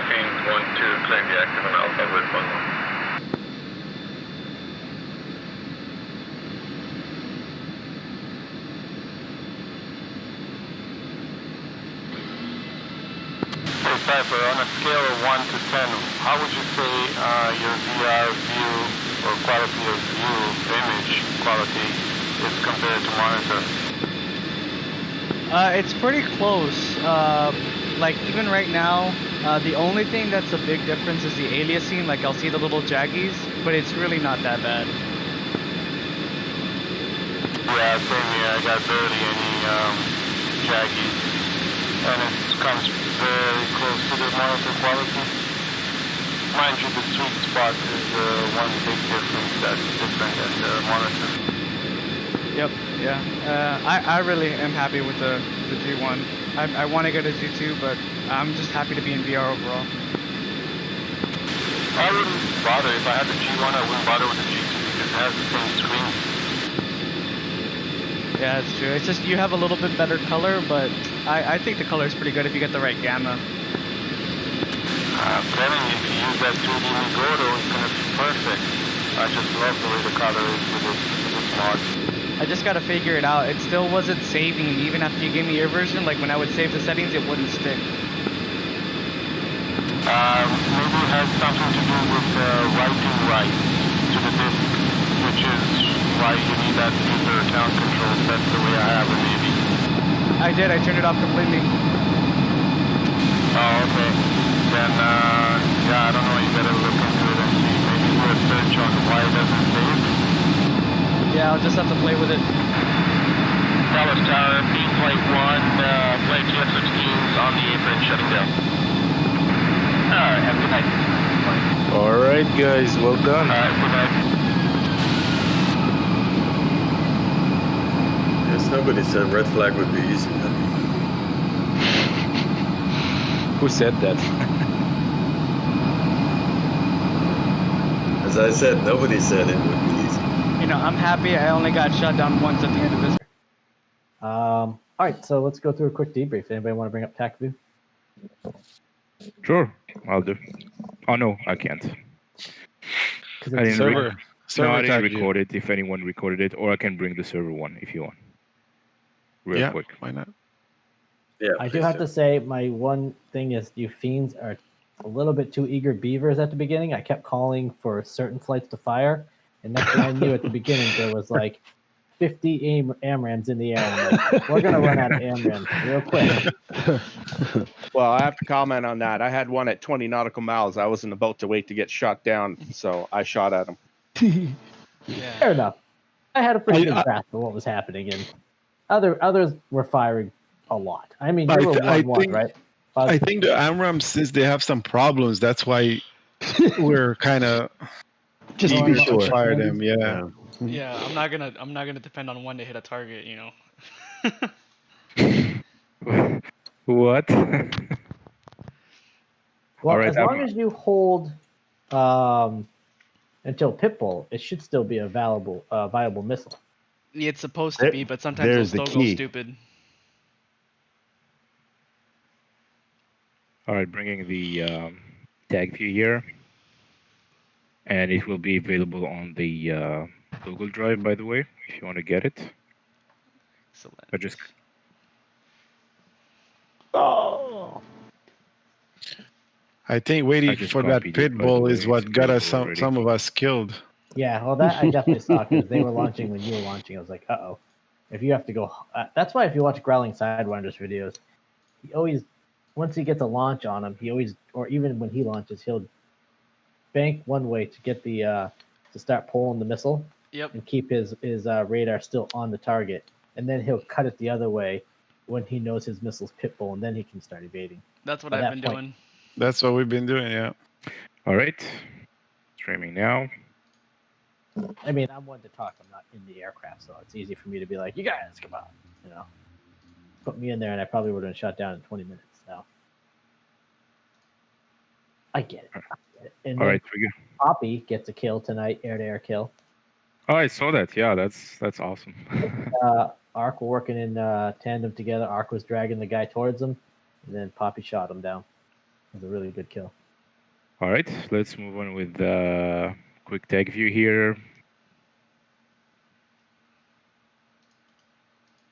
Fiend 1-2 clearing the active on Alpha with 1-1. Cypher, on a scale of 1 to 10, how would you say your VR view or quality of view, image quality is compared to monitor? It's pretty close. Like even right now, the only thing that's a big difference is the aliasing. Like I'll see the little jaggies, but it's really not that bad. Yeah, same here. I got barely any jaggies, and it comes very close to the monitor quality. Mind you, the sweet spot is one big difference that's different than the monitor. Yep. Yeah. I really am happy with the G1. I want to get a G2, but I'm just happy to be in VR overall. I wouldn't bother. If I had the G1, I wouldn't bother with the G2 because it has the same screen. Yeah, it's true. It's just you have a little bit better color, but I think the color is pretty good if you get the right gamma. I'm telling you, if you use that 2D Migoto, it's going to be perfect. I just love the way the color is with this mod. I just gotta figure it out. It still wasn't saving, even after you gave me your version. Like when I would save the settings, it wouldn't stick. Maybe it has something to do with writing rights to the disk, which is why you need that user account control. That's the way I have it, maybe. I did. I turned it off completely. Oh, okay. Then, yeah, I don't know. You better look into it and see. Maybe do a search on why it doesn't save. Yeah, I'll just have to play with it. Dallas Tower, Beam Flight 1, Flight TF-16's on the apron, shutting down. Alright, have a good night. All right, guys, well done. Alright, good night. Yes, nobody said red flag would be easy. Huh? Who said that? As I said, nobody said it would be easy. You know, I'm happy I only got shut down once at the end of this. All right, so let's go through a quick debrief. Anybody want to bring up TACView? Sure, I'll do. Oh no, I can't. Because I didn't Server. No, I didn't tag view. record it. If anyone recorded it, or I can bring the server one if you want. Real quick. Why not? Yeah, I do please have to say, my one thing is you fiends are a little bit too eager beavers at the beginning. I kept calling for certain flights to fire, and next thing I knew at the beginning, there was like 50 AMRAMs in the air. I'm like, we're going to run out of AMRAMs real quick. Well, I have to comment on that. I had one at 20 nautical miles. I wasn't about to wait to get shot down, so I shot at him. Yeah. Fair enough. I had a pretty good grasp of what was happening, and others were firing a lot. I mean, you were 1-1, right? I think the AMRAM, since they have some problems, that's why we're kind of Just eager be sure. to fire them. Yeah. Yeah, I'm not gonna depend on one to hit a target, you know. What? Well, Alright, as long as you hold until Pitbull, it should still be a viable missile. It's supposed to be, but sometimes they'll There's the still go key. stupid. All right, bringing the tag view here, and it will be available on the Google Drive, by the way, if you want to get it. Excellent. I just I think waiting just for that copied it, by the pitbull way. is what It's got us available some already. of us killed. Yeah, well, that I definitely saw because they were launching when you were launching. I was like, uh-oh. If you have to go... that's why if you watch Growling Sidewinders videos, he always... Once he gets a launch on him, he always... Or even when he launches, he'll bank one way to get the... to start pulling the missile. Yep. And keep his radar still on the target. And then he'll cut it the other way when he knows his missile's pitbull, and then he can start evading. That's what By I've that been point. doing. That's what we've been doing. Yeah. All right, streaming now. I mean, I'm one to talk. I'm not in the aircraft, so it's easy for me to be like, you guys, come on. You know, put me in there, and I probably would have been shot down in 20 minutes. So I get it. And All then right, we go. Poppy gets a kill tonight, air-to-air kill. Oh, I saw that. Yeah, that's awesome. Ark were working in tandem together. Ark was dragging the guy towards him, and then Poppy shot him down. It was a really good kill. All right, let's move on with the quick tag view here.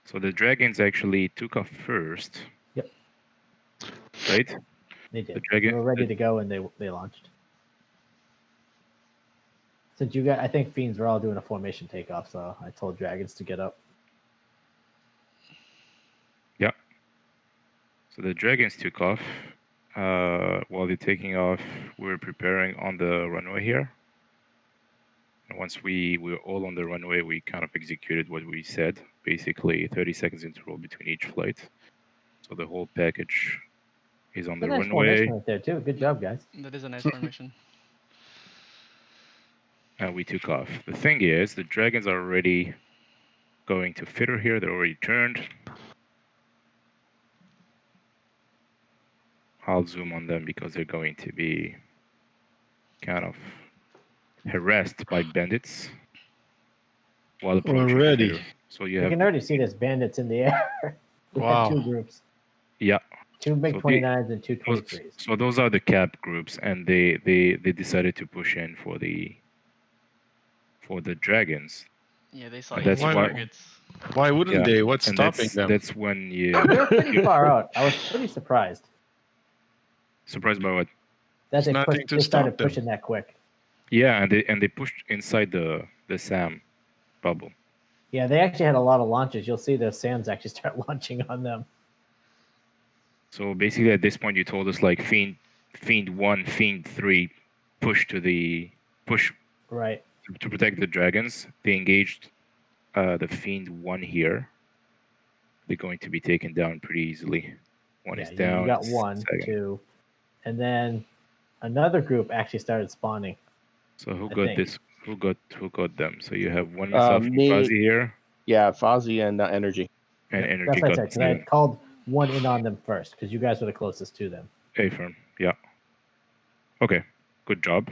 So the dragons actually took off first. Yep. Right? They did. The dragon, They were ready to go, and they launched. Since you got, I think Fiends were all doing a formation takeoff, so I told Dragons to get up. Yeah. So the Dragons took off. While they're taking off, we're preparing on the runway here. And once we were all on the runway, we kind of executed what we said. Basically, 30 seconds interval between each flight. So the whole package is on the Nice runway. formation right there too. Good job, guys. That is a nice formation. And we took off. The thing is, the Dragons are already going to fitter here. They're already turned. I'll zoom on them because they're going to be kind of harassed by bandits while approaching Already. fitter. So you You have can already see there's bandits in the air. We Wow. had two groups. yeah. Two big So 29s and two 23s. So those are the cap groups, and they decided to push in for the Dragons. Yeah, they saw And easy that's why- targets. Why wouldn't Yeah, they? What's And stopping them? that's when you They're pretty far out. I was pretty surprised surprised by what? that There's they, nothing to they started stop them. pushing that quick. Yeah, and they pushed inside the SAM bubble. Yeah, they actually had a lot of launches. You'll see the SAMs actually start launching on them. So basically, at this point, you told us like Fiend 1, Fiend 3, push Right. to protect the Dragons. They engaged the Fiend 1 here. They're going to be taken down pretty easily. One is down. You got one, second. two, and then another group actually started spawning. So who I got think. this? Who got them? So you have one missile from me- Fuzzy here, Yeah, Fozzie and Energy. and Yep, Energy that's what I got said, because I the had called one in on them first, because you guys were the closest to them. A-firm. Yeah. Okay. Good job.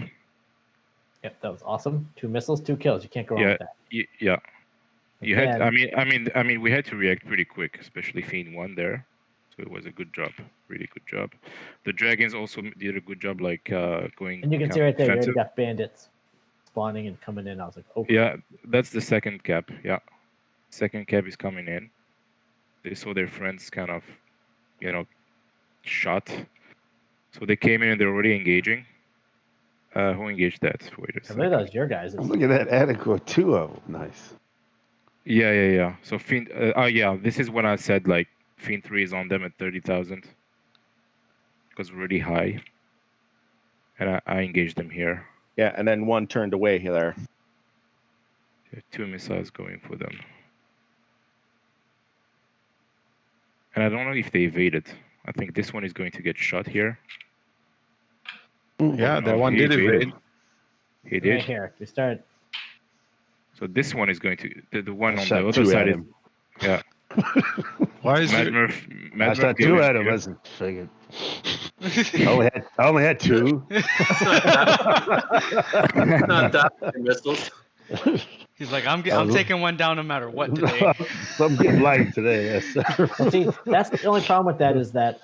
Yep, that was awesome. 2 missiles, 2 kills. You can't go wrong Yeah. with that. Yeah. You had. Again, I mean, we had to react pretty quick, especially Fiend 1 there. So it was a good job, really good job. The Dragons also did a good job, like going. and you can kind see of right there, you already defensive. got bandits spawning and coming in. I was like, oh, Yeah, that's the second cap. Yeah, second cap is coming in. They saw their friends kind of, shot. So they came in and they're already engaging. Who engaged that? Wait a I second. believe that was your guys. Look at that adequate 2 of them. Nice. Yeah. So Fiend. Yeah. This is when I said like Fiend 3 is on them at 30,000. Because really high. And I engaged them here. Yeah, and then one turned away there. There are 2 missiles going for them. And I don't know if they evaded. I think this one is going to get shot here. Yeah, that Oh, one he did evaded. evade. He Right did. here. We started. So this one is going to the one I on shot the other 2 side at is him. yeah. Why is Mad it? Murph. I Mad shot Murph 2 at him. here. Wasn't figured. I only had 2. Not that many missiles. He's like, I'm taking one down no matter what today. So I'm getting light today. Yes, sir. Well, see, that's the only problem with that is that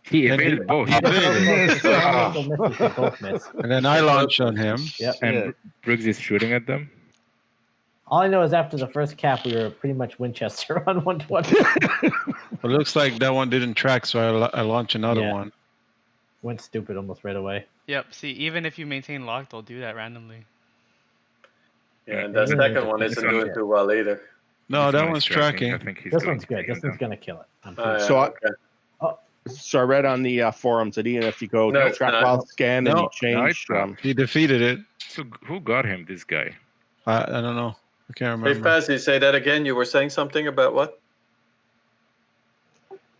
He And evaded he- both. he evaded. so misses, they both miss. And then I launched on him. Yep. And Yeah. Briggs is shooting at them. All I know is after the first cap, we were pretty much Winchester on 120. It looks like that one didn't track, so I launched another Yeah. one. Went stupid almost right away. Yep. See, even if you maintain lock, they'll do that randomly. Yeah, and the second one isn't doing too well either. No, This that one is one's tracking. I think he's This going one's to good. take This him one's down. going to kill it. I'm Oh, pretty yeah, So I- okay. So I read on the forums that even if you go No, it's track not. while scan and No, you change, it's not. He defeated it. So who got him? This guy. I don't know. I can't Hey, remember. Fazzy, say that again. You were saying something about what?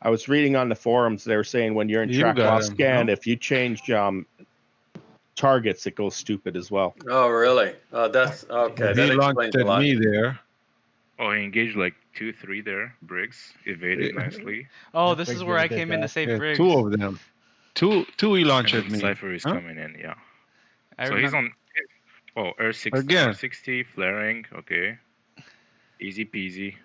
I was reading on the forums, they were saying when you're in You track got while him, scan, no? if you change targets, it goes stupid as well. Oh, really? Oh, that's okay. He That launched explains a at lot. me there. Oh, he engaged like 2, 3 there. Briggs evaded Yeah. nicely. Oh, Yeah, this Briggs is did where a I good came in to job. save Yeah, Briggs. 2 of them. Two he launched And at then me. Cypher is Huh? coming in. Yeah. I So he's remember- on. Oh, R60, Again. R60 flaring. Okay. Easy peasy.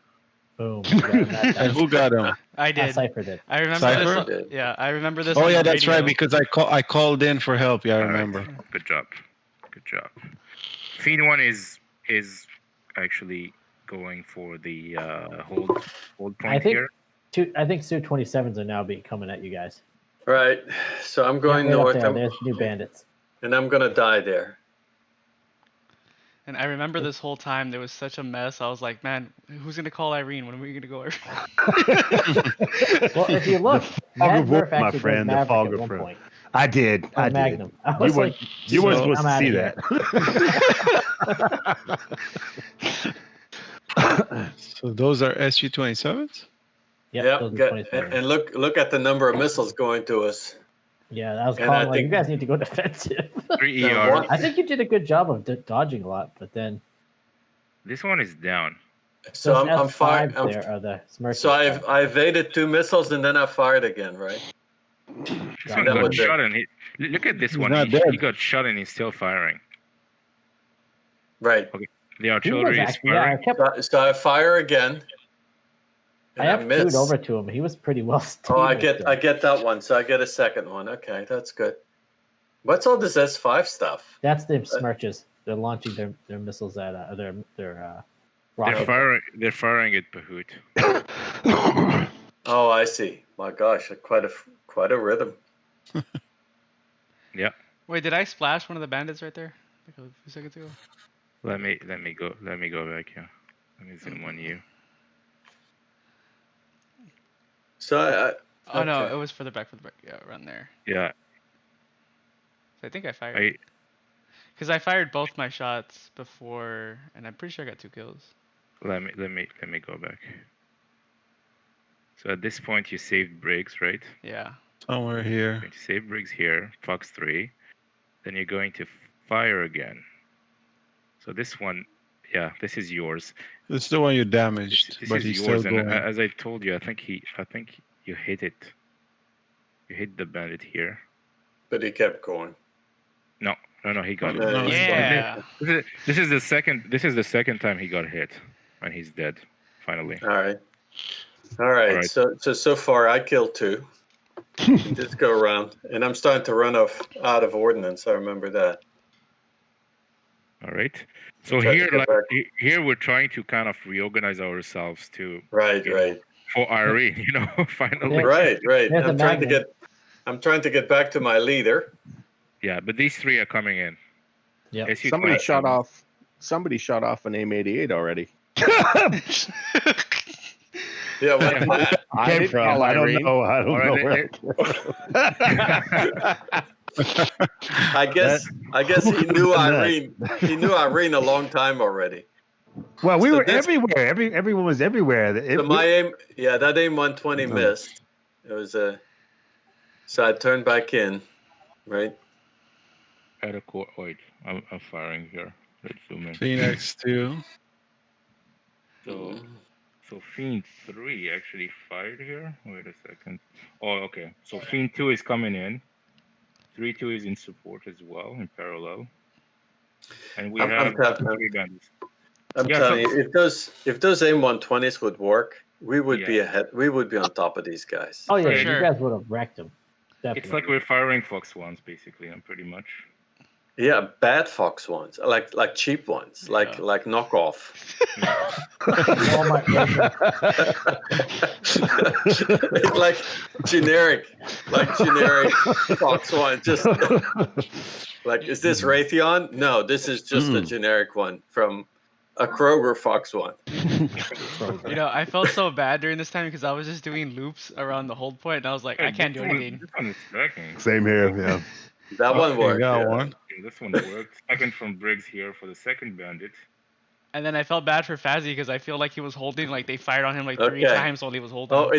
Boom. You got him that And time. who got him? I did. Cypher did. I remember Cypher? this. Yeah, I remember this. Oh on yeah, the that's radio. right. Because I called in for help. Yeah, I All right. remember. Good job. Good job. Fiend 1 is actually going for the hold point I think here. I think Su 27s are now coming at you guys. Right. So I'm going Yeah, right up north, there. There's new bandits. and I'm going to die there. And I remember this whole time there was such a mess. I was like, man, who's gonna call Irene? When are we gonna go Irene? Well, if you look, Fog Mad of War, Murph my actually friend, the does Maverick fog at of one friend. point. I did. Or I Magnum. did. I was weren't- like, you weren't so- supposed I'm to outta see here. that. So those are SU-27s? Yep, those are 27. and look at the number of missiles going to us. Yeah, I was and calling I like, think- you guys need to go defensive. 3 No, ER. one- I think you did a good job of dodging a lot, but then This one is down. So those I'm S5s fired. there are the Smirches. So I evaded 2 missiles and then I fired again, right? This Got one that got was it. shot and look at this He's one. not He dead. got shot and he's still firing. Right. The He was artillery is actually, yeah, I firing. kept. So I fire again. I And I have miss. over to him. He was pretty well steamed. Oh, I get that one. So I get a second one. Okay, that's good. What's all this S5 stuff? That's the Smirches. They're launching their missiles at their They're rocket. firing at Pahut. Oh, I see. My gosh, quite a rhythm. Yeah. Wait, did I splash one of the bandits right there? Like a few seconds ago. Let me go back here. Let me zoom on you. So Oh no, Okay. it was further back. Yeah, around there. Yeah. So I think I fired. Because I fired both my shots before, and I'm pretty sure I got 2 kills. Let me go back. So at this point you saved Briggs, right? Yeah. Somewhere here. You save Briggs here, Fox 3. Then you're going to fire again. So this one, yeah, this is yours. This is the one you damaged, This but is he's yours, still and going. as I told you, I think you hit it. You hit the bandit here. but he kept going. No, he got it. No, Yeah. This is the second time he got hit, and he's dead. Finally. All right. So far I killed 2. Just go around, and I'm starting to run out of ordnance. I remember that. All right. So Try to here, get like, back. here we're trying to kind of reorganize ourselves to Right. for Irene. Finally. Right. There's a I'm trying to get back to my leader. Yeah, but these 3 are coming in. Yeah. SU-27. Somebody shot off an AIM-88 already. Yeah, what that? I Came didn't from. call I don't Irene. know. I don't All know right, where. I guess he knew Irene. He knew Irene a long time already. Well, we So were this- everywhere. Everyone was everywhere. So my aim, that aim 120 No. missed. It was so I turned back in, right? At a core. Wait, I'm firing here. Let's zoom in. Phoenix 2. So Fiend 3 actually fired here. Wait a second. Oh, okay. So Fiend 2 is coming in. 3-2 is in support as well, in parallel. And we I'm have telling- 3 bandits. I'm Yeah, telling you, if those aim 120s would work, we would be Yeah. ahead. We would be on top of these guys. Oh yeah, For you sure. guys would have wrecked him. Definitely. It's like we're firing Fox 1s, basically, and pretty much. Yeah, bad Fox ones, like cheap ones, like knockoff. like generic Fox one. Just like, is this Raytheon? No, this is just a generic one from a Kroger Fox one. You know, I felt so bad during this time because I was just doing loops around the hold point, and I was like, I can't do anything. This one is tracking. Same here. Yeah. That one worked. Got Yeah. one. Yeah, this one worked. Second from Briggs here for the second bandit. And then I felt bad for Fazzy because I feel like he was holding, like they fired on him like 3 Okay. times while he was holding. Oh,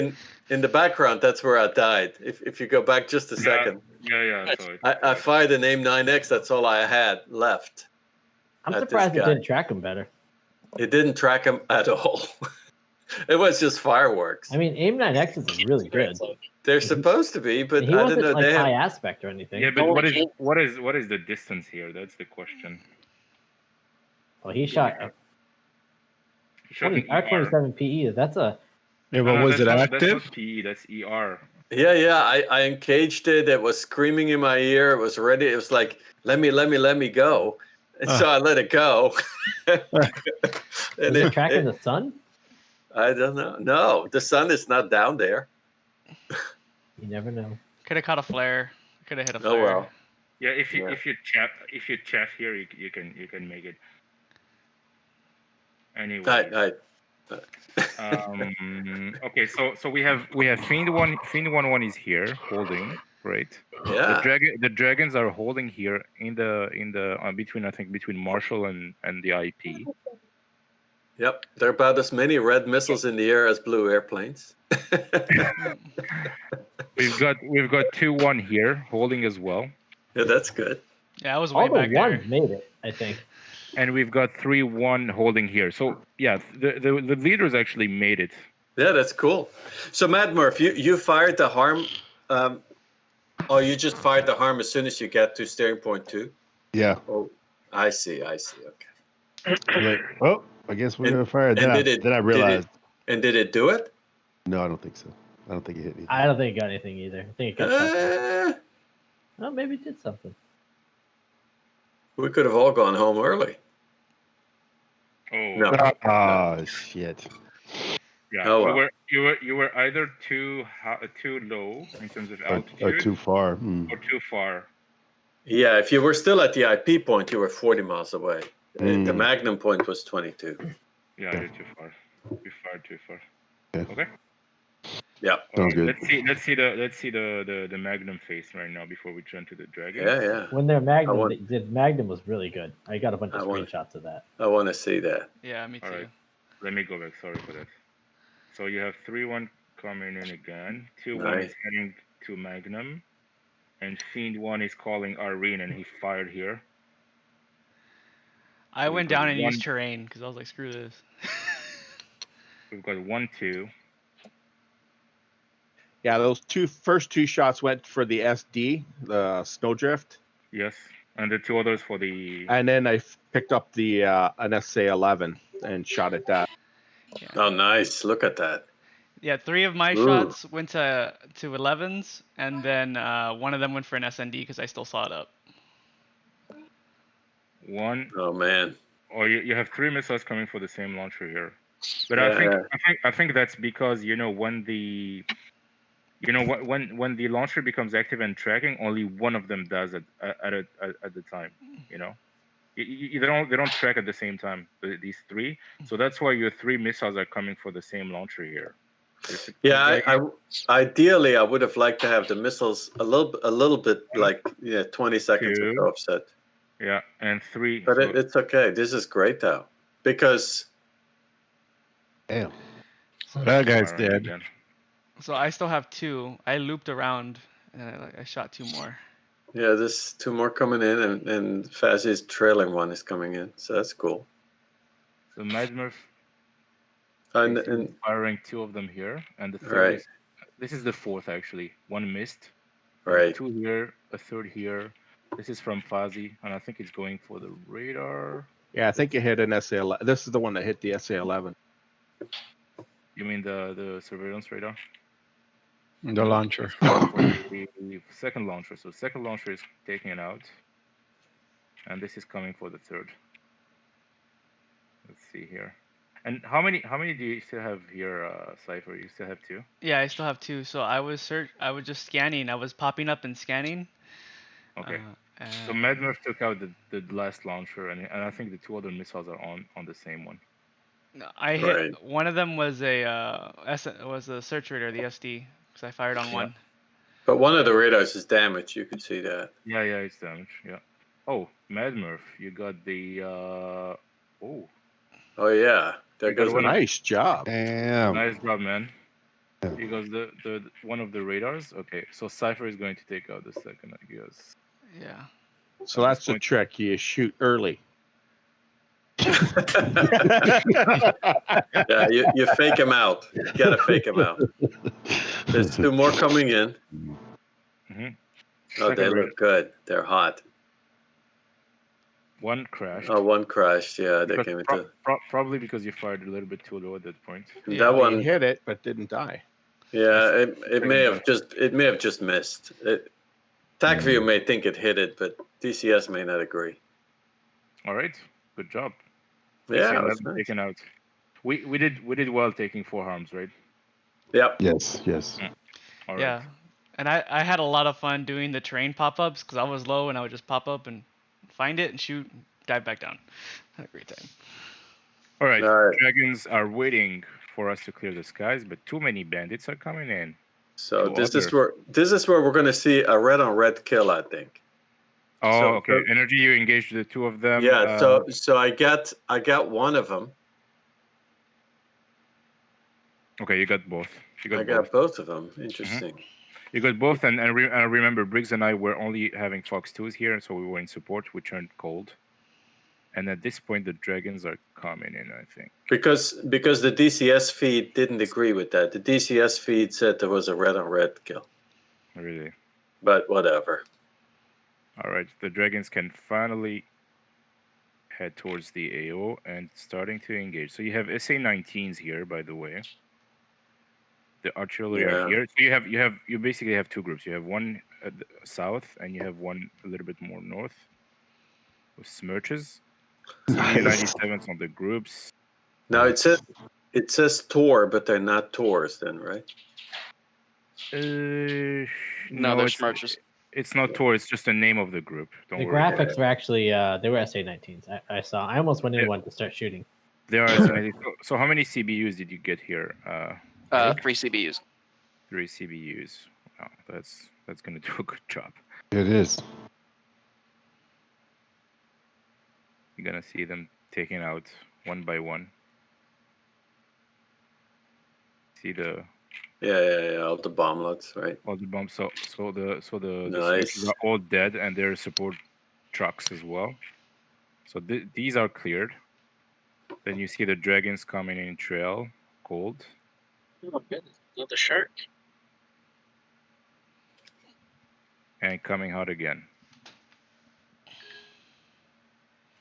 in the background, that's where I died. If you go back just a second, Yeah. So I fired an AIM 9X. That's all I had left. I'm at this surprised it guy. didn't track him better. It didn't track him at all. It was just fireworks. I mean, AIM 9X's is really good. They're supposed to be, but He I wasn't didn't know like they high have. aspect or anything. yeah, but what is the distance here? That's the question. Well, he shot Shot an R27 PE. That's a Yeah, but was it That's active? not PE, that's ER. Yeah. I engaged it. It was screaming in my ear. It was ready. It was like, let me go. And so I let it go. is And it tracking the sun? I don't know. No, the sun is not down there. You never know. Could have caught a flare. Could have hit a flare. Oh well. Yeah, if you Yeah. if you chat here, you can make it. Anyway. Okay, so we have Fiend one is here holding, right? Yeah. The dragons are holding here in the between, I think, between Marshall and the IP. Yep. There are about as many red missiles in the air as blue airplanes. We've got 2-1 here holding as well. Yeah, that's good. Yeah, I was way All the back there. ones made it, I think. And we've got 3-1 holding here. So yeah, the leaders actually made it. Yeah, that's cool. So Mad Murph, you fired the harm. You just fired the harm as soon as you get to steering point 2. Yeah. Oh, I see. Okay. Like, oh, I guess we're gonna fire and that. Then I realized. Did it do it? No, I don't think so. I don't think it hit anything. I don't think it got anything either. I think it got something. Well, maybe it did something. We could have all gone home early. Oh no. Shit. Yeah, Oh, well. you were either too low in terms of altitude, or too far, or too far. Yeah, if you were still at the IP point, you were 40 miles away. The Magnum point was 22. Yeah, you're too far. You fired too far. Okay. Yeah. Sounds good. Let's see the Magnum face right now before we turn to the Dragon. Yeah. When their Magnum, the Magnum was really good. I got a bunch of screenshots of that. I want to see that. Yeah, me too. All right. Let me go back. Sorry for that. So you have 3-1 coming in again. 2-1 is heading to Magnum, and Fiend 1 is calling Irene, and he fired here. I went down and used terrain because I was like, screw this. We've got 1-2. Yeah, those first two shots went for the SD, the Snowdrift. Yes, and the 2 others for the. And then I picked up the an SA-11 and shot at that. Yeah. Oh, nice! Look at that. Yeah, 3 of my shots went to 11s, and then one of them went for an SND because I still saw it up. One. Oh man. Or you have 3 missiles coming for the same launcher here, but I think that's because when the when the launcher becomes active and tracking, only one of them does it at the time. They don't track at the same time, these 3. So that's why your 3 missiles are coming for the same launcher here. Yeah, ideally I would have liked to have the missiles a little bit like 20 seconds of offset. Yeah, and 3. But it's okay. This is great though, because damn, that guy's dead. Again. So I still have 2. I looped around and I shot 2 more. Yeah, there's 2 more coming in, and Fazzy's trailing one is coming in, so that's cool. So Mad Murph and firing 2 of them here, and the 3rd this is the 4th actually. 1 missed. Right. 2 here, a 3rd here. This is from Fazzy, and I think it's going for the radar. Yeah, I think it hit an SA-11. This is the one that hit the SA-11. You mean the surveillance radar? The launcher. The second launcher. So second launcher is taking it out, and this is coming for the 3rd. Let's see here. And how many do you still have here, Cypher? You still have 2? Yeah, I still have 2. So I was just scanning. I was popping up and scanning. Okay. So Mad Murph took out the last launcher, and I think the 2 other missiles are on the same one. I hit one of them was a search radar, the SD, because I fired on one. But one of the radars is damaged. You can see that. Yeah, it's damaged. Yeah. Oh, Mad Murph, you got the. Oh yeah, there goes a nice job. Damn. Nice job, man. Here goes the one of the radars. Okay, so Cypher is going to take out the second, I guess. Yeah. So that's the trick. You shoot early. Yeah, you fake him out. You gotta fake him out. There's 2 more coming in. Oh, they look good. They're hot. 1 crashed. Oh, 1 crashed. Yeah, they came into. Probably because you fired a little bit too low at that point. That one hit it, but didn't die. Yeah, it may have just missed. TACView may think it hit it, but DCS may not agree. All right, good job. Yeah, that's nice. Taken out. We did well taking 4 harms, right? Yep. Yes. All right. Yeah, and I had a lot of fun doing the terrain pop-ups because I was low and I would just pop up and find it and shoot, and dive back down. Had a great time. All right, All right. dragons are waiting for us to clear the skies, but too many bandits are coming in. So Two this is other- where we're going to see a red on red kill, I think. Oh, So- okay. Energy, you engaged the two of them. Yeah. So I got one of them. Okay, you got both. You I got got both. both of them. Interesting. You got both, and I remember Briggs and I were only having Fox 2s here, so we were in support. We turned cold. And at this point, the dragons are coming in, I think. Because the DCS feed didn't agree with that. The DCS feed said there was a red on red kill. Really? But whatever. All right, the dragons can finally head towards the AO and starting to engage. So you have SA-19s here, by the way. The artillery are here. So you basically have two groups. You have one at the south, and you have one a little bit more north with Smirches. Nice. 97s on the groups. Now it says Tor, but they're not Tors then, right? No, they're it's Smirches. It's not Tor. It's just the name of the group. Don't The worry. graphics were actually they were SA-19s. I saw. I almost went in one to start shooting. They are estimated. So how many CBUs did you get here? 3 CBUs. 3 CBUs. Wow, that's gonna do a good job. It is. You're gonna see them taken out one by one. See the All the bomblots, right? all the bombs. So the Nice. Smirches are all dead, and their support trucks as well. So these are cleared. Then you see the dragons coming in trail, cold. Oh, goodness. Another shark. And coming out again.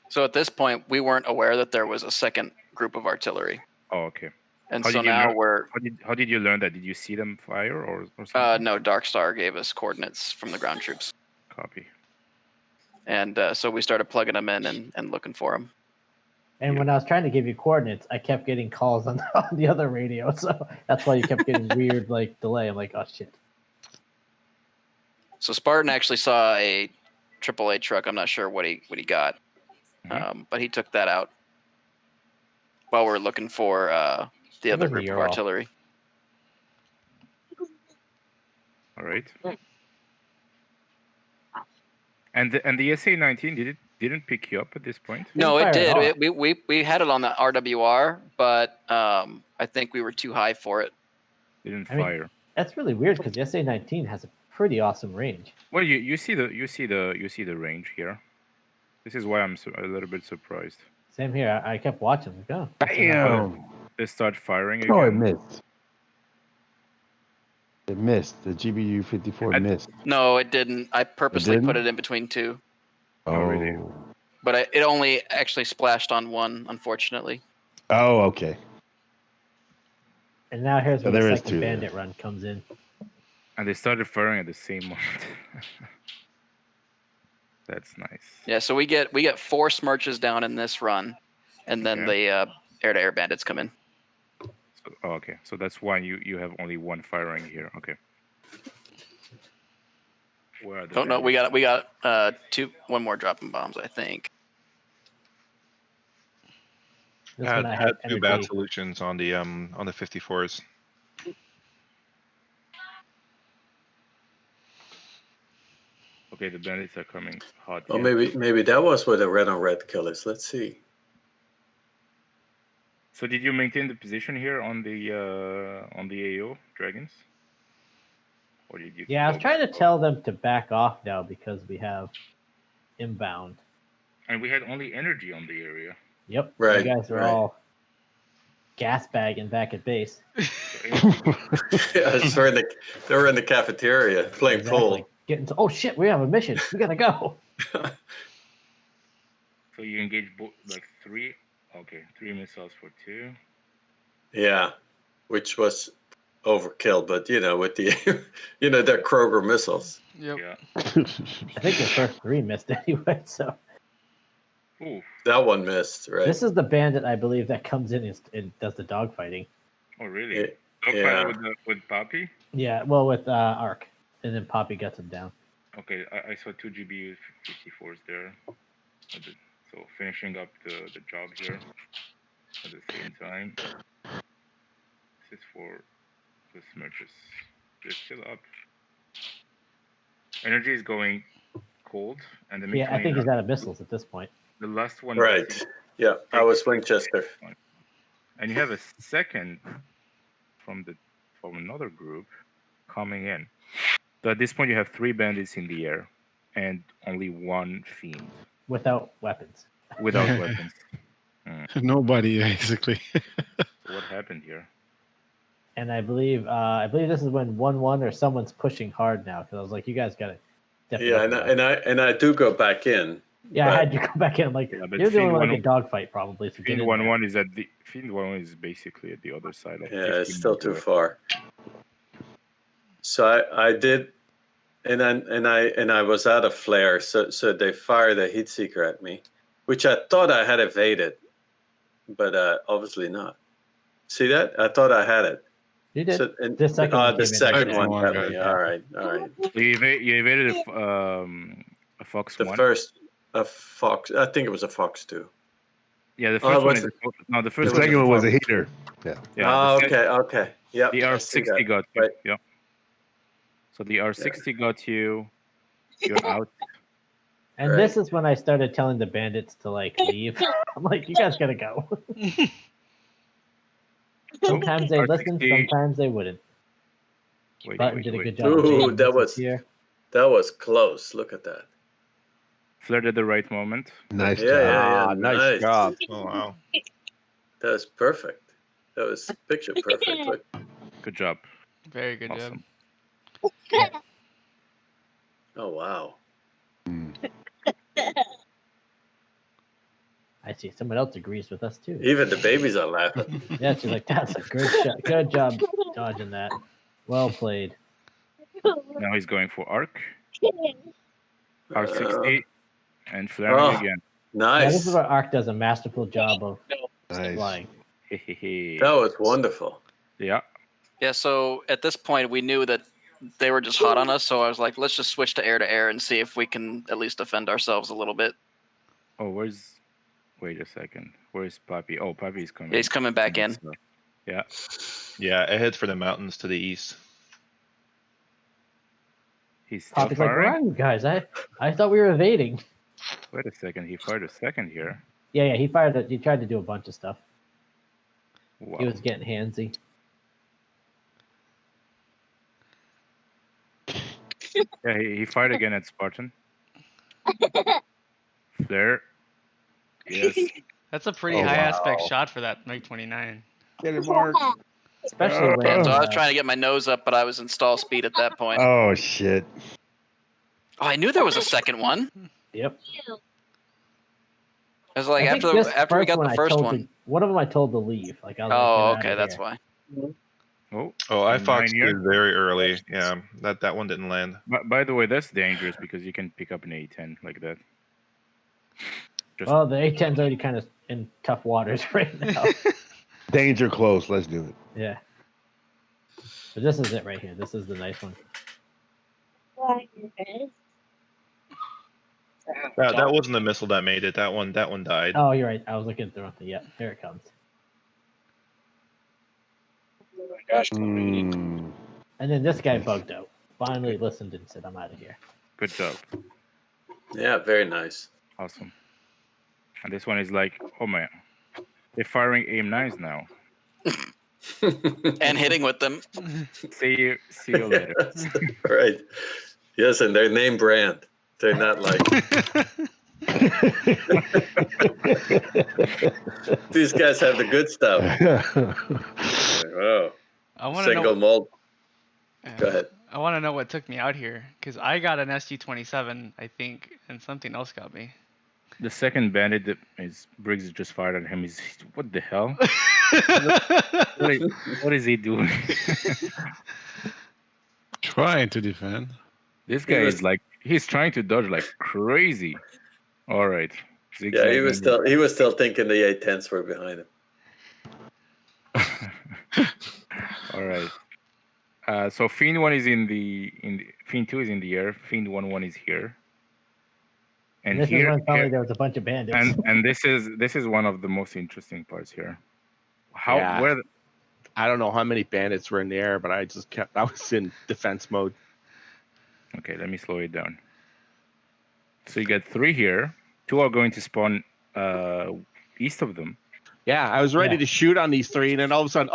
So at this point, we weren't aware that there was a second group of artillery. Oh, okay. And How so did you now learn- we're... How did you learn that? Did you see them fire or something? no, Dark Star gave us coordinates from the ground troops. Copy. And so we started plugging them in and looking for them. And when I was trying to give you coordinates, I kept getting calls on the other radio, so that's why you kept getting weird delay. I'm like, oh shit. So Spartan actually saw a AAA truck. I'm not sure what he got, but he took that out while we're looking for the other group of artillery. All right. And the SA-19 didn't pick you up at this point? No, it Didn't fire did. We had it on the RWR, but I think we were too high for it. Didn't I mean, fire. That's really weird because the SA-19 has a pretty awesome range. Well, you see the range here. This is why I'm a little bit surprised. Same here. I kept watching. Like, oh, Damn. They start firing again. Oh, it missed. It missed. The GBU 54 missed. No, it didn't. I purposely didn't? put it in between two, Oh, really? but it only actually splashed on one, unfortunately. Oh, okay. And now here's So where there the is second two there. bandit run comes in. And they started firing at the same moment. That's nice. Yeah, so we get 4 Smirches down in this run, and then Okay. the air-to-air bandits come in. So, okay, so that's why you have only one firing here. Okay. Where are the Oh no, bandits? we got one more dropping bombs, I think. This Had one I had had two bad energy. solutions on the 54s. Okay, the bandits are coming hot. Oh, here. maybe that was where the red on red kill is. Let's see. So did you maintain the position here on the AO dragons? Or did you? Yeah, I was trying to tell them to back off now because we have inbound. And we had only energy on the area. Yep. Right, You guys are right. all gas bagging back at base. Yeah, they were in the cafeteria playing Exactly. pool. Getting to, oh shit, we have a mission. We gotta go. So you engage like 3. Okay, 3 missiles for 2. Yeah, which was overkill, but with the they're Kroger missiles. Yep. Yeah. I think the first 3 missed anyway. So Ooh. That one missed, right? this is the bandit, I believe, that comes in and does the dogfighting. Oh really? Yeah. Dogfight with Poppy? Yeah, well, with Arc, and then Poppy gets him down. Okay, I saw 2 GBU 54s there. So finishing up the job here. at the same time. This is for the smudges. They're still up. Energy is going cold, and the Yeah, I think he's out of missiles at this point. the last one. Right. Yeah, I was Winchester. And you have a second from another group coming in. So at this point, you have 3 bandits in the air and only 1 fiend Without weapons. without weapons. Nobody basically. What happened here? And I believe this is when 1-1 or someone's pushing hard now, because I was like, you guys got to. Yeah, and I do go back in. Yeah, I had you go back in. Like, you're doing like a dogfight probably. So Fiend 1-1 is at the Fiend 1-1 is basically at the other side. Like yeah, it's still too far. So I did, and I was out of flare. So they fired a heat seeker at me, which I thought I had evaded, but obviously not. See that? I thought I had it. You did. So, and, the second one. The second one. Yeah. All right. You evaded a Fox The 1. first, a Fox. I think it was a Fox 2. Yeah, the first one is the first. The second one was a heater. Yeah. Yeah. Okay. Yeah. The R60 got you. Right. Yeah. So the R60 got you. You're out. And this is when I started telling the bandits to like leave. I'm like, you guys gotta go. Sometimes they listened, sometimes they wouldn't. Button did a good job. Ooh, that was close. Look at that. Flared at the right moment. Nice job. Nice job. Oh wow. That was perfect. That was picture perfect. Look. Good job. Very good Awesome. job. Oh wow. I see someone else agrees with us too. Even the babies are laughing. Yeah, she's like, that's a good shot. Good job dodging that. Well played. Now he's going for arc. R60 and flaring again. Nice. Yeah, this is where Arc does a masterful job of flying. That was wonderful. Yeah. Yeah, so at this point, we knew that they were just hot on us, so I was like, let's just switch to air and see if we can at least defend ourselves a little bit. Oh, wait a second. Where's Papi? Oh, Papi's coming. Yeah, he's coming back in. Yeah. Yeah, I head for the mountains to the east. He's still Papi's like, where firing. are you guys? I thought we were evading. Wait a second. He fired a second here. Yeah, he fired it. He tried to do a bunch of stuff. Wow. He was getting handsy. Yeah, he fired again at Spartan. Flare. Yes. That's a pretty high aspect shot for that MiG-29. Get it, Mark. Especially when, Yeah, so I was trying to get my nose up, but I was in stall speed at that point. Oh shit. Oh, I knew there was a second one. Yep. I was like, I think after this we got one the I first told one. one of them I told to leave. Like I was Oh, like, "Get okay, out of that's here." why. Oh, I and foxed 9 here. it very early. Yeah, that one didn't land. By the way, that's dangerous because you can pick up an A10 like that. Just Well, the A10's already kind of in tough waters right now. Danger close. Let's do it. Yeah. But this is it right here. This is the nice one. That wasn't the missile that made it. That one died. Oh, you're right. I was looking at the wrong thing. Yeah, here it comes. Oh my gosh. Mm. And then this guy bugged out. Finally listened and said, I'm out of here. good job. Yeah, very nice. Awesome. And this one is like, oh man, they're firing AIM-9s now. And hitting with them. See you later. Right. Yes, and they're name brand. They're not like these guys have the good stuff. Oh, I want to single know. mold. Go ahead. I want to know what took me out here because I got an SG-27, I think, and something else got me. The second bandit that is Briggs just fired at him. Is what the hell? What is he doing? Trying to defend. This guy is like he's trying to dodge like crazy. All right. Yeah, he was still thinking the A-10s were behind him. All right. So Fiend 1 is in the Fiend 2 is in the air. Fiend 1-1 is here. And this here, is when finally there was a bunch of bandits. and this is one of the most interesting parts here. How? Yeah. Where? I don't know how many bandits were in the air, but I was in defense mode. Okay, let me slow it down. So you get 3 here. 2 are going to spawn east of them. Yeah, I was ready to shoot on these 3, and then all of a sudden,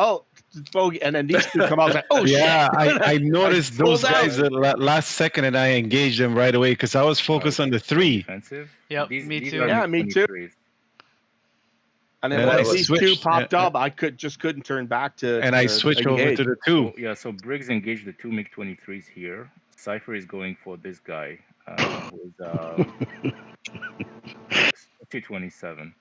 it's bogey, and then these 2 come out. I was like, oh Yeah, shit! I noticed those pulled out. guys at last second, and I engaged them right away because I was focused on the 3. Defensive. Yep, These me these too. are Yeah, me too. MiG-23s. And then And I once these 2 switched, popped up, I couldn't turn back to. and I switched over engage. to the 2. So, yeah, so Briggs engaged the 2 MiG-23s here. Cypher is going for this guy, who is 227,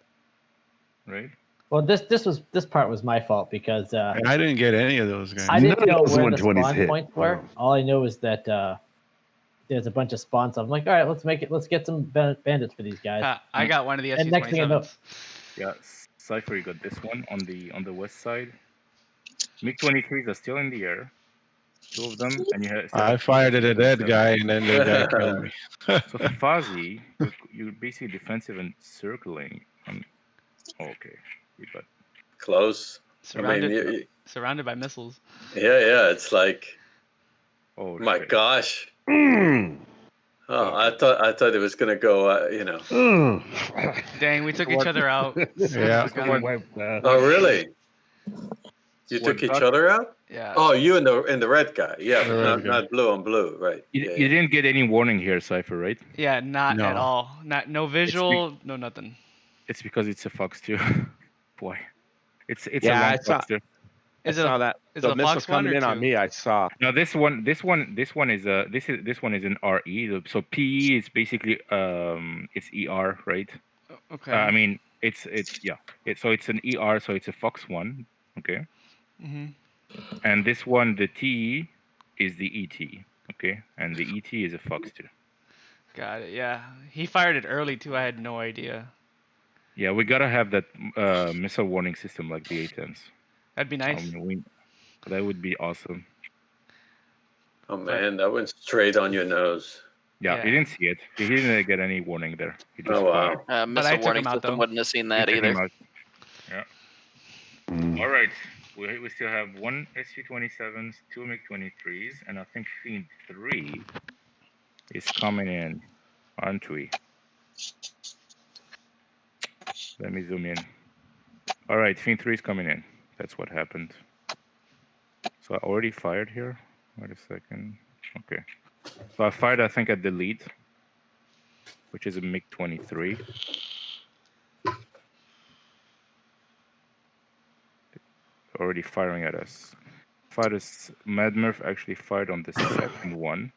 right? Well, this part was my fault because And I didn't get any of those guys. I didn't None know of those where the 120s spawn hit. points were. Oh. All I know is that there's a bunch of spawns. I'm like, all right, let's get some bandits for these guys. I got one of the And next thing I know- SU-27s. Yeah, Cypher, you got this one on the west side. MiG-23s are still in the air. 2 of them, and you have. I fired it at that guy, and then the guy killed me. So Fuzzy, you're basically defensive and circling. Okay, you got. Close. Surrounded, surrounded by missiles. Yeah. It's like, Oh my shit. gosh. Mm. Oh, I thought it was gonna go. Dang, we took each other out. Yeah. Oh, really? You What took each got- other out? Yeah. Oh, you and the red guy. Yeah, The but red guy. not blue on blue, right? You Yeah, didn't get any warning here, Cypher, right? Yeah, not No. at all. No visual, no nothing. It's because it's a Fox 2. Boy, it's Yeah, a I long saw- Fox 2. I Is it saw a, that. is The it a missile Fox 1 coming or in 2? on me, I saw. Now this one is an RE. So PE is basically it's ER, right? Okay. I mean it's so it's an ER, so it's a Fox 1, okay? hmm And this one, the TE, is the ET, okay? And the ET is a Fox 2. Got it. Yeah, he fired it early too. I had no idea. Yeah, we gotta have that missile warning system like the A-10s. That'd be nice. That would be awesome. Oh man, that went straight on your nose. Yeah, Yeah. he didn't see it. He didn't get any warning there. He just Oh wow. fired. But I Missile took warning him out, system though. wouldn't have seen He that took him either. out. Yeah. All right. We still have 1 SU-27s, 2 MiG-23s, and I think Fiend 3 is coming in, aren't we? Let me zoom in. All right, Fiend 3 is coming in. That's what happened. So I already fired here. Wait a second. Okay. So I fired, I think, at the lead, which is a MiG-23. Already firing at us. Mad Murph actually fired on the second one.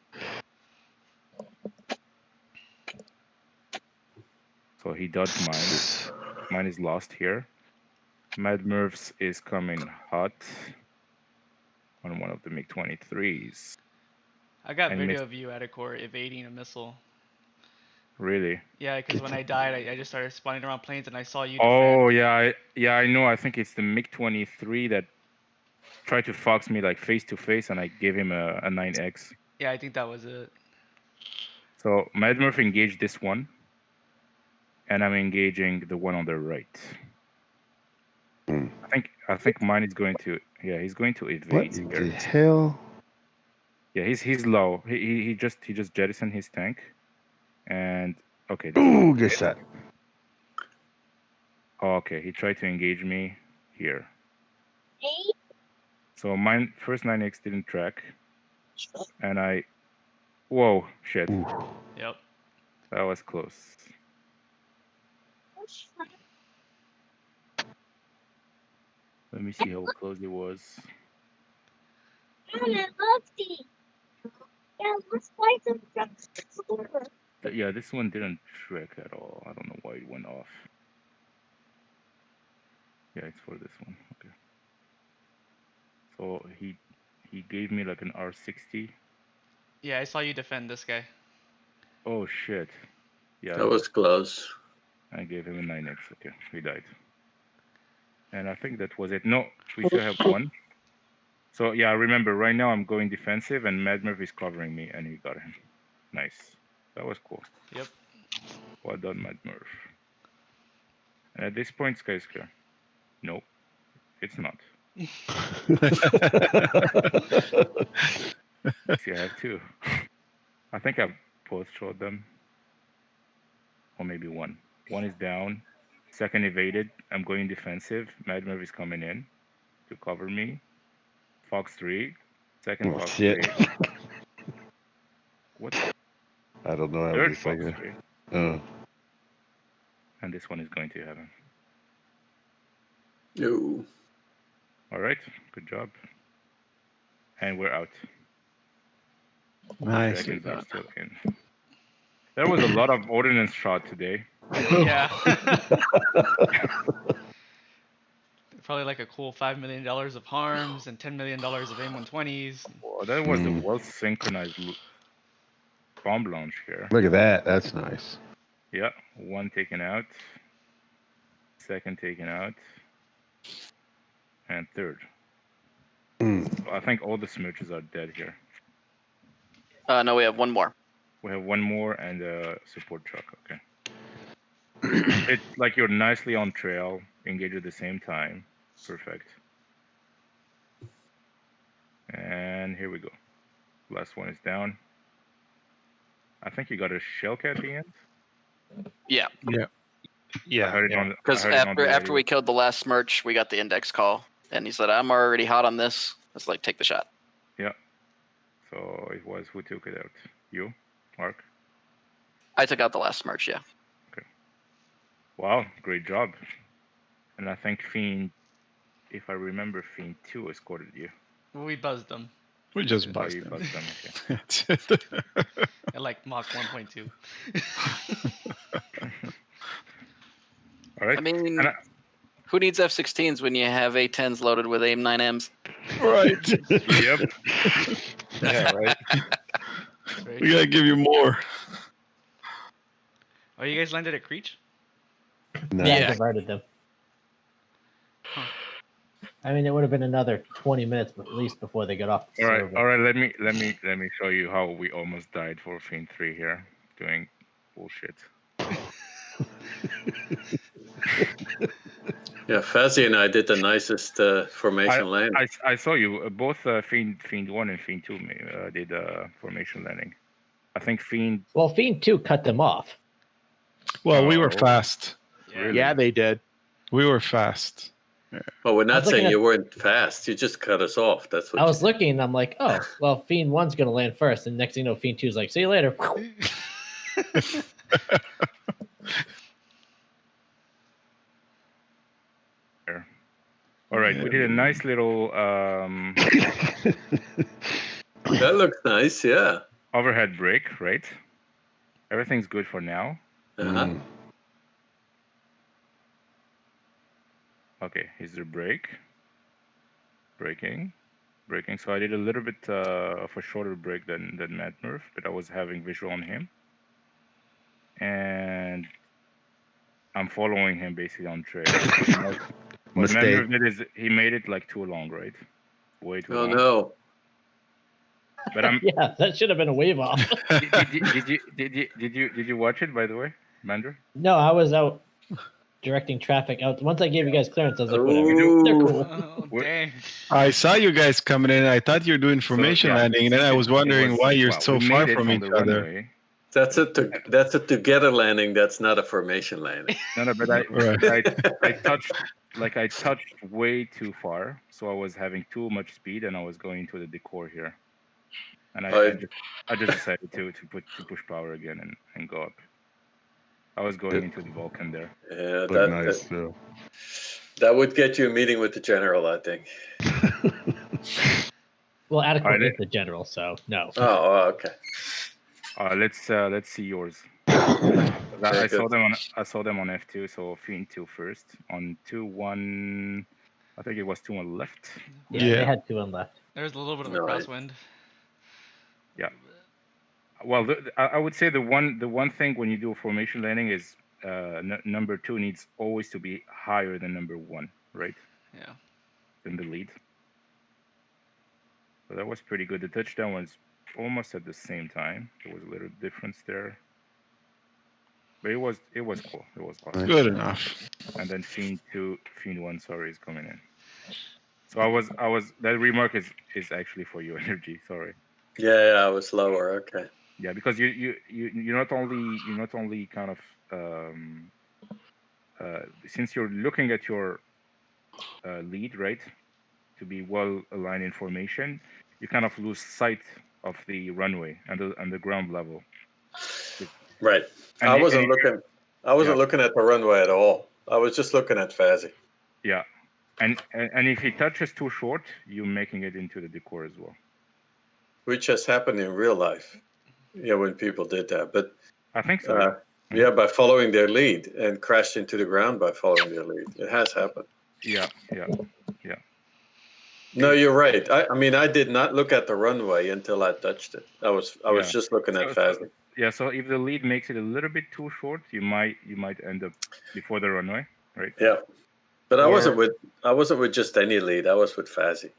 So he dodged mine. Mine is lost here. Mad Murph's is coming hot on one of the MiG-23s. I got And video of you at a core evading a missile. Really? Yeah, because when I died, I just started spawning around planes and I saw you. Oh yeah, I know. I think it's the MiG-23 that tried to fox me like face to face, and I gave him a 9x. Yeah, I think that was it. So Mad Murph engaged this one, and I'm engaging the one on the right. I think mine is going to. Yeah, he's going to evade What here. the hell? Yeah, he's low. He just jettisoned his tank, and okay. Ooh, good shot. Oh, okay, he tried to engage me here. So mine first 9x didn't track, and I. Whoa, shit. Ooh. Yep. That was close. Let me see how close it was. Yeah, this one didn't track at all. I don't know why it went off. Yeah, it's for this one. Okay. So he gave me like an R60. Yeah, I saw you defend this guy. Oh shit. Yeah. That was close. I gave him a 9x. Okay, he died. And I think that was it. No, we still have one. So yeah, remember, right now I'm going defensive and Mad Murphy is covering me and he got him. Nice. That was cool. Yep. Well done, Mad Murph. And at this point, Sky is clear. Nope. It's not. See, I have two. I think I both showed them. Or maybe one. One is down. Second evaded. I'm going defensive. Mad Merv is coming in to cover me. Fox 3. Second Oh, Fox shit. 3. What? I don't know how Third this Fox thing. 3. And this one is going to heaven. No. All right. Good job. And we're out. Nicely Dragons are done. still in. There was a lot of ordnance shot today. Yeah. Probably like a cool $5 million of harms and $10 million of M120s. Well, that was the well synchronized bomb launch here. Look at that. That's nice. Yeah, one taken out. Second taken out. And third. So I think all the smooches are dead here. No, we have one more. We have one more and a support truck. Okay. It's like you're nicely on trail, engage at the same time. Perfect. And here we go. Last one is down. I think you got a shell at the end. Yeah. Yeah. I heard it on Because I heard it on the after radio. we killed the last Smirch, we got the index call, and he said, "I'm already hot on this. Let's like take the shot." Yeah. So it was who took it out? You, Mark? I took out the last Smirch. Yeah. Wow, great job. And I think Fiend, if I remember, Fiend 2 escorted you. We buzzed them We just Oh, buzzed you them. buzzed them, okay. That's it. at like Mach 1.2. All right. I mean, And who needs F-16s when you have A-10s loaded with AIM-9Ms? Right. Yep. Yeah, right. We gotta give you more. Oh, you guys landed at Creech? Yeah, I Yeah. diverted them. I mean, it would have been another 20 minutes at least before they got off the All right. server. All right. Let me show you how we almost died for Fiend 3 here, doing bullshit. Yeah, Fazzy and I did the nicest formation land. I saw you. Both Fiend 1 and Fiend 2 did formation landing. I think Fiend. Well, Fiend 2 cut them off. Well, we were Oh. fast. Really? Yeah, they did. We were fast. Well, we're I not was looking saying at- you weren't fast. You just cut us off. That's what I was looking and I'm like, oh, well, Fiend 1's going to land first. And next thing you know, Fiend 2's like, see you later. All right, we did a nice little That looks nice, yeah. overhead break, right? Everything's good for now. Uh-huh. Okay, here's the break. Breaking. So I did a little bit of a shorter break than Matt Murph, but I was having visual on him. And I'm following him basically on trail. What Matt Mistake. Murph did is he made it like too long, right? Way too Oh, long. no. But I'm Yeah, that should have been a wave off. did you watch it, by the way, Mander? No, I was out directing traffic out. Once I gave you guys clearance, I was like, whatever. They're cool. Oh, What? dang. I saw you guys coming in. I thought you were doing formation yeah, landing, and then I was wondering why you're well, so we far made it from on each the other. runway. That's a together landing. That's not a formation landing. No, but I Right. I touched way too far, so I was having too much speed, and I was going into the decor here, and I just decided to push power again and go up. I was going into the Vulcan there. Yeah, Look nice, too. that would get you a meeting with the general, I think. Well, adequate Alright. is the general, so no. Oh, okay. Let's see yours. I saw good. them on F2, so Fiend 2 first. On 2-1, I think it was 2-1 left. Yeah, Yeah. they had 2 on left. There's a little bit of a No, I- crosswind. Yeah. Well, I would say the one thing when you do a formation landing is number 2 needs always to be higher than number 1, right? Yeah. In the lead. So that was pretty good. The touchdown was almost at the same time. There was a little difference there. But it was cool. It was awesome. Good enough. And then Fiend 1, sorry, is coming in. So I was that remark is actually for you, Energy. Sorry. Yeah, I was lower. Okay. Yeah, because you're not only kind of since you're looking at your lead, right, to be well aligned in formation, you kind of lose sight of the runway and the ground level. Right. And I you- wasn't and you- looking yeah. looking at the runway at all. I was just looking at Fazzy. Yeah, and if he touches too short, you're making it into the decor as well. Which has happened in real life. Yeah, when people did that. But I think so. Yeah. yeah, by following their lead and crashed into the ground by following their lead. It has happened. Yeah. No, you're right. I mean, I did not look at the runway until I touched it. I was Yeah. just looking at So- Fazzy. Yeah, so if the lead makes it a little bit too short, you might end up before the runway, right? Yeah. But I Or- wasn't with just any lead. I was with Fazzy.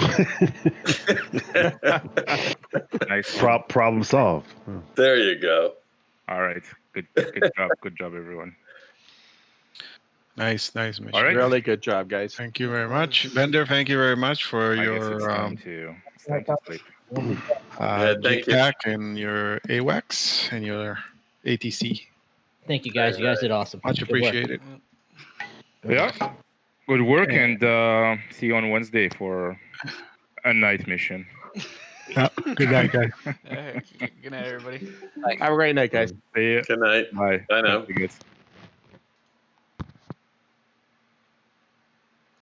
Nice. Problem solved. Oh. There you go. All right. Good job, everyone. Nice mission. All right. Really good job, guys. Thank you very much, Vendor. Thank you very much for I guess your it's time to sleep. Thank you. GPAC and your AWACS and your ATC. Thank you guys. You guys did awesome. Much Good work. appreciated. Yeah. Good work, and see you on Wednesday for a night mission. Good night, guys. Good night, everybody. Have a great night, guys. See you. Good night. Bye. Bye now. Thank you, guys.